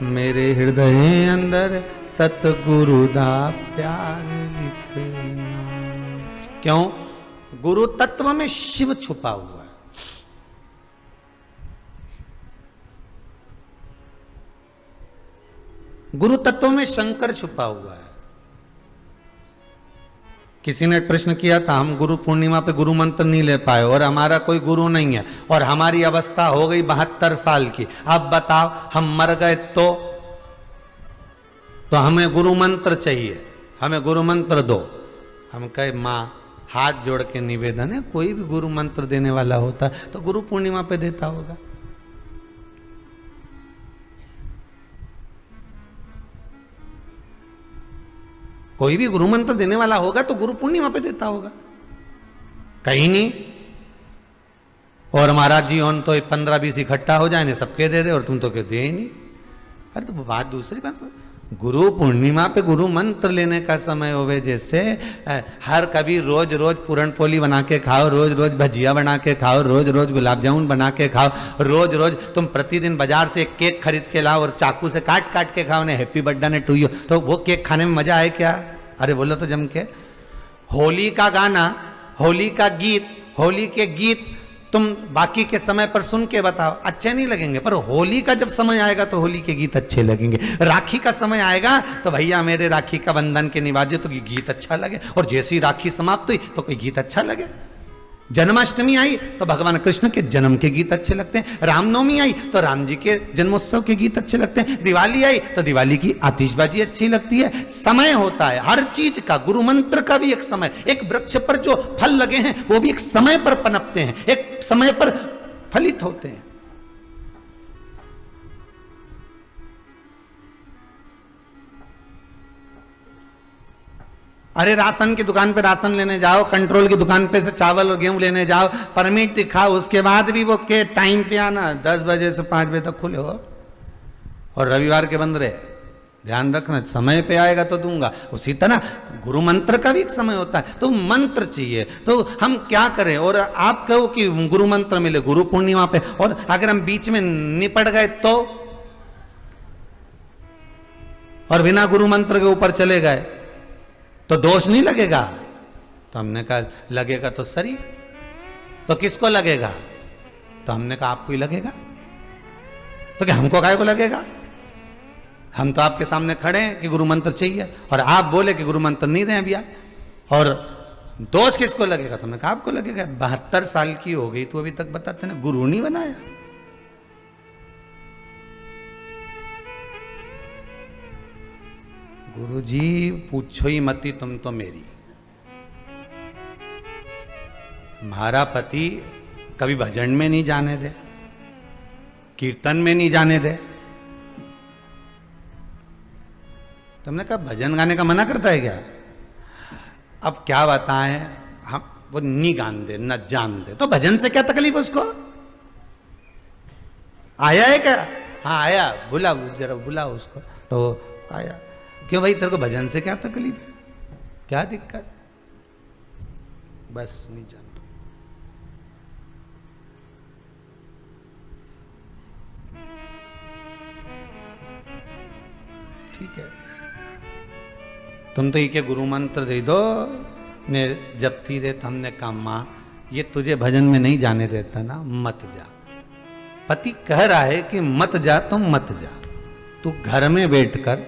मेरे हृदय अंदर सतगुरु दा प्यार लिखना। क्यों? गुरु तत्व में शिव छुपा हुआ है। गुरु तत्व में शंकर छुपा हुआ है। किसी ने प्रश्न किया था, हम गुरु पूर्णिमा पे गुरु मंत्र नहीं ले पाए और हमारा कोई गुरु नहीं है और हमारी अवस्था हो गई 72 साल की, अब बताओ हम मर गए तो हमें गुरु मंत्र चाहिए, हमें गुरु मंत्र दो। हम कहे माँ हाथ जोड़ के निवेदन है, कोई भी गुरु मंत्र देने वाला होता तो गुरु पूर्णिमा पे देता होगा। कोई भी गुरु मंत्र देने वाला होगा तो गुरु पूर्णिमा पे देता होगा, कहीं नहीं। और महाराज जी होन तो 15-20 इकट्ठा हो जाए, सबके दे रहे और तुम तो दे ही नहीं। अरे तो बात दूसरी बात, गुरु पूर्णिमा पे गुरु मंत्र लेने का समय होवे, जैसे हर कभी रोज रोज पूरण पोली बना के खाओ, रोज रोज भजिया बना के खाओ, रोज रोज गुलाब जामुन बना के खाओ, रोज रोज तुम प्रतिदिन बाजार से एक केक खरीद के लाओ और चाकू से काट काट के खाओ, ने हैप्पी बर्थडे ने टू यू, तो वो केक खाने में मजा आए क्या? अरे बोलो तो जम के। होली का गाना, होली का गीत, होली के गीत तुम बाकी के समय पर सुन के बताओ, अच्छे नहीं लगेंगे, पर होली का जब समय आएगा तो होली के गीत अच्छे लगेंगे। राखी का समय आएगा तो भैया मेरे राखी का बंधन के निभाजे तो गीत अच्छा लगे, और जैसी राखी समाप्त हुई तो कोई गीत अच्छा लगे। जन्माष्टमी आई तो भगवान कृष्ण के जन्म के गीत अच्छे लगते हैं, रामनवमी आई तो राम जी के जन्मोत्सव के गीत अच्छे लगते हैं, दिवाली आई तो दिवाली की आतिशबाजी अच्छी लगती है। समय होता है हर चीज का, गुरु मंत्र का भी एक समय, एक वृक्ष पर जो फल लगे हैं वो भी एक समय पर पनपते हैं, एक समय पर फलित होते हैं। अरे राशन की दुकान पे राशन लेने जाओ, कंट्रोल की दुकान पे से चावल और गेहूं लेने जाओ, परमिट दिखाओ, उसके बाद भी वो के टाइम पे आना, 10 बजे से 5 बजे तक खुले हो और रविवार के बंद रहे। ध्यान रखना, समय पे आएगा तो दूंगा। उसी तरह गुरु मंत्र का भी एक समय होता है, तो मंत्र चाहिए। तो हम क्या करें? और आप कहो कि गुरु मंत्र मिले गुरु पूर्णिमा पे, और अगर हम बीच में निपट गए तो, और बिना गुरु मंत्र के ऊपर चले गए तो दोष नहीं लगेगा? तो हमने कहा लगेगा तो सही, तो किसको लगेगा? तो हमने कहा आपको ही लगेगा। तो क्या हमको काहे को लगेगा? हम तो आपके सामने खड़े हैं कि गुरु मंत्र चाहिए, और आप बोले कि गुरु मंत्र नहीं दें भैया, और दोष किसको लगेगा? तो हमने कहा आपको लगेगा। 72 साल की हो गई तो अभी तक बताते ना गुरु नहीं बनाया। गुरु जी पूछो ही मती तुम तो मेरी। हमारा पति कभी भजन में नहीं जाने दे, कीर्तन में नहीं जाने दे। तुमने कहा भजन गाने का मना करता है क्या? अब क्या बताएं, हम वो नहीं गान दे न जान दे, तो भजन से क्या तकलीफ उसको? आया है क्या? हाँ आया, बुला जरा बुला उसको। तो आया, क्यों भाई तेरे को भजन से क्या तकलीफ है, क्या दिक्कत? बस नहीं जानता। ठीक है, तुम तो ये के गुरु मंत्र दे दो ने जपती रहे। हमने कहा मां ये तुझे भजन में नहीं जाने देता ना, मत जा। पति कह रहा है कि मत जा, तुम मत जा, तू घर में बैठकर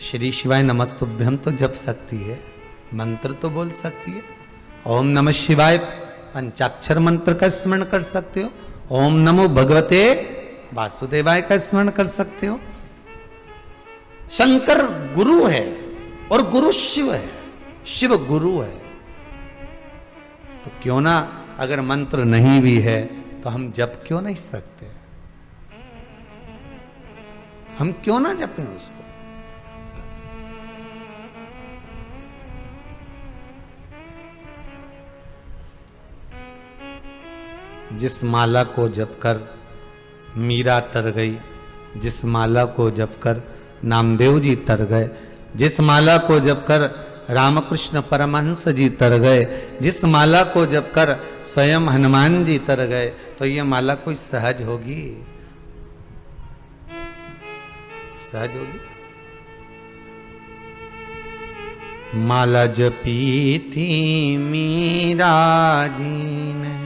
श्री शिवाय नमस्तुभ्यम तो जप सकती है, मंत्र तो बोल सकती है। ओम नमः शिवाय पंचाक्षर मंत्र का स्मरण कर सकते हो, ओम नमो भगवते वासुदेवाय का स्मरण कर सकते हो। शंकर गुरु है और गुरु शिव है, शिव गुरु है। तो क्यों ना, अगर मंत्र नहीं भी है तो हम जप क्यों नहीं सकते? हम क्यों ना जपें उसको? जिस माला को जपकर मीरा तर गई, जिस माला को जपकर नामदेव जी तर गए, जिस माला को जपकर रामकृष्ण परमहंस जी तर गए, जिस माला को जपकर स्वयं हनुमान जी तर गए, तो ये माला कोई सहज होगी? सहज होगी? माला जपी थी मीरा जी ने,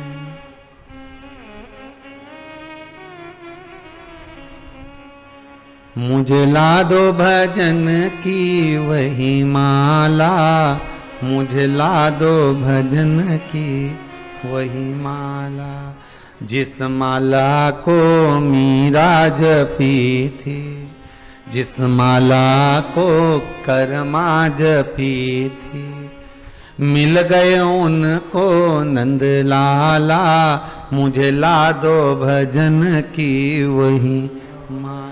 मुझे ला दो भजन की वही माला, मुझे ला दो भजन की वही माला। जिस माला को मीरा जपी थी, जिस माला को कर्मा जपी थी, मिल गए उनको नंद लाला, मुझे ला दो भजन की वही माला।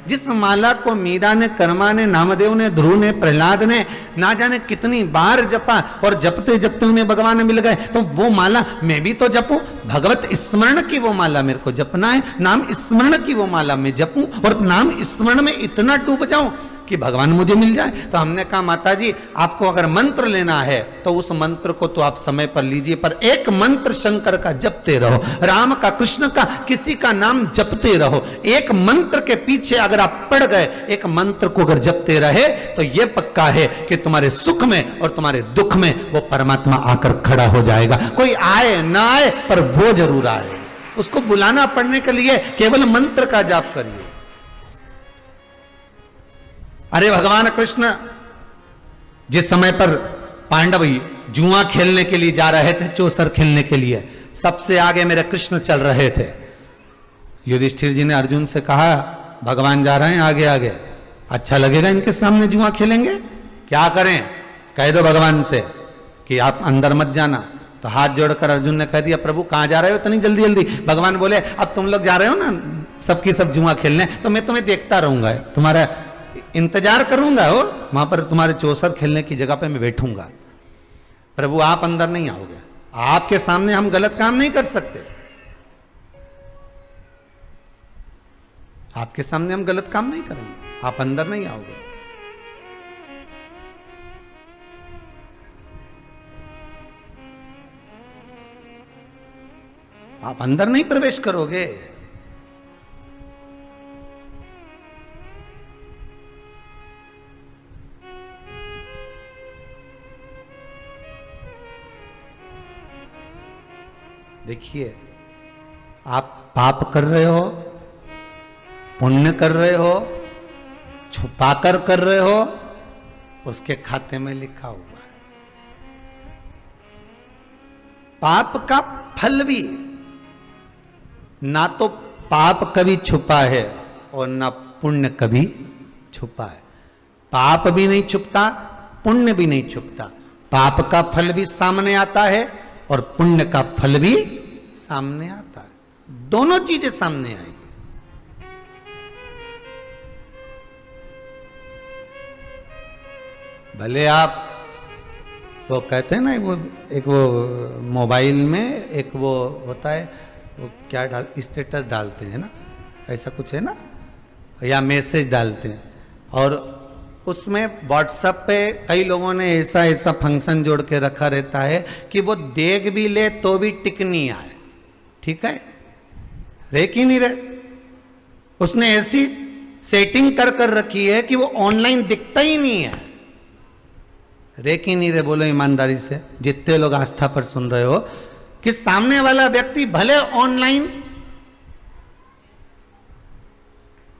जिस माला को मीरा ने, कर्मा ने, नामदेव ने, ध्रुव ने, प्रहलाद ने ना जाने कितनी बार जपा, और जपते जपते उन्हें भगवान मिल गए, तो वो माला मैं भी तो जपूं। भगवत स्मरण की वो माला मेरे को जपना है, नाम स्मरण की वो माला मैं जपूं, और नाम स्मरण में इतना डूब जाऊं कि भगवान मुझे मिल जाए। तो हमने कहा माता जी आपको अगर मंत्र लेना है तो उस मंत्र को तो आप समय पर लीजिए, पर एक मंत्र शंकर का जपते रहो, राम का, कृष्ण का, किसी का नाम जपते रहो। एक मंत्र के पीछे अगर आप पड़ गए, एक मंत्र को अगर जपते रहे, तो यह पक्का है कि तुम्हारे सुख में और तुम्हारे दुख में वो परमात्मा आकर खड़ा हो जाएगा। कोई आए ना आए पर वो जरूर आए। उसको बुलाना पड़ने के लिए केवल मंत्र का जाप करिए। अरे भगवान कृष्ण जिस समय पर पांडव जुआ खेलने के लिए जा रहे थे, चौसर खेलने के लिए, सबसे आगे मेरे कृष्ण चल रहे थे। युधिष्ठिर जी ने अर्जुन से कहा, भगवान जा रहे हैं आगे आगे, अच्छा लगेगा इनके सामने जुआ खेलेंगे? क्या करें? कह दो भगवान से कि आप अंदर मत जाना। तो हाथ जोड़कर अर्जुन ने कह दिया, प्रभु कहां जा रहे हो इतनी जल्दी जल्दी? भगवान बोले, अब तुम लोग जा रहे हो ना सबकी सब जुआ खेलने, तो मैं तुम्हें देखता रहूंगा, तुम्हारा इंतजार करूंगा, हो वहां पर तुम्हारे चौसर खेलने की जगह पे मैं बैठूंगा। प्रभु आप अंदर नहीं आओगे, आपके सामने हम गलत काम नहीं कर सकते, आपके सामने हम गलत काम नहीं करेंगे, आप अंदर नहीं आओगे। आप अंदर नहीं प्रवेश करोगे। देखिए, आप पाप कर रहे हो, पुण्य कर रहे हो, छुपाकर कर रहे हो, उसके खाते में लिखा हुआ है। पाप का फल भी, ना तो पाप कभी छुपा है और ना पुण्य कभी छुपा है। पाप भी नहीं छुपता, पुण्य भी नहीं छुपता। पाप का फल भी सामने आता है और पुण्य का फल भी सामने आता है, दोनों चीजें सामने आएगी। भले आप वो कहते हैं ना, वो एक वो मोबाइल में एक वो होता है, वो क्या डाल स्टेटस डालते हैं ना, ऐसा कुछ है ना, या मैसेज डालते हैं, और उसमें व्हाट्सएप पे कई लोगों ने ऐसा ऐसा फंक्शन जोड़ के रखा रहता है कि वो देख भी ले तो भी टिक नहीं आए, ठीक है, देख ही नहीं रहे। उसने ऐसी सेटिंग कर कर रखी है कि वो ऑनलाइन दिखता ही नहीं है, देख ही नहीं रहे। बोलो ईमानदारी से, जितने लोग आस्था पर सुन रहे हो, कि सामने वाला व्यक्ति भले ऑनलाइन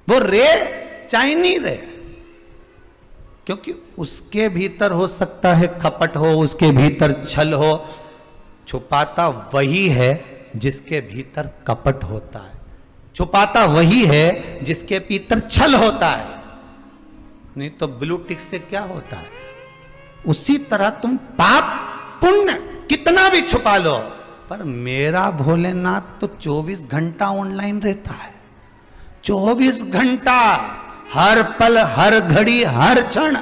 वो रे चाहे नहीं रहे, क्योंकि उसके भीतर हो सकता है कपट हो, उसके भीतर छल हो। छुपाता वही है जिसके भीतर कपट होता है, छुपाता वही है जिसके भीतर छल होता है। नहीं तो ब्लू टिक से क्या होता है? उसी तरह तुम पाप पुण्य कितना भी छुपा लो, पर मेरा भोलेनाथ तो 24 घंटा ऑनलाइन रहता है, 24 घंटा, हर पल हर घड़ी हर क्षण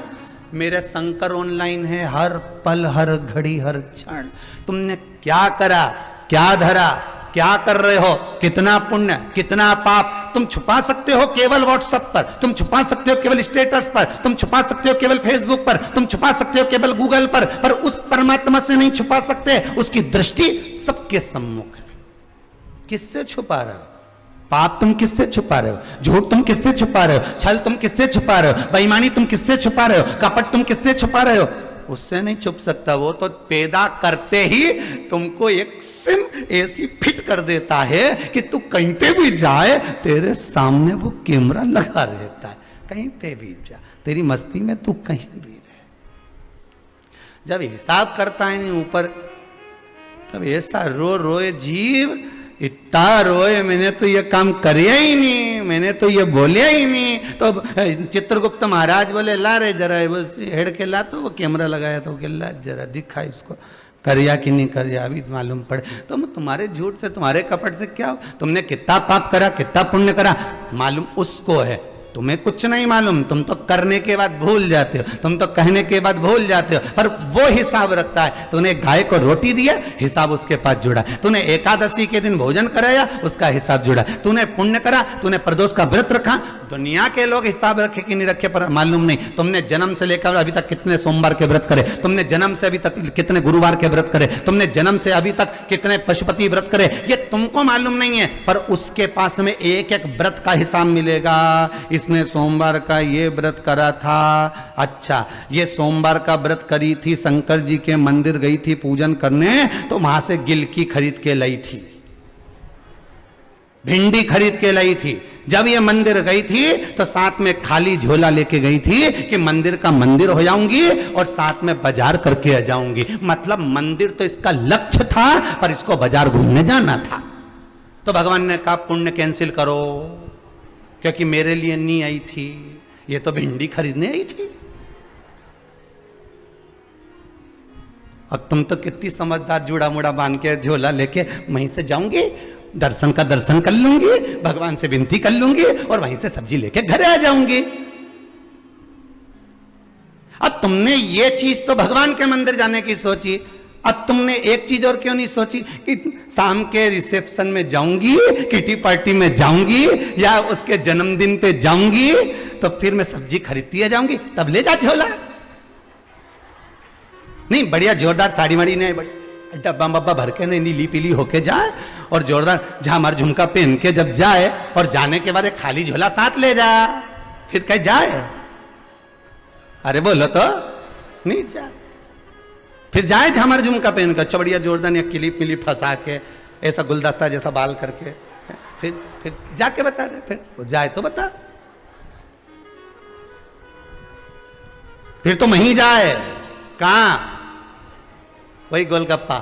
मेरे शंकर ऑनलाइन है, हर पल हर घड़ी हर क्षण। तुमने क्या करा, क्या धरा, क्या कर रहे हो, कितना पुण्य कितना पाप तुम छुपा सकते हो केवल व्हाट्सएप पर, तुम छुपा सकते हो केवल स्टेटस पर, तुम छुपा सकते हो केवल फेसबुक पर, तुम छुपा सकते हो केवल गूगल पर उस परमात्मा से नहीं छुपा सकते। उसकी दृष्टि सबके सम्मुख है। किससे छुपा रहे हो? पाप तुम किससे छुपा रहे हो? झूठ तुम किससे छुपा रहे हो? छल तुम किससे छुपा रहे हो? बेईमानी तुम किससे छुपा रहे हो? कपट तुम किससे छुपा रहे हो? उससे नहीं छुप सकता। वो तो पैदा करते ही तुमको एक सिम ऐसी फिट कर देता है कि तू कहीं पे भी जाए तेरे सामने वो कैमरा लगा रहता है, कहीं पे भी जा, तेरी मस्ती में तू कहीं भी रहे। जब हिसाब करता है नहीं ऊपर, तब ऐसा रो रोए जीव, इतना रोए, मैंने तो ये काम करिया ही नहीं, मैंने तो ये बोलिया ही नहीं। तो चित्रगुप्त महाराज बोले, ला रे जरा बस हेड के ला, तो वो कैमरा लगाया तो ला जरा दिखा इसको, करिया कि नहीं करिया अभी मालूम पड़े। तो तुम्हारे झूठ से तुम्हारे कपट से क्या हो? तुमने कितना पाप करा, कितना पुण्य करा, मालूम उसको है, तुम्हें कुछ नहीं मालूम। तुम तो करने के बाद भूल जाते हो, तुम तो कहने के बाद भूल जाते हो, पर वो हिसाब रखता है। तूने गाय को रोटी दिया, हिसाब उसके पास जुड़ा। तूने एकादशी के दिन भोजन कराया, उसका हिसाब जुड़ा। तूने पुण्य करा, तूने प्रदोष का व्रत रखा, दुनिया के लोग हिसाब रखे कि नहीं रखे पर मालूम नहीं। तुमने जन्म से लेकर अभी तक कितने सोमवार के व्रत करे, तुमने जन्म से अभी तक कितने गुरुवार के व्रत करे, तुमने जन्म से अभी तक कितने पशुपति व्रत करे, ये तुमको मालूम नहीं है। पर उसके पास में एक एक व्रत का हिसाब मिलेगा। इसने सोमवार का ये व्रत करा था, अच्छा ये सोमवार का व्रत करी थी, शंकर जी के मंदिर गई थी पूजन करने, तो वहां से गिलकी खरीद के लाई थी। भिंडी खरीद के लाई थी। जब ये मंदिर गई थी तो साथ में खाली झोला लेके गई थी कि मंदिर का मंदिर हो जाऊंगी और साथ में बाजार करके आ जाऊंगी। मतलब मंदिर तो इसका लक्ष्य था पर इसको बाजार घूमने जाना था। तो भगवान ने कहा पुण्य कैंसिल करो, क्योंकि मेरे लिए नहीं आई थी, ये तो भिंडी खरीदने आई थी। अब तुम तो कितनी समझदार, जूड़ा मुड़ा बांध के झोला लेके वहीं से जाऊंगी, दर्शन का दर्शन कर लूंगी, भगवान से विनती कर लूंगी और वहीं से सब्जी लेके घर आ जाऊंगी। अब तुमने ये चीज तो भगवान के मंदिर जाने की सोची, अब तुमने एक चीज और क्यों नहीं सोची कि शाम के रिसेप्शन में जाऊंगी, किटी पार्टी में जाऊंगी या उसके जन्मदिन पे जाऊंगी तो फिर मैं सब्जी खरीदती है जाऊंगी, तब ले जा झोला। नहीं, बढ़िया जोरदार साड़ी वाड़ी ने डब्बा बब्बा भर के नीली पीली होके जाए और जोरदार झामर झुमका पहन के जब जाए और जाने के बाद एक खाली झोला साथ ले जा, फिर कहीं जाए। अरे बोलो तो नहीं जाए, फिर जाए झामर झुमका पहन कर चबड़िया जोरदार या क्लिप मिलिप फंसा के ऐसा गुलदस्ता जैसा बाल करके, फिर जाके बता दे, फिर वो जाए तो बता, फिर तो वहीं जाए। कहां? वही गोलगप्पा,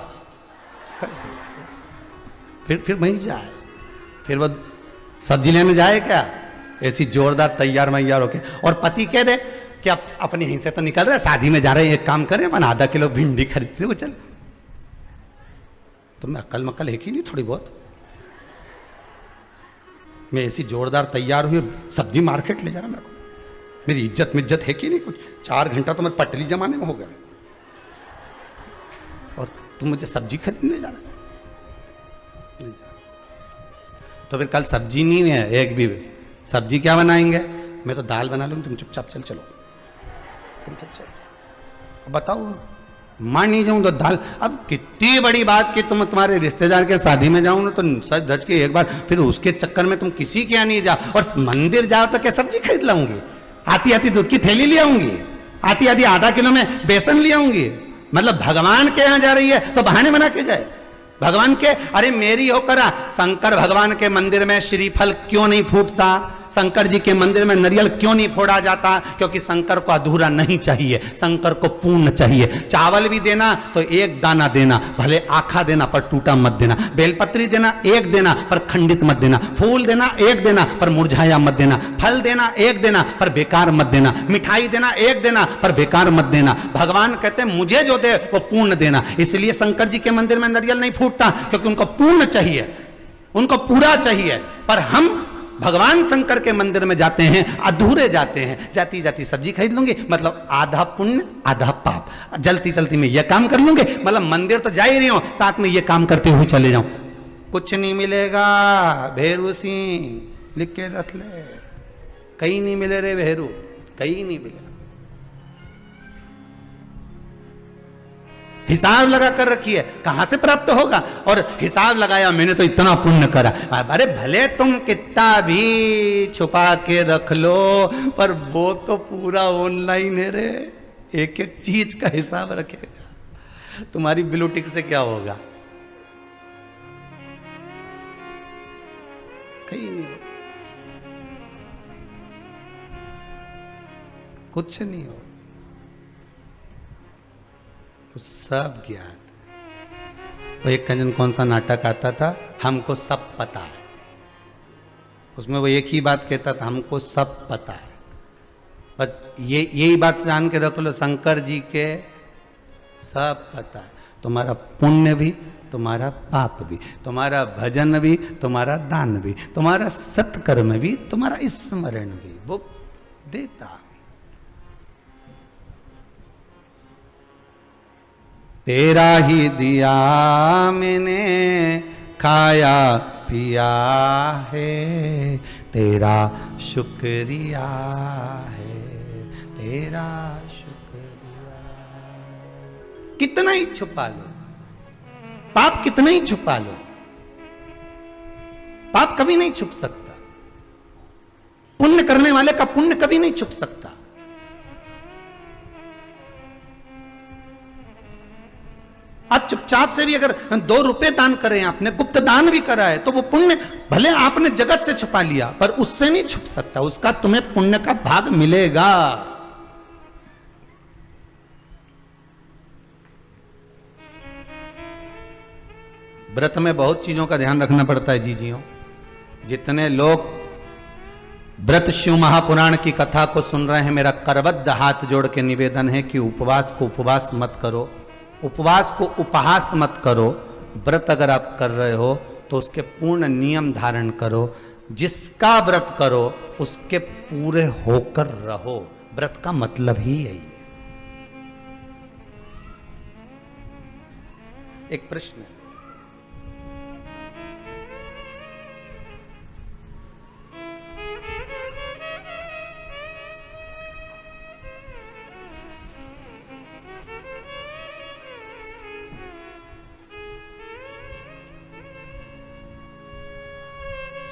फिर वहीं जाए। फिर वो सब्जी लेने जाए क्या ऐसी जोरदार तैयार मैयार होके, और पति कह दे कि अब अपने यहीं से तो निकल रहे, शादी में जा रहे हैं, एक काम करें अपन आधा किलो भिंडी खरीदते वो चल। तुम्हें अक्ल मक्ल है कि नहीं थोड़ी बहुत? मैं ऐसी जोरदार तैयार हुई सब्जी मार्केट ले जा रहा, मेरे को मेरी इज्जत मिज्जत है कि नहीं कुछ? 4 घंटा तो मैं पटरी जमाने में हो गया और तुम मुझे सब्जी खरीदने जा रहा। तो फिर कल सब्जी नहीं है, एक भी सब्जी क्या बनाएंगे? मैं तो दाल बना लूंगी, तुम चुपचाप चल चलो, तुम चल। अब बताओ, मान नहीं जाऊं तो दाल। अब कितनी बड़ी बात कि तुम तुम्हारे रिश्तेदार के शादी में जाऊं ना तो सच धज के एक बार, फिर उसके चक्कर में तुम किसी के यहाँ नहीं जाओ और मंदिर जाओ तो क्या सब्जी खरीद लाऊंगी? आती आती दूध की थैली ले आऊंगी, आती आती आधा किलो में बेसन ले आऊंगी। मतलब भगवान के यहाँ जा रही है तो बहाने बना के जाए भगवान के। अरे मेरी हो करा, शंकर भगवान के मंदिर में श्रीफल क्यों नहीं फूटता? शंकर जी के मंदिर में नारियल क्यों नहीं फोड़ा जाता? क्योंकि शंकर को अधूरा नहीं चाहिए, शंकर को पूर्ण चाहिए। चावल भी देना तो एक दाना देना, भले आखा देना पर टूटा मत देना। बेलपत्री देना एक देना पर खंडित मत देना। फूल देना एक देना पर मुरझाया मत देना। फल देना एक देना पर बेकार मत देना। मिठाई देना एक देना पर बेकार मत देना। भगवान कहते हैं मुझे जो दे वो पूर्ण देना। इसलिए शंकर जी के मंदिर में नारियल नहीं फूटता, क्योंकि उनको पूर्ण चाहिए, उनको पूरा चाहिए। पर हम भगवान शंकर के मंदिर में जाते हैं, अधूरे जाते हैं। जाती जाती सब्जी खरीद लूंगी, मतलब आधा पुण्य आधा पाप। जल्दी जल्दी में यह काम कर लूंगी, मतलब मंदिर तो जा ही रही हूं, साथ में यह काम करते हुए चले जाऊं। कुछ नहीं मिलेगा भेरू सिंह, लिख के रख ले। कहीं नहीं मिले रे भेरू, कहीं नहीं मिले। हिसाब लगा कर रखी है, कहां से प्राप्त होगा? और हिसाब लगाया मैंने तो इतना पुण्य करा। अरे भले तुम कितना भी छुपा के रख लो, पर वो तो पूरा ऑनलाइन है रे, एक एक चीज का हिसाब रखेगा। तुम्हारी ब्लू टिक से क्या होगा? कहीं नहीं, कुछ नहीं हो, सब ज्ञात। वो एक कंजन कौन सा नाटक आता था, हमको सब पता है, उसमें वो एक ही बात कहता था, हमको सब पता है। बस यही बात जान के रख लो, शंकर जी के सब पता है। तुम्हारा पुण्य भी, तुम्हारा पाप भी, तुम्हारा भजन भी, तुम्हारा दान भी, तुम्हारा सत्कर्म भी, तुम्हारा स्मरण भी वो देता। तेरा ही दिया मैंने खाया पिया है, तेरा शुक्रिया है, तेरा शुक्रिया। कितना ही छुपा लो पाप, कितना ही छुपा लो, पाप कभी नहीं छुप सकता। पुण्य करने वाले का पुण्य कभी नहीं छुप सकता। आप चुपचाप से भी अगर 2 रुपए दान करें, आपने गुप्त दान भी करा है, तो वो पुण्य भले आपने जगत से छुपा लिया पर उससे नहीं छुप सकता, उसका तुम्हें पुण्य का भाग मिलेगा। व्रत में बहुत चीजों का ध्यान रखना पड़ता है जीजियों। जितने लोग व्रत शिव महापुराण की कथा को सुन रहे हैं, मेरा करबद्ध हाथ जोड़ के निवेदन है कि उपवास को उपवास मत करो, उपवास को उपहास मत करो। व्रत अगर आप कर रहे हो तो उसके पूर्ण नियम धारण करो। जिसका व्रत करो उसके पूरे होकर रहो। व्रत का मतलब ही यही है। एक प्रश्न है,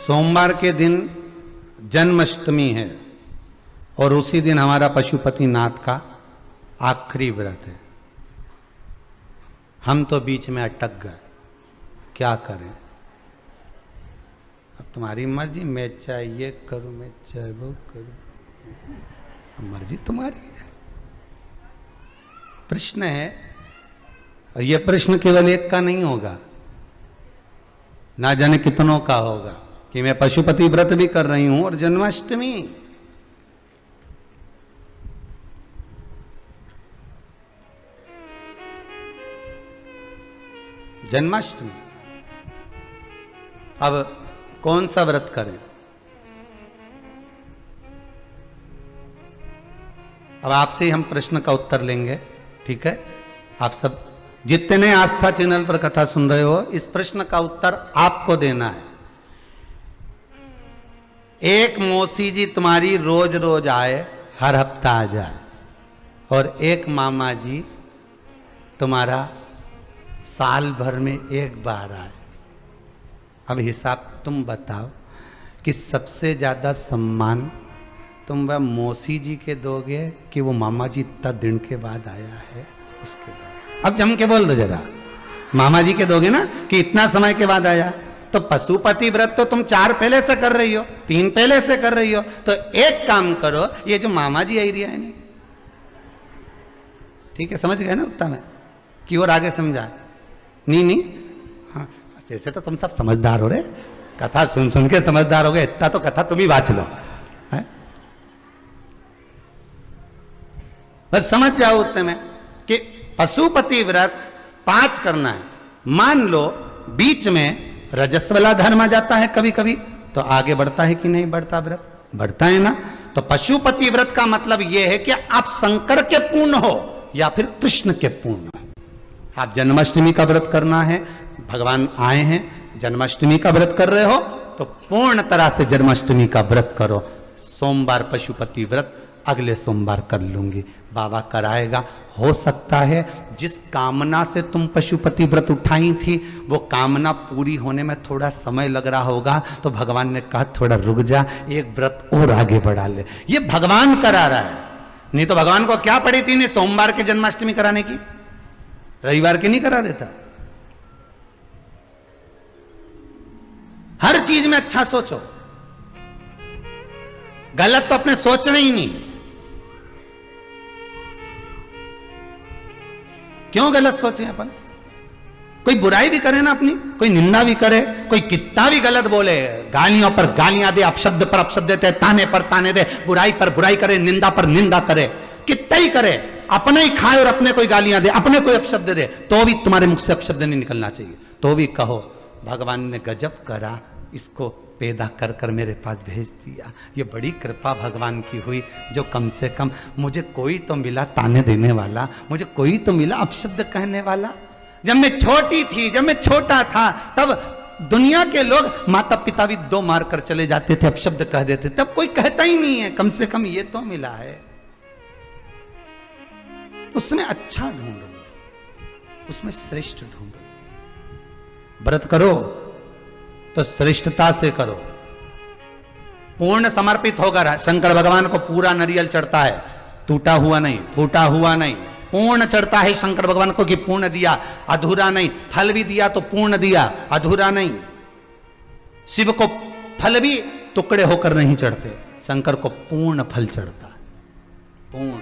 सोमवार के दिन जन्माष्टमी है और उसी दिन हमारा पशुपतिनाथ का आखिरी व्रत है। हम तो बीच में अटक गए, क्या करें? अब तुम्हारी मर्जी, मैं चाहे ये करूं, मैं चाहे वो करूं, मर्जी तुम्हारी है। प्रश्न है, और यह प्रश्न केवल एक का नहीं होगा, ना जाने कितनों का होगा कि मैं पशुपति व्रत भी कर रही हूं और जन्माष्टमी। जन्माष्टमी, अब कौन सा व्रत करें? अब आपसे ही हम प्रश्न का उत्तर लेंगे, ठीक है? आप सब जितने आस्था चैनल पर कथा सुन रहे हो, इस प्रश्न का उत्तर आपको देना है। एक मौसी जी तुम्हारी रोज रोज आए, हर हफ्ता आ जाए, और एक मामा जी तुम्हारा साल भर में एक बार आए। अब हिसाब तुम बताओ कि सबसे ज्यादा सम्मान तुम वह मौसी जी के दोगे कि वो मामा जी इतना दिन के बाद आया है उसके दोगे? अब जम के बोल दो जरा, मामा जी के दोगे ना कि इतना समय के बाद आया। तो पशुपति व्रत तो तुम 4 पहले से कर रही हो, 3 पहले से कर रही हो, तो एक काम करो, ये जो मामा जी आई रिया है नहीं, ठीक है, समझ गए ना उत्तर में कि और आगे समझा? नहीं, हाँ, जैसे तो तुम सब समझदार हो रहे, कथा सुन सुन के समझदार हो गए, इतना तो कथा तुम ही बाँच लो है? बस समझ जाओ उत्तर में कि पशुपति व्रत 5 करना है। मान लो बीच में रजस वाला धर्म आ जाता है कभी कभी, तो आगे बढ़ता है कि नहीं बढ़ता? व्रत बढ़ता है ना। तो पशुपति व्रत का मतलब यह है कि आप शंकर के पूर्ण हो या फिर कृष्ण के पूर्ण हो। आप जन्माष्टमी का व्रत करना है, भगवान आए हैं, जन्माष्टमी का व्रत कर रहे हो तो पूर्ण तरह से जन्माष्टमी का व्रत करो। सोमवार पशुपति व्रत अगले सोमवार कर लूंगी, बाबा कराएगा। हो सकता है जिस कामना से तुम पशुपति व्रत उठाई थी वो कामना पूरी होने में थोड़ा समय लग रहा होगा, तो भगवान ने कहा थोड़ा रुक जा, एक व्रत और आगे बढ़ा ले। ये भगवान करा रहा है, नहीं तो भगवान को क्या पड़ी थी नहीं सोमवार के जन्माष्टमी कराने की? रविवार के नहीं करा देता। हर चीज में अच्छा सोचो, गलत तो अपने सोचना ही नहीं। क्यों गलत सोचे अपन? कोई बुराई भी करे ना अपनी, कोई निंदा भी करे, कोई कितना भी गलत बोले, गालियों पर गालियां दे, अपशब्द पर अपशब्द देते, ताने पर ताने दे, बुराई पर बुराई करे, निंदा पर निंदा करे, कितना ही करे, अपने ही खाए और अपने कोई गालियां दे, अपने कोई अपशब्द दे, तो भी तुम्हारे मुख से अपशब्द नहीं निकलना चाहिए। तो भी कहो भगवान ने गजब करा, इसको पैदा कर कर मेरे पास भेज दिया। ये बड़ी कृपा भगवान की हुई, जो कम से कम मुझे कोई तो मिला ताने देने वाला, मुझे कोई तो मिला अपशब्द कहने वाला। जब मैं छोटी थी, जब मैं छोटा था, तब दुनिया के लोग माता पिता भी 2 मार कर चले जाते थे, अपशब्द कह देते, तब कोई कहता ही नहीं है, कम से कम ये तो मिला है। उसमें अच्छा ढूंढ लो, उसमें श्रेष्ठ ढूंढ लो। व्रत करो तो श्रेष्ठता से करो, पूर्ण समर्पित होकर। शंकर भगवान को पूरा नारियल चढ़ता है, टूटा हुआ नहीं, फूटा हुआ नहीं, पूर्ण चढ़ता है शंकर भगवान को, कि पूर्ण दिया, अधूरा नहीं। फल भी दिया तो पूर्ण दिया, अधूरा नहीं। शिव को फल भी टुकड़े होकर नहीं चढ़ते, शंकर को पूर्ण फल चढ़ता है, पूर्ण।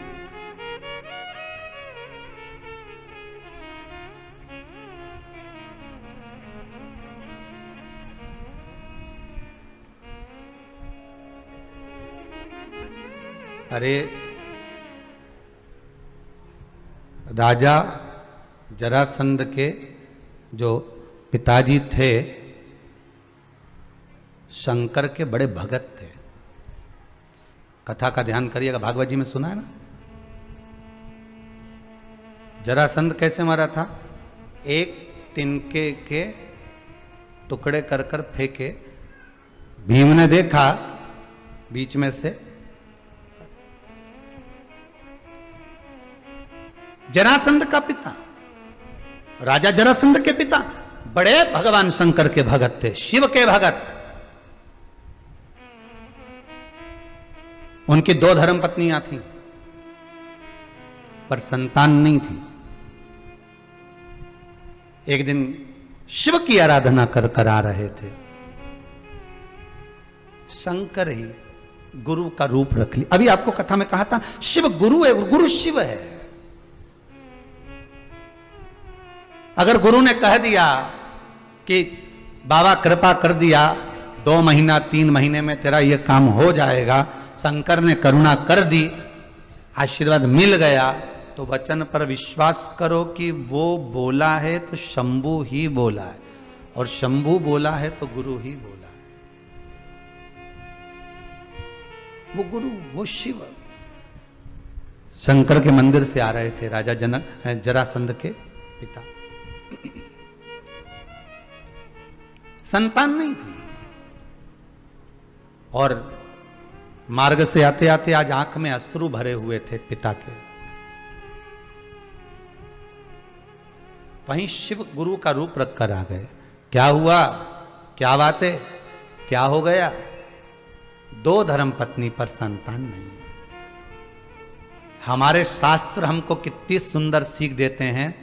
अरे राजा जरासंध के जो पिताजी थे शंकर के बड़े भगत थे। कथा का ध्यान करिएगा, भागवत जी में सुना है ना। जरासंध कैसे मरा था? एक तिनके के टुकड़े कर कर फेंके, भीम ने देखा बीच में से, जरासंध का पिता, राजा जरासंध के पिता बड़े भगवान शंकर के भगत थे, शिव के भगत। उनकी 2 धर्म पत्नियां थीं, पर संतान नहीं थी। एक दिन शिव की आराधना कर कर आ रहे थे, शंकर ही गुरु का रूप रख लिया। अभी आपको कथा में कहा था शिव गुरु है, गुरु शिव है। अगर गुरु ने कह दिया कि बाबा कृपा कर दिया, 2 महीना 3 महीने में तेरा ये काम हो जाएगा, शंकर ने करुणा कर दी, आशीर्वाद मिल गया, तो वचन पर विश्वास करो कि वो बोला है तो शंभु ही बोला है, और शंभु बोला है तो गुरु ही बोला है। वो गुरु, वो शिव। शंकर के मंदिर से आ रहे थे राजा जरासंध के पिता, संतान नहीं थी, और मार्ग से आते आते आज आंख में अश्रु भरे हुए थे पिता के। वहीं शिव गुरु का रूप रखकर आ गए। क्या हुआ, क्या बात है, क्या हो गया? 2 धर्म पत्नी पर संतान नहीं। हमारे शास्त्र हमको कितनी सुंदर सीख देते हैं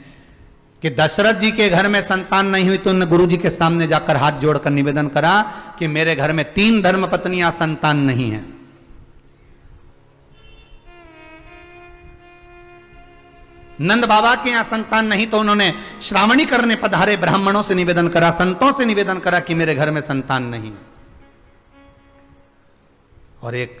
कि दशरथ जी के घर में संतान नहीं हुई तो उन्होंने गुरु जी के सामने जाकर हाथ जोड़कर निवेदन करा कि मेरे घर में 3 धर्म पत्नियां, संतान नहीं है। नंद बाबा के यहां संतान नहीं तो उन्होंने श्रावणी करने पधारे ब्राह्मणों से निवेदन करा, संतों से निवेदन करा कि मेरे घर में संतान नहीं है। और एक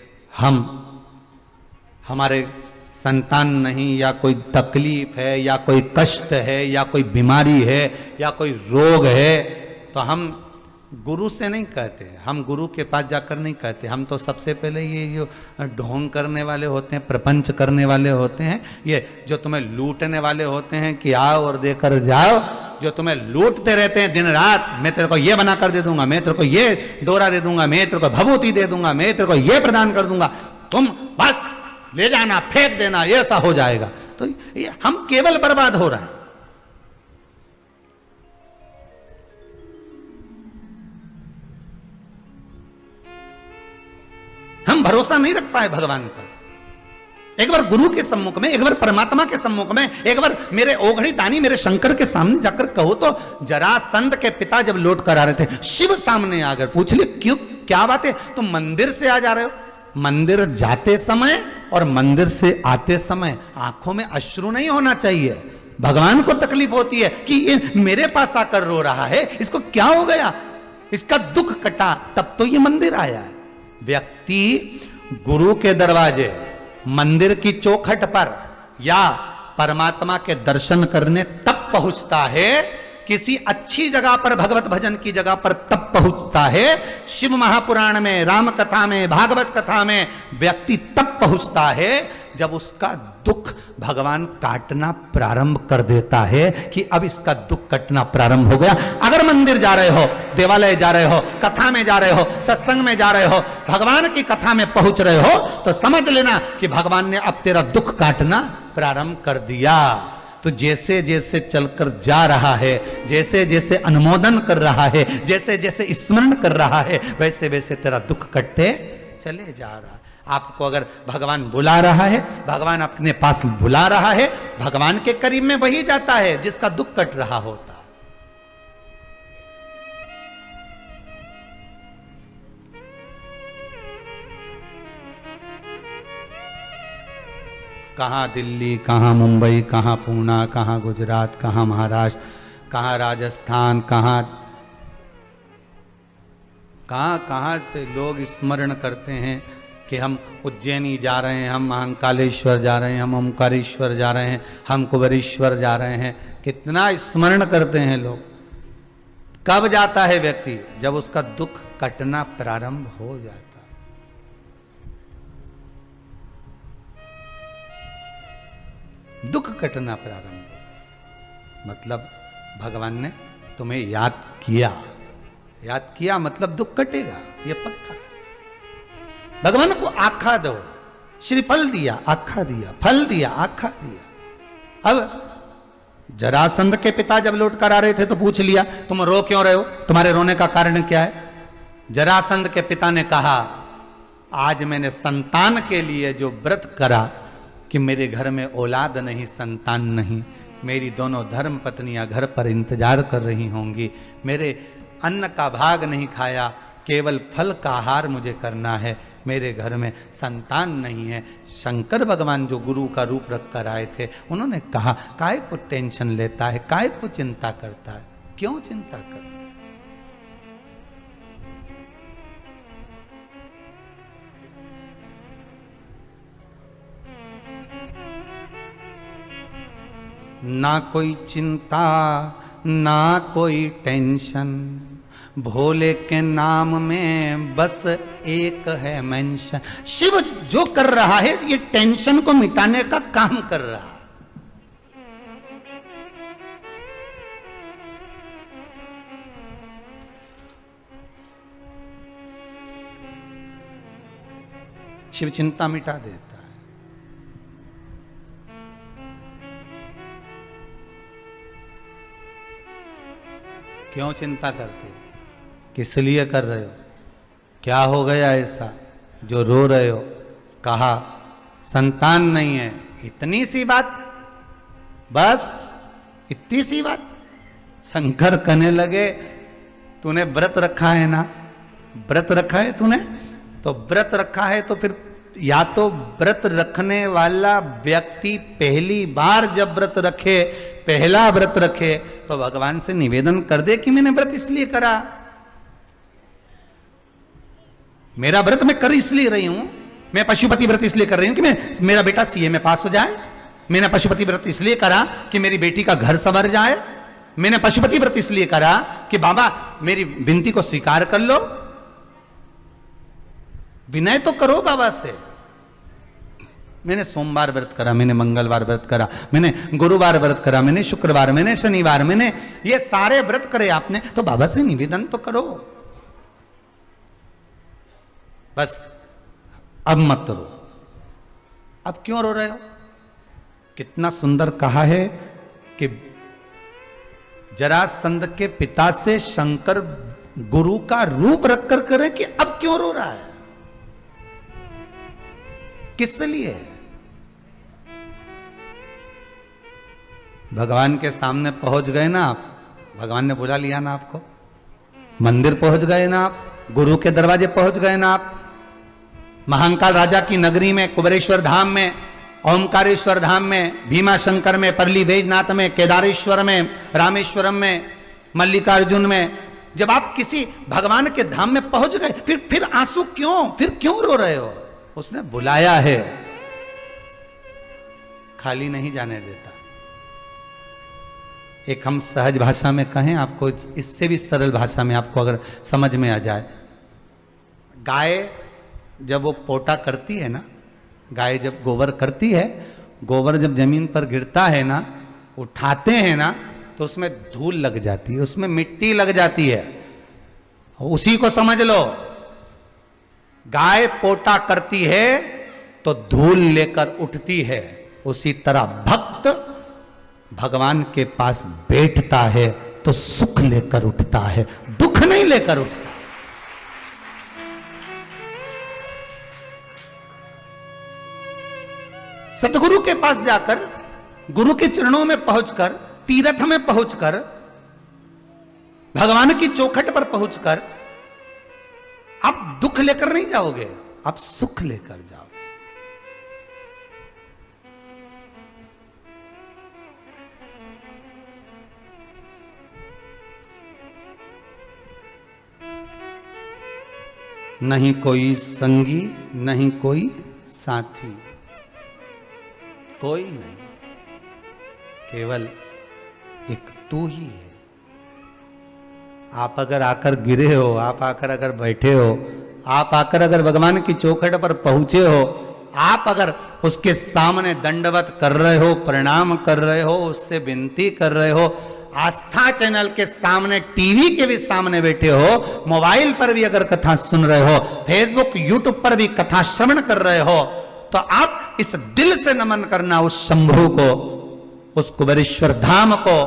हमारे संतान नहीं, या कोई तकलीफ है, या कोई कष्ट है, या कोई बीमारी है, या कोई रोग है, तो हम गुरु से नहीं कहते, हम गुरु के पास जाकर नहीं कहते। हम तो सबसे पहले ये जो ढोंग करने वाले होते हैं, प्रपंच करने वाले होते हैं, ये जो तुम्हें लूटने वाले होते हैं कि आओ और देकर जाओ, जो तुम्हें लूटते रहते हैं दिन रात, मैं तेरे को ये बनाकर दे दूंगा, मैं तेरे को ये डोरा दे दूंगा, मैं तेरे को भभूति दे दूंगा, मैं तेरे को ये प्रदान कर दूंगा, तुम बस ले जाना, फेंक देना, ऐसा हो जाएगा। तो ये हम केवल बर्बाद हो रहे हैं। हम भरोसा नहीं रख पाए भगवान पर। एक बार गुरु के सम्मुख में, एक बार परमात्मा के सम्मुख में, एक बार मेरे ओघड़ी दानी मेरे शंकर के सामने जाकर कहो तो जरासंध के पिता जब लौट कर आ रहे थे, शिव सामने आकर पूछ ले क्यों, क्या बात है, तुम मंदिर से आ जा रहे हो? मंदिर जाते समय और मंदिर से आते समय आंखों में अश्रु नहीं होना चाहिए। भगवान को तकलीफ होती है कि ये मेरे पास आकर रो रहा है, इसको क्या हो गया, इसका दुख कटा, तब तो ये मंदिर आया है। व्यक्ति गुरु के दरवाजे, मंदिर की चौखट पर या परमात्मा के दर्शन करने तब पहुंचता है, किसी अच्छी जगह पर, भगवत भजन की जगह पर तब पहुंचता है। शिव महापुराण में, राम कथा में, भागवत कथा में व्यक्ति तब पहुंचता है जब उसका दुख भगवान काटना प्रारंभ कर देता है कि अब इसका दुख कटना प्रारंभ हो गया। अगर मंदिर जा रहे हो, देवालय जा रहे हो, कथा में जा रहे हो, सत्संग में जा रहे हो, भगवान की कथा में पहुंच रहे हो, तो समझ लेना कि भगवान ने अब तेरा दुख काटना प्रारंभ कर दिया। तो जैसे जैसे चलकर जा रहा है, जैसे जैसे अनुमोदन कर रहा है, जैसे जैसे स्मरण कर रहा है, वैसे वैसे तेरा दुख कटते चले जा रहा है। आपको अगर भगवान बुला रहा है, भगवान अपने पास बुला रहा है, भगवान के करीब में वही जाता है जिसका दुख कट रहा होता। कहाँ दिल्ली, कहाँ मुंबई, कहाँ पूना, कहाँ गुजरात, कहाँ महाराष्ट्र, कहाँ राजस्थान, कहाँ कहाँ से लोग स्मरण करते हैं कि हम उज्जैनी जा रहे हैं, हम महाकालेश्वर जा रहे हैं, हम ओमकारेश्वर जा रहे हैं, हम कुबेरेश्वर जा रहे हैं। कितना स्मरण करते हैं लोग। कब जाता है व्यक्ति? जब उसका दुख कटना प्रारंभ हो जाता। दुख कटना प्रारंभ हो, मतलब भगवान ने तुम्हें याद किया। याद किया मतलब दुख कटेगा, ये पक्का है। भगवान को आखा दो, श्रीफल दिया, आखा दिया, फल दिया, आखा दिया। अब जरासंध के पिता जब लौट कर आ रहे थे तो पूछ लिया, तुम रो क्यों रहे हो, तुम्हारे रोने का कारण क्या है? जरासंध के पिता ने कहा, आज मैंने संतान के लिए जो व्रत करा कि मेरे घर में औलाद नहीं, संतान नहीं, मेरी दोनों धर्म पत्नियां घर पर इंतजार कर रही होंगी, मेरे अन्न का भाग नहीं खाया, केवल फल का आहार मुझे करना है, मेरे घर में संतान नहीं है। शंकर भगवान जो गुरु का रूप रख कर आए थे, उन्होंने कहा, काय को टेंशन लेता है, काय को चिंता करता है, क्यों चिंता करता है? ना कोई चिंता, ना कोई टेंशन, भोले के नाम में बस एक है मेंशन। शिव जो कर रहा है ये टेंशन को मिटाने का काम कर रहा है। शिव चिंता मिटा देता है। क्यों चिंता करते हो? किस लिए कर रहे हो? क्या हो गया ऐसा जो रो रहे हो? कहा संतान नहीं है, इतनी सी बात, बस इतनी सी बात। शंकर कहने लगे, तूने व्रत रखा है ना, व्रत रखा है तूने, तो व्रत रखा है तो फिर या तो व्रत रखने वाला व्यक्ति पहली बार जब व्रत रखे, पहला व्रत रखे, तो भगवान से निवेदन कर दे कि मैंने व्रत इसलिए करा, मेरा व्रत मैं कर इसलिए रही हूं, मैं पशुपति व्रत इसलिए कर रही हूं कि मेरा बेटा सीए में पास हो जाए, मैंने पशुपति व्रत इसलिए करा कि मेरी बेटी का घर संवर जाए, मैंने पशुपति व्रत इसलिए करा कि बाबा मेरी विनती को स्वीकार कर लो। विनय तो करो बाबा से। मैंने सोमवार व्रत करा, मैंने मंगलवार व्रत करा, मैंने गुरुवार व्रत करा, मैंने शुक्रवार, मैंने शनिवार, मैंने ये सारे व्रत करे आपने, तो बाबा से निवेदन तो करो। बस अब मत रो। अब क्यों रो रहे हो? कितना सुंदर कहा है कि जरासंध के पिता से शंकर गुरु का रूप रखकर करे कि अब क्यों रो रहा है, किस लिए? भगवान के सामने पहुंच गए ना आप, भगवान ने बुला लिया ना आपको, मंदिर पहुंच गए ना आप, गुरु के दरवाजे पहुंच गए ना आप, महाकाल राजा की नगरी में, कुबेरेश्वर धाम में, ओमकारेश्वर धाम में, भीमा शंकर में, परली बैजनाथ में, केदारेश्वर में, रामेश्वरम में, मल्लिकार्जुन में, जब आप किसी भगवान के धाम में पहुंच गए, फिर आंसू क्यों, फिर क्यों रो रहे हो? उसने बुलाया है, खाली नहीं जाने देता। एक हम सहज भाषा में कहें आपको, इससे भी सरल भाषा में आपको अगर समझ में आ जाए, गाय जब वो पोटा करती है ना, गाय जब गोबर करती है, गोबर जब जमीन पर गिरता है ना, उठाते हैं ना, तो उसमें धूल लग जाती है, उसमें मिट्टी लग जाती है। उसी को समझ लो, गाय पोटा करती है तो धूल लेकर उठती है, उसी तरह भक्त भगवान के पास बैठता है तो सुख लेकर उठता है, दुख नहीं लेकर उठता। सतगुरु के पास जाकर गुरु के चरणों में पहुंचकर, तीर्थ में पहुंचकर, भगवान की चौखट पर पहुंचकर आप दुख लेकर नहीं जाओगे, आप सुख लेकर जाओगे। नहीं कोई संगी, नहीं कोई साथी, कोई नहीं, केवल एक तू ही है। आप अगर आकर गिरे हो, आप आकर अगर बैठे हो, आप आकर अगर भगवान की चौखट पर पहुंचे हो, आप अगर उसके सामने दंडवत कर रहे हो, प्रणाम कर रहे हो, उससे विनती कर रहे हो, आस्था चैनल के सामने, टीवी के भी सामने बैठे हो, मोबाइल पर भी अगर कथा सुन रहे हो, फेसबुक यूट्यूब पर भी कथा श्रवण कर रहे हो, तो आप इस दिल से नमन करना उस शंभु को, उस कुबेरेश्वर धाम को,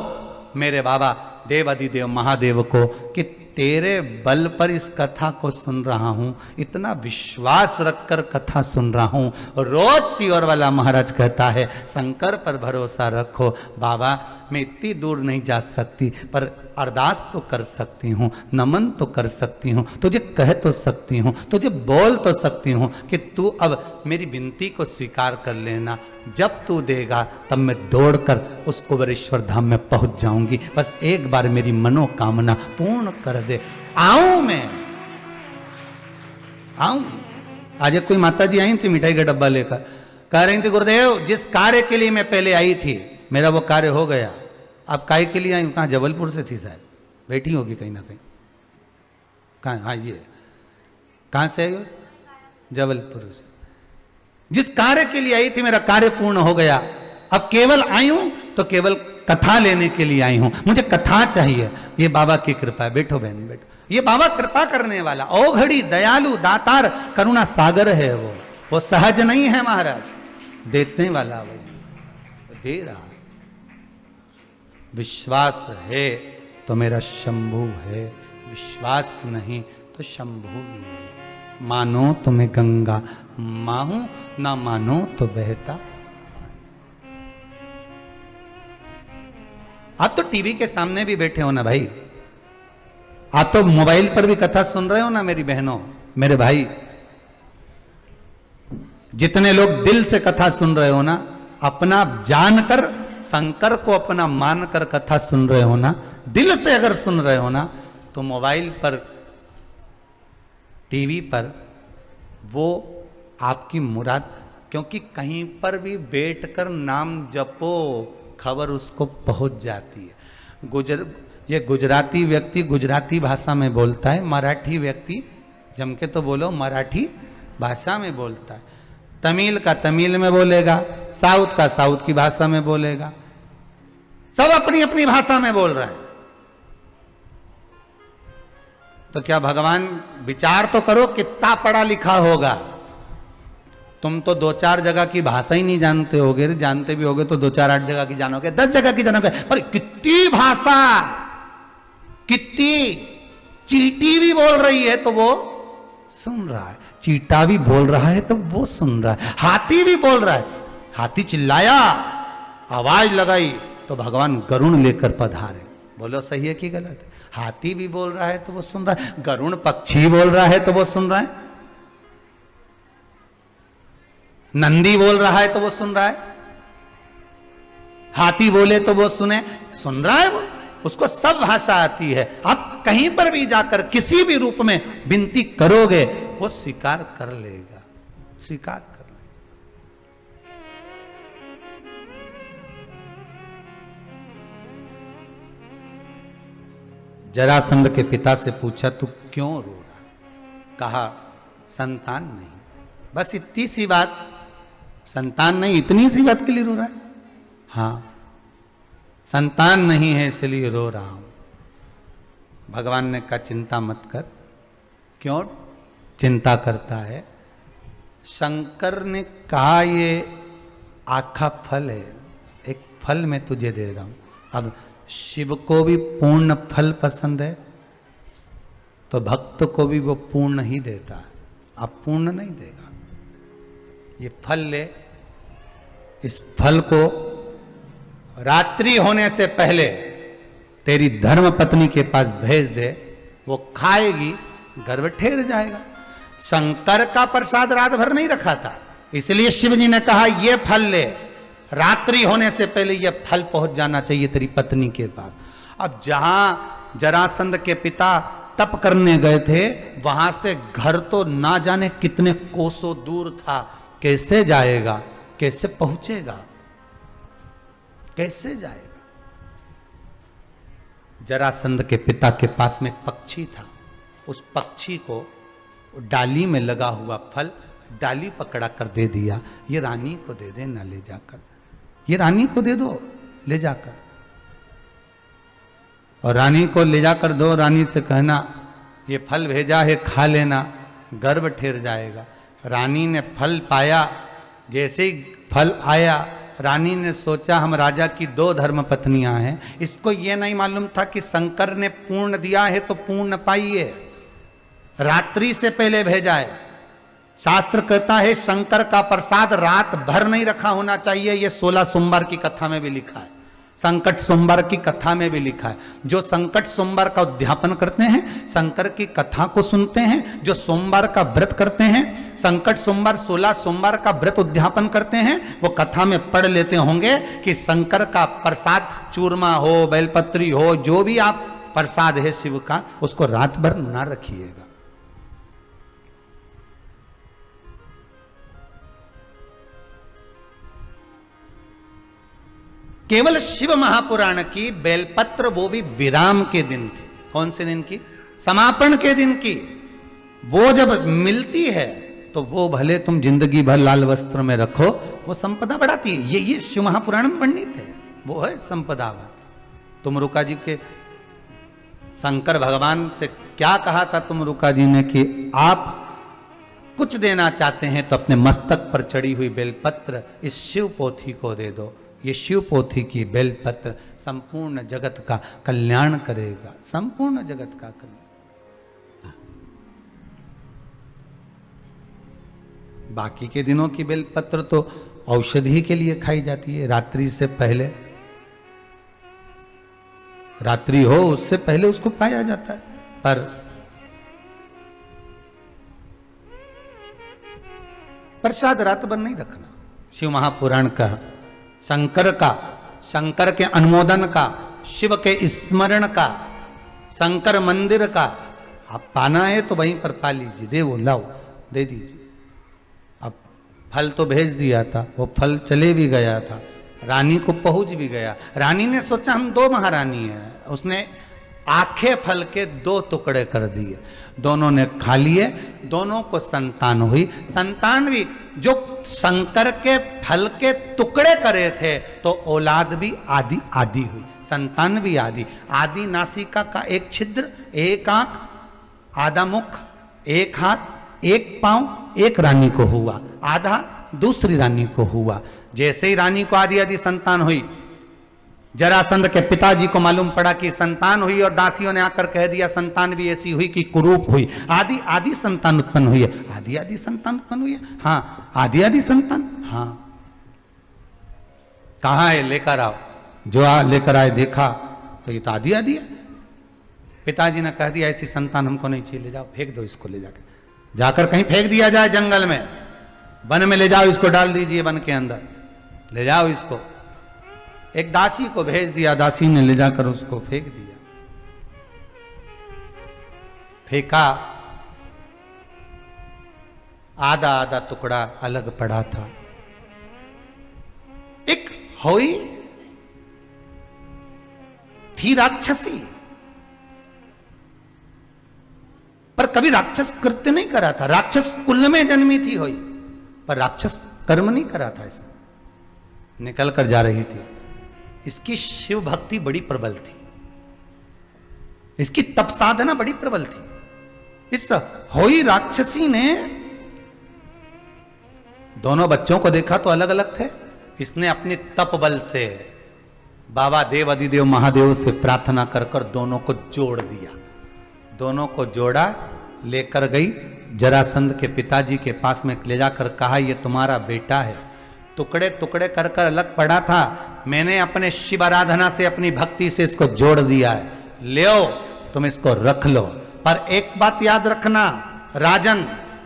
मेरे बाबा देवाधिदेव महादेव को, कि तेरे बल पर इस कथा को सुन रहा हूं, इतना विश्वास रखकर कथा सुन रहा हूं। रोज सियोर वाला महाराज कहता है शंकर पर भरोसा रखो। बाबा मैं इतनी दूर नहीं जा सकती, पर अरदास तो कर सकती हूँ, नमन तो कर सकती हूँ, तुझे कह तो सकती हूँ, तुझे बोल तो सकती हूँ कि तू अब मेरी विनती को स्वीकार कर लेना। जब तू देगा तब मैं दौड़कर उस कुबेरेश्वर धाम में पहुंच जाऊंगी। बस एक बार मेरी मनोकामना पूर्ण कर दे, आऊं मैं, आऊं। आज एक कोई माता जी आई थी मिठाई का डब्बा लेकर, कह रही थी गुरुदेव जिस कार्य के लिए मैं पहले आई थी मेरा वो कार्य हो गया, अब काय के लिए आई हूं? कहाँ? जबलपुर से थी शायद, बैठी होगी कहीं ना कहीं। कहाँ? हाँ ये कहाँ से आई हो? जबलपुर से। जिस कार्य के लिए आई थी मेरा कार्य पूर्ण हो गया, अब केवल आई हूं तो केवल कथा लेने के लिए आई हूं, मुझे कथा चाहिए। ये बाबा की कृपा है। बैठो बहन बैठो। ये बाबा कृपा करने वाला, औघड़ी, दयालु, दातार, करुणा सागर है। वो सहज नहीं है महाराज, देने वाला वो दे रहा। विश्वास है तो मेरा शंभु है, विश्वास नहीं तो शंभु भी है। मानो तो मैं गंगा माहूं, ना मानो तो बहता। आप तो टीवी के सामने भी बैठे हो ना भाई, आप तो मोबाइल पर भी कथा सुन रहे हो ना मेरी बहनों, मेरे भाई। जितने लोग दिल से कथा सुन रहे हो ना, अपना जानकर, शंकर को अपना मानकर कथा सुन रहे हो ना, दिल से अगर सुन रहे हो ना, तो मोबाइल पर, टीवी पर वो आपकी मुराद, क्योंकि कहीं पर भी बैठकर नाम जपो, खबर उसको पहुंच जाती है। ये गुजराती व्यक्ति गुजराती भाषा में बोलता है, मराठी व्यक्ति, जम के तो बोलो, मराठी भाषा में बोलता है, तमिल का तमिल में बोलेगा, साउथ का साउथ की भाषा में बोलेगा, सब अपनी अपनी भाषा में बोल रहे हैं। तो क्या भगवान, विचार तो करो कितना पढ़ा लिखा होगा। तुम तो 2-4 जगह की भाषा ही नहीं जानते होगे, जानते भी होगे तो 2-4-8 जगह की जानोगे, 10 जगह की जानोगे, पर कितनी भाषा, कितनी। चींटी भी बोल रही है तो वो सुन रहा है, चींटा भी बोल रहा है तो वो सुन रहा है, हाथी भी बोल रहा है, हाथी चिल्लाया, आवाज लगाई तो भगवान गरुण लेकर पधारे। बोलो सही है कि गलत है? हाथी भी बोल रहा है तो वो सुन रहा है, गरुण पक्षी बोल रहा है तो वो सुन रहा है, नंदी बोल रहा है तो वो सुन रहा है, हाथी बोले तो वो सुन रहा है, वो उसको सब भाषा आती है। आप कहीं पर भी जाकर किसी भी रूप में विनती करोगे वो स्वीकार कर लेगा, स्वीकार कर लेगा। जरासंध के पिता से पूछा तू क्यों रो रहा? कहा संतान नहीं। बस इतनी सी बात, संतान नहीं, इतनी सी बात के लिए रो रहा है? हाँ, संतान नहीं है इसलिए रो रहा हूं। भगवान ने कहा चिंता मत कर। क्यों चिंता करता है? शंकर ने कहा ये आखा फल है, एक फल मैं तुझे दे रहा हूं। अब शिव को भी पूर्ण फल पसंद है तो भक्त को भी वो पूर्ण ही देता है, अब पूर्ण नहीं देगा। ये फल ले, इस फल को रात्रि होने से पहले तेरी धर्म पत्नी के पास भेज दे, वो खाएगी, गर्भ ठेर जाएगा। शंकर का प्रसाद रात भर नहीं रखा था, इसलिए शिव जी ने कहा ये फल ले, रात्रि होने से पहले ये फल पहुंच जाना चाहिए तेरी पत्नी के पास। अब जहां जरासंध के पिता तप करने गए थे, वहां से घर तो ना जाने कितने कोसों दूर था, कैसे जाएगा, कैसे पहुंचेगा, कैसे जाएगा? जरासंध के पिता के पास में एक पक्षी था, उस पक्षी को डाली में लगा हुआ फल डाली पकड़ा कर दे दिया, ये रानी को दे देना ले जाकर, ये रानी को दे दो ले जाकर। और रानी को ले जाकर दो, रानी से कहना ये फल भेजा है, खा लेना, गर्भ ठेर जाएगा। रानी ने फल पाया, जैसे ही फल आया, रानी ने सोचा हम राजा की 2 धर्म पत्नियां हैं, इसको ये नहीं मालूम था कि शंकर ने पूर्ण दिया है तो पूर्ण पाइए, रात्रि से पहले भेजा है। शास्त्र कहता है शंकर का प्रसाद रात भर नहीं रखा होना चाहिए, ये 16 सोमवार की कथा में भी लिखा है, संकट सोमवार की कथा में भी लिखा है। जो संकट सोमवार का उद्यापन करते हैं, शंकर की कथा को सुनते हैं, जो सोमवार का व्रत करते हैं, संकट सोमवार 16 सोमवार का व्रत उद्यापन करते हैं, वो कथा में पढ़ लेते होंगे कि शंकर का प्रसाद चूरमा हो, बेलपत्री हो, जो भी आप प्रसाद है शिव का, उसको रात भर ना रखिएगा। केवल शिव महापुराण की बेलपत्र, वो भी विराम के दिन की। कौन से दिन की? समापन के दिन की। वो जब मिलती है तो वो भले तुम जिंदगी भर लाल वस्त्र में रखो, वो संपदा बढ़ाती है। ये शिव महापुराण में वर्णित है, वो है संपदा। तुम रुका जी के शंकर भगवान से क्या कहा था तुम रुका जी ने कि आप कुछ देना चाहते हैं तो अपने मस्तक पर चढ़ी हुई बेलपत्र इस शिव पोथी को दे दो। ये शिव पोथी की बेलपत्र संपूर्ण जगत का कल्याण करेगा, संपूर्ण जगत का कल्याण। बाकी के दिनों की बेलपत्र तो औषधि के लिए खाई जाती है, रात्रि से पहले, रात्रि हो उससे पहले उसको पाया जाता है। पर प्रसाद रात भर नहीं रखना। शिव महापुराण का, शंकर का, शंकर के अनुमोदन का, शिव के स्मरण का, शंकर मंदिर का, आप पाना है तो वहीं पर पा लीजिए, दे वो लाओ दे दीजिए। अब फल तो भेज दिया था, वो फल चले भी गया था, रानी को पहुंच भी गया। रानी ने सोचा हम 2 महारानी हैं, उसने आखे फल के 2 टुकड़े कर दिए, दोनों ने खा लिए, दोनों को संतान हुई। संतान भी जो शंकर के फल के टुकड़े करे थे तो औलाद भी आदि आदि हुई, संतान भी आदि आदि। नासिका का एक छिद्र, एक आंख, आधा मुख, एक हाथ, एक पांव, एक रानी को हुआ, आधा दूसरी रानी को हुआ। जैसे ही रानी को आदि आदि संतान हुई, जरासंध के पिताजी को मालूम पड़ा कि संतान हुई, और दासियों ने आकर कह दिया संतान भी ऐसी हुई कि कुरूप हुई। आदि आदि संतान उत्पन्न हुई है, आदि आदि संतान उत्पन्न हुई है, हाँ आदि आदि संतान, हाँ कहाँ है लेकर आओ। जो लेकर आए देखा तो ये तो आदि आदि है। पिताजी ने कह दिया ऐसी संतान हमको नहीं चाहिए, ले जाओ फेंक दो इसको, ले जाकर जाकर कहीं फेंक दिया जाए, जंगल में, वन में ले जाओ इसको, डाल दीजिए वन के अंदर, ले जाओ इसको। एक दासी को भेज दिया, दासी ने ले जाकर उसको फेंक दिया। फेंका, आधा आधा टुकड़ा अलग पड़ा था। एक होई थी राक्षसी, पर कभी राक्षस कृत्य नहीं करा था। राक्षस कुल में जन्मी थी होई, पर राक्षस कर्म नहीं करा था। इस निकल कर जा रही थी। इसकी शिव भक्ति बड़ी प्रबल थी, इसकी तप साधना बड़ी प्रबल थी। इस होई राक्षसी ने दोनों बच्चों को देखा तो अलग अलग थे। इसने अपने तप बल से बाबा देव अधिदेव महादेव से प्रार्थना कर कर दोनों को जोड़ दिया। दोनों को जोड़ा, लेकर गई जरासंध के पिताजी के पास में ले जाकर कहा ये तुम्हारा बेटा है, टुकड़े टुकड़े कर कर अलग पड़ा था, मैंने अपने शिव आराधना से, अपनी भक्ति से इसको जोड़ दिया है। ले तुम इसको रख लो। पर एक बात याद रखना राजन,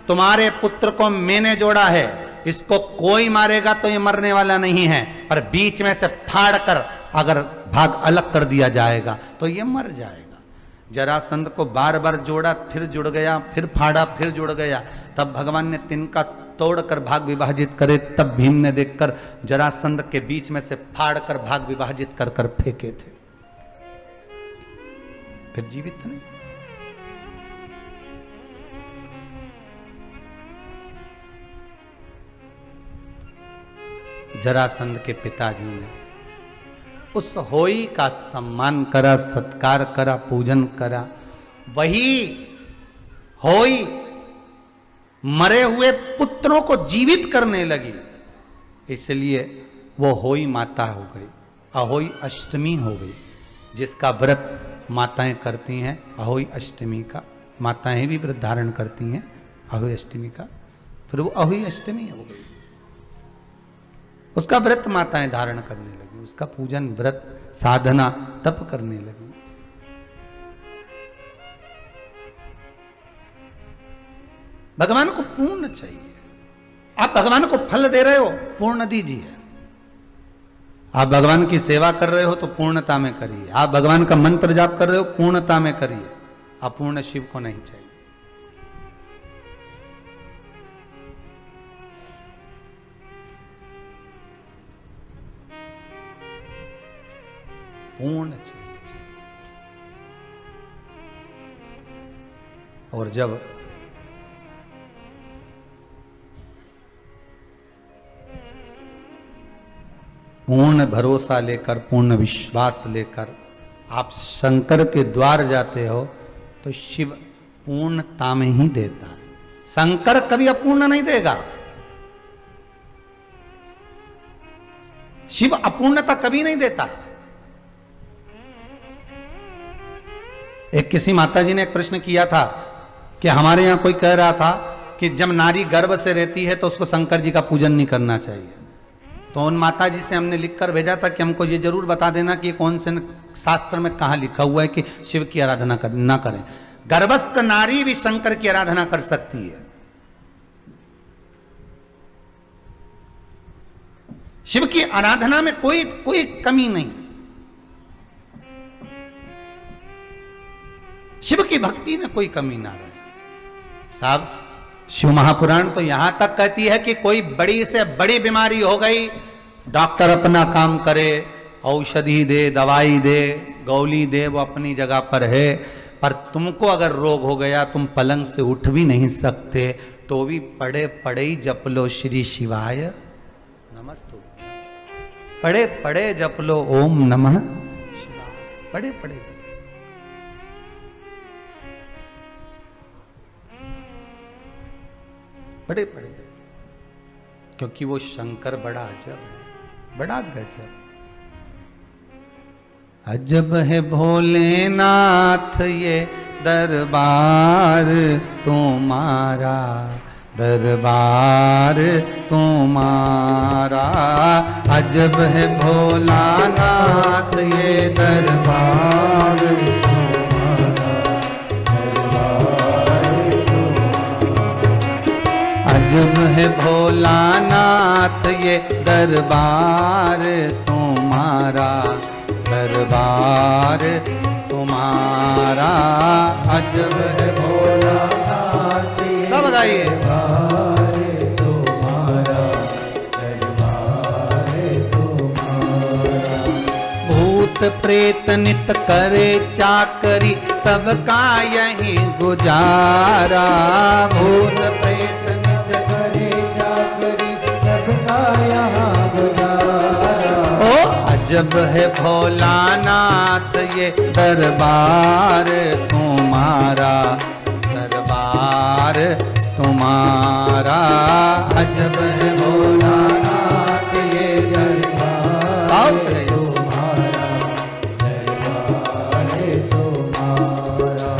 तुम्हारे पुत्र को मैंने जोड़ा है, इसको कोई मारेगा तो ये मरने वाला नहीं है, पर बीच में से फाड़ कर अगर भाग अलग कर दिया जाएगा तो ये मर जाएगा। जरासंध को बार बार जोड़ा, फिर जुड़ गया, फिर फाड़ा, फिर जुड़ गया। तब भगवान ने तिनका तोड़कर भाग विभाजित करे, तब भीम ने देखकर जरासंध के बीच में से फाड़ कर भाग विभाजित कर कर फेंके थे, फिर जीवित नहीं। जरासंध के पिताजी ने उस होई का सम्मान करा, सत्कार करा, पूजन करा। वही होई मरे हुए पुत्रों को जीवित करने लगी, इसलिए वो होई माता हो गई, अहोई अष्टमी हो गई, जिसका व्रत माताएं करती हैं। अहोई अष्टमी का माताएं भी व्रत धारण करती हैं, अहोई अष्टमी का, फिर वो अहोई अष्टमी हो गई। उसका व्रत माताएं धारण करने लगी, उसका पूजन, व्रत, साधना, तप करने लगी। भगवान को पूर्ण चाहिए। आप भगवान को फल दे रहे हो, पूर्ण दीजिए। आप भगवान की सेवा कर रहे हो तो पूर्णता में करिए। आप भगवान का मंत्र जाप कर रहे हो, पूर्णता में करिए। अपूर्ण शिव को नहीं चाहिए। पूर्ण चाहिए। और जब पूर्ण भरोसा लेकर, पूर्ण विश्वास लेकर आप शंकर के द्वार जाते हो तो शिव पूर्णता में ही देता है। शंकर कभी अपूर्ण नहीं देगा। शिव अपूर्णता कभी नहीं देता। एक किसी माताजी ने एक प्रश्न किया था कि हमारे यहां कोई कह रहा था कि जब नारी गर्भ से रहती है तो उसको शंकर जी का पूजन नहीं करना चाहिए। तो उन माताजी से हमने लिखकर भेजा था कि हमको ये जरूर बता देना कि कौन से शास्त्र में कहां लिखा हुआ है कि शिव की आराधना ना करें। गर्भस्थ नारी भी शंकर की आराधना कर सकती है। शिव की आराधना में कोई कमी नहीं। शिव की भक्ति में कोई कमी ना रहे। साहब, शिव महापुराण तो यहां तक कहती है कि कोई बड़ी से बड़ी बीमारी हो गई, डॉक्टर अपना काम करे, औषधि दे, दवाई दे, गोली दे, वो अपनी जगह पर है। पर तुमको अगर रोग हो गया, तुम पलंग से उठ भी नहीं सकते, तो भी पड़े पड़े ही जप लो श्री शिवाय नमस्तु। पड़े पड़े जप लो ओम नमः शिवाय। पड़े पड़े जप। बड़े पड़े, क्योंकि वो शंकर बड़ा अजब है, बड़ा गजब। अजब है भोलेनाथ ये दरबार तुम्हारा, दरबार तुम्हारा। अजब है भोलानाथ ये दरबार, अजब है भोलानाथ ये दरबार तुम्हारा, दरबार तुम्हारा। अजब है भोलानाथ ये सब गाइए। दरबार तुम्हारा, दरबार तुम्हारा। भूत प्रेत नित करे चाकरी, सबका यही गुजारा। भूत प्रेत अजब है भोलानाथ ये दरबार तुम्हारा, दरबार तुम्हारा। अजब है भोलानाथ ये दरबार तुम्हारा, दरबार तुम्हारा।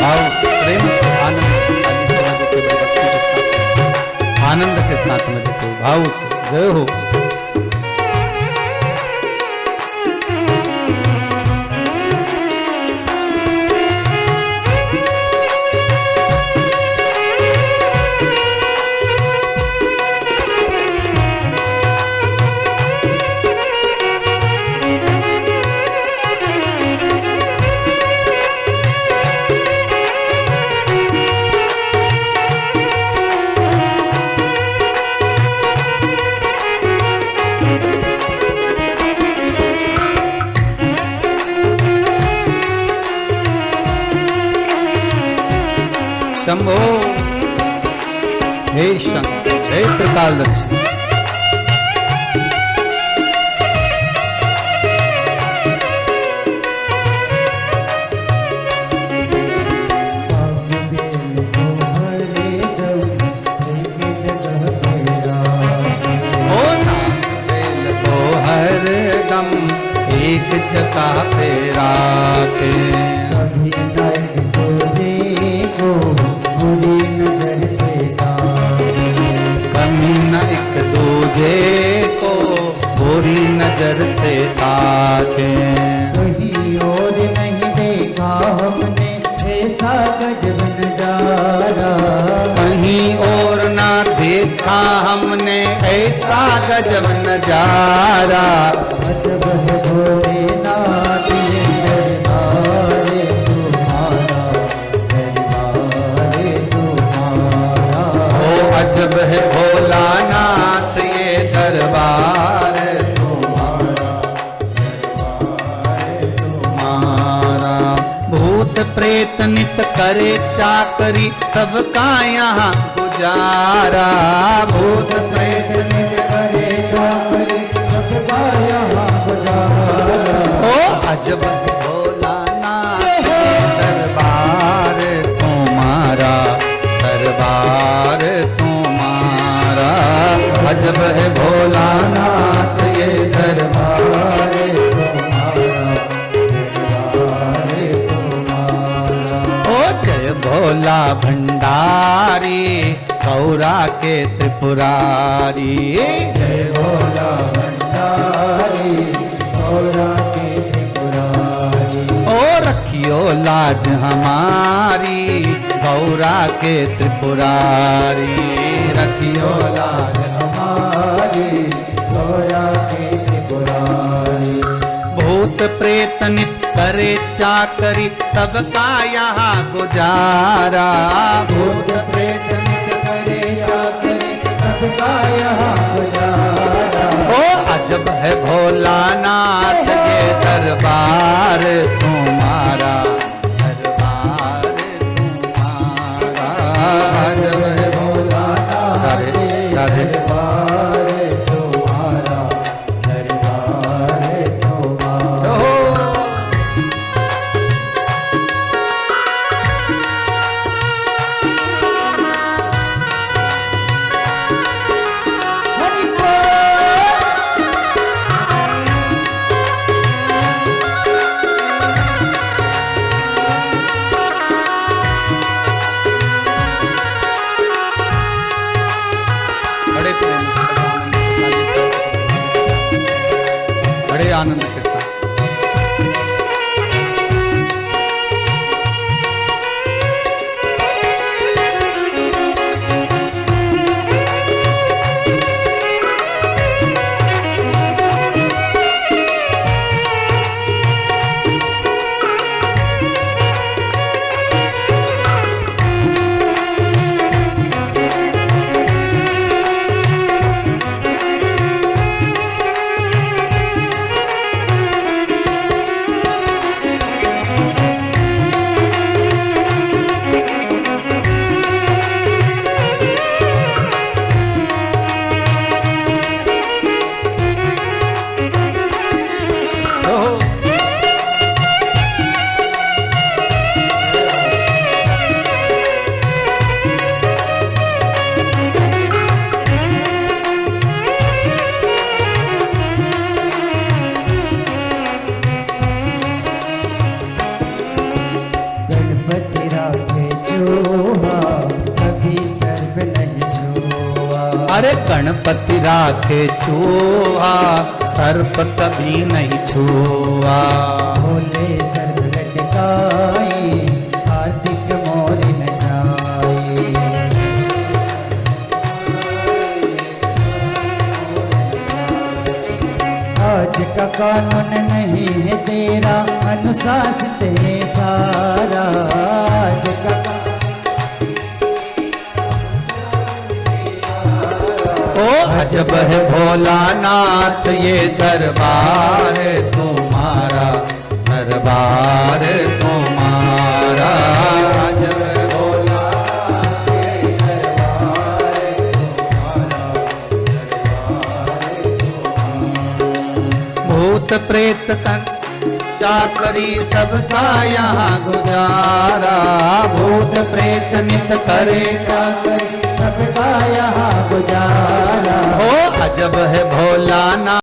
भाव प्रेम से आनंद के साथ में देखो, भाव से जय हो। शंभो हे शंकर हे त्रिकालदर्शी। एक जगह पे राखे कभी नहीं तुझे को बुरी नजर से कमी न एक दूजे को बुरी नजर से ताके। कहीं और नहीं देखा हमने ऐसा गजब नजारा, कहीं और ना देखा हमने ऐसा गजब नजारा। अजब है भोलेनाथ ये दरबार तुम्हारा, दरबार तुम्हारा। ओ अजब है भोलानाथ ये दरबार तुम्हारा, दरबार तुम्हारा। भूत प्रेत नित करे चाकरी सबका यहाँ गुजारा। भूत प्रेत नित करे चाकरी सबका यहाँ गुजारा। ओ अजब है भोलानाथ ये दरबार तुम्हारा, दरबार तुम्हारा। अजब है भोलानाथ ये दरबार तुम्हारा, दरबार तुम्हारा। ओ जय भोला भंडारी गौरा के त्रिपुरारी। जय भोला भंडारी गौरा के त्रिपुरारी। ओ रखियो लाज हमारी गौरा के त्रिपुरारी। रखियो लाज हमारी गौरा के त्रिपुरारी। भूत प्रेत नित करे चाकरी सबका यहाँ गुजारा। भूत प्रेत नित करे चाकरी सबका यहाँ गुजारा। ओ अजब है भोलानाथ ये दरबार तुम्हारा, दरबार तुम्हारा। अजब है भोलानाथ ये दरबार तुम्हारा, दरबार तुम्हारा। बड़े प्रेम से बड़े आनंद के साथ गणपति राख गणपति राखे चूहा, सर्प कभी नहीं छुआ। भोले सर्व लटकाए, कार्तिक मोर न जाए। आज का कानून नहीं है तेरा, अनुशासित है सारा। आज का ओ अजब है भोलानाथ ये दरबार तुम्हारा, दरबार तुम्हारा। अजब है भोलानाथ ये दरबार तुम्हारा, दरबार तुम्हारा। भूत प्रेत तन चाकरी सबका यहाँ गुजारा, भूत प्रेत नित करे चाकरी सबका यहाँ गुजारा। ओ अजब है भोलानाथ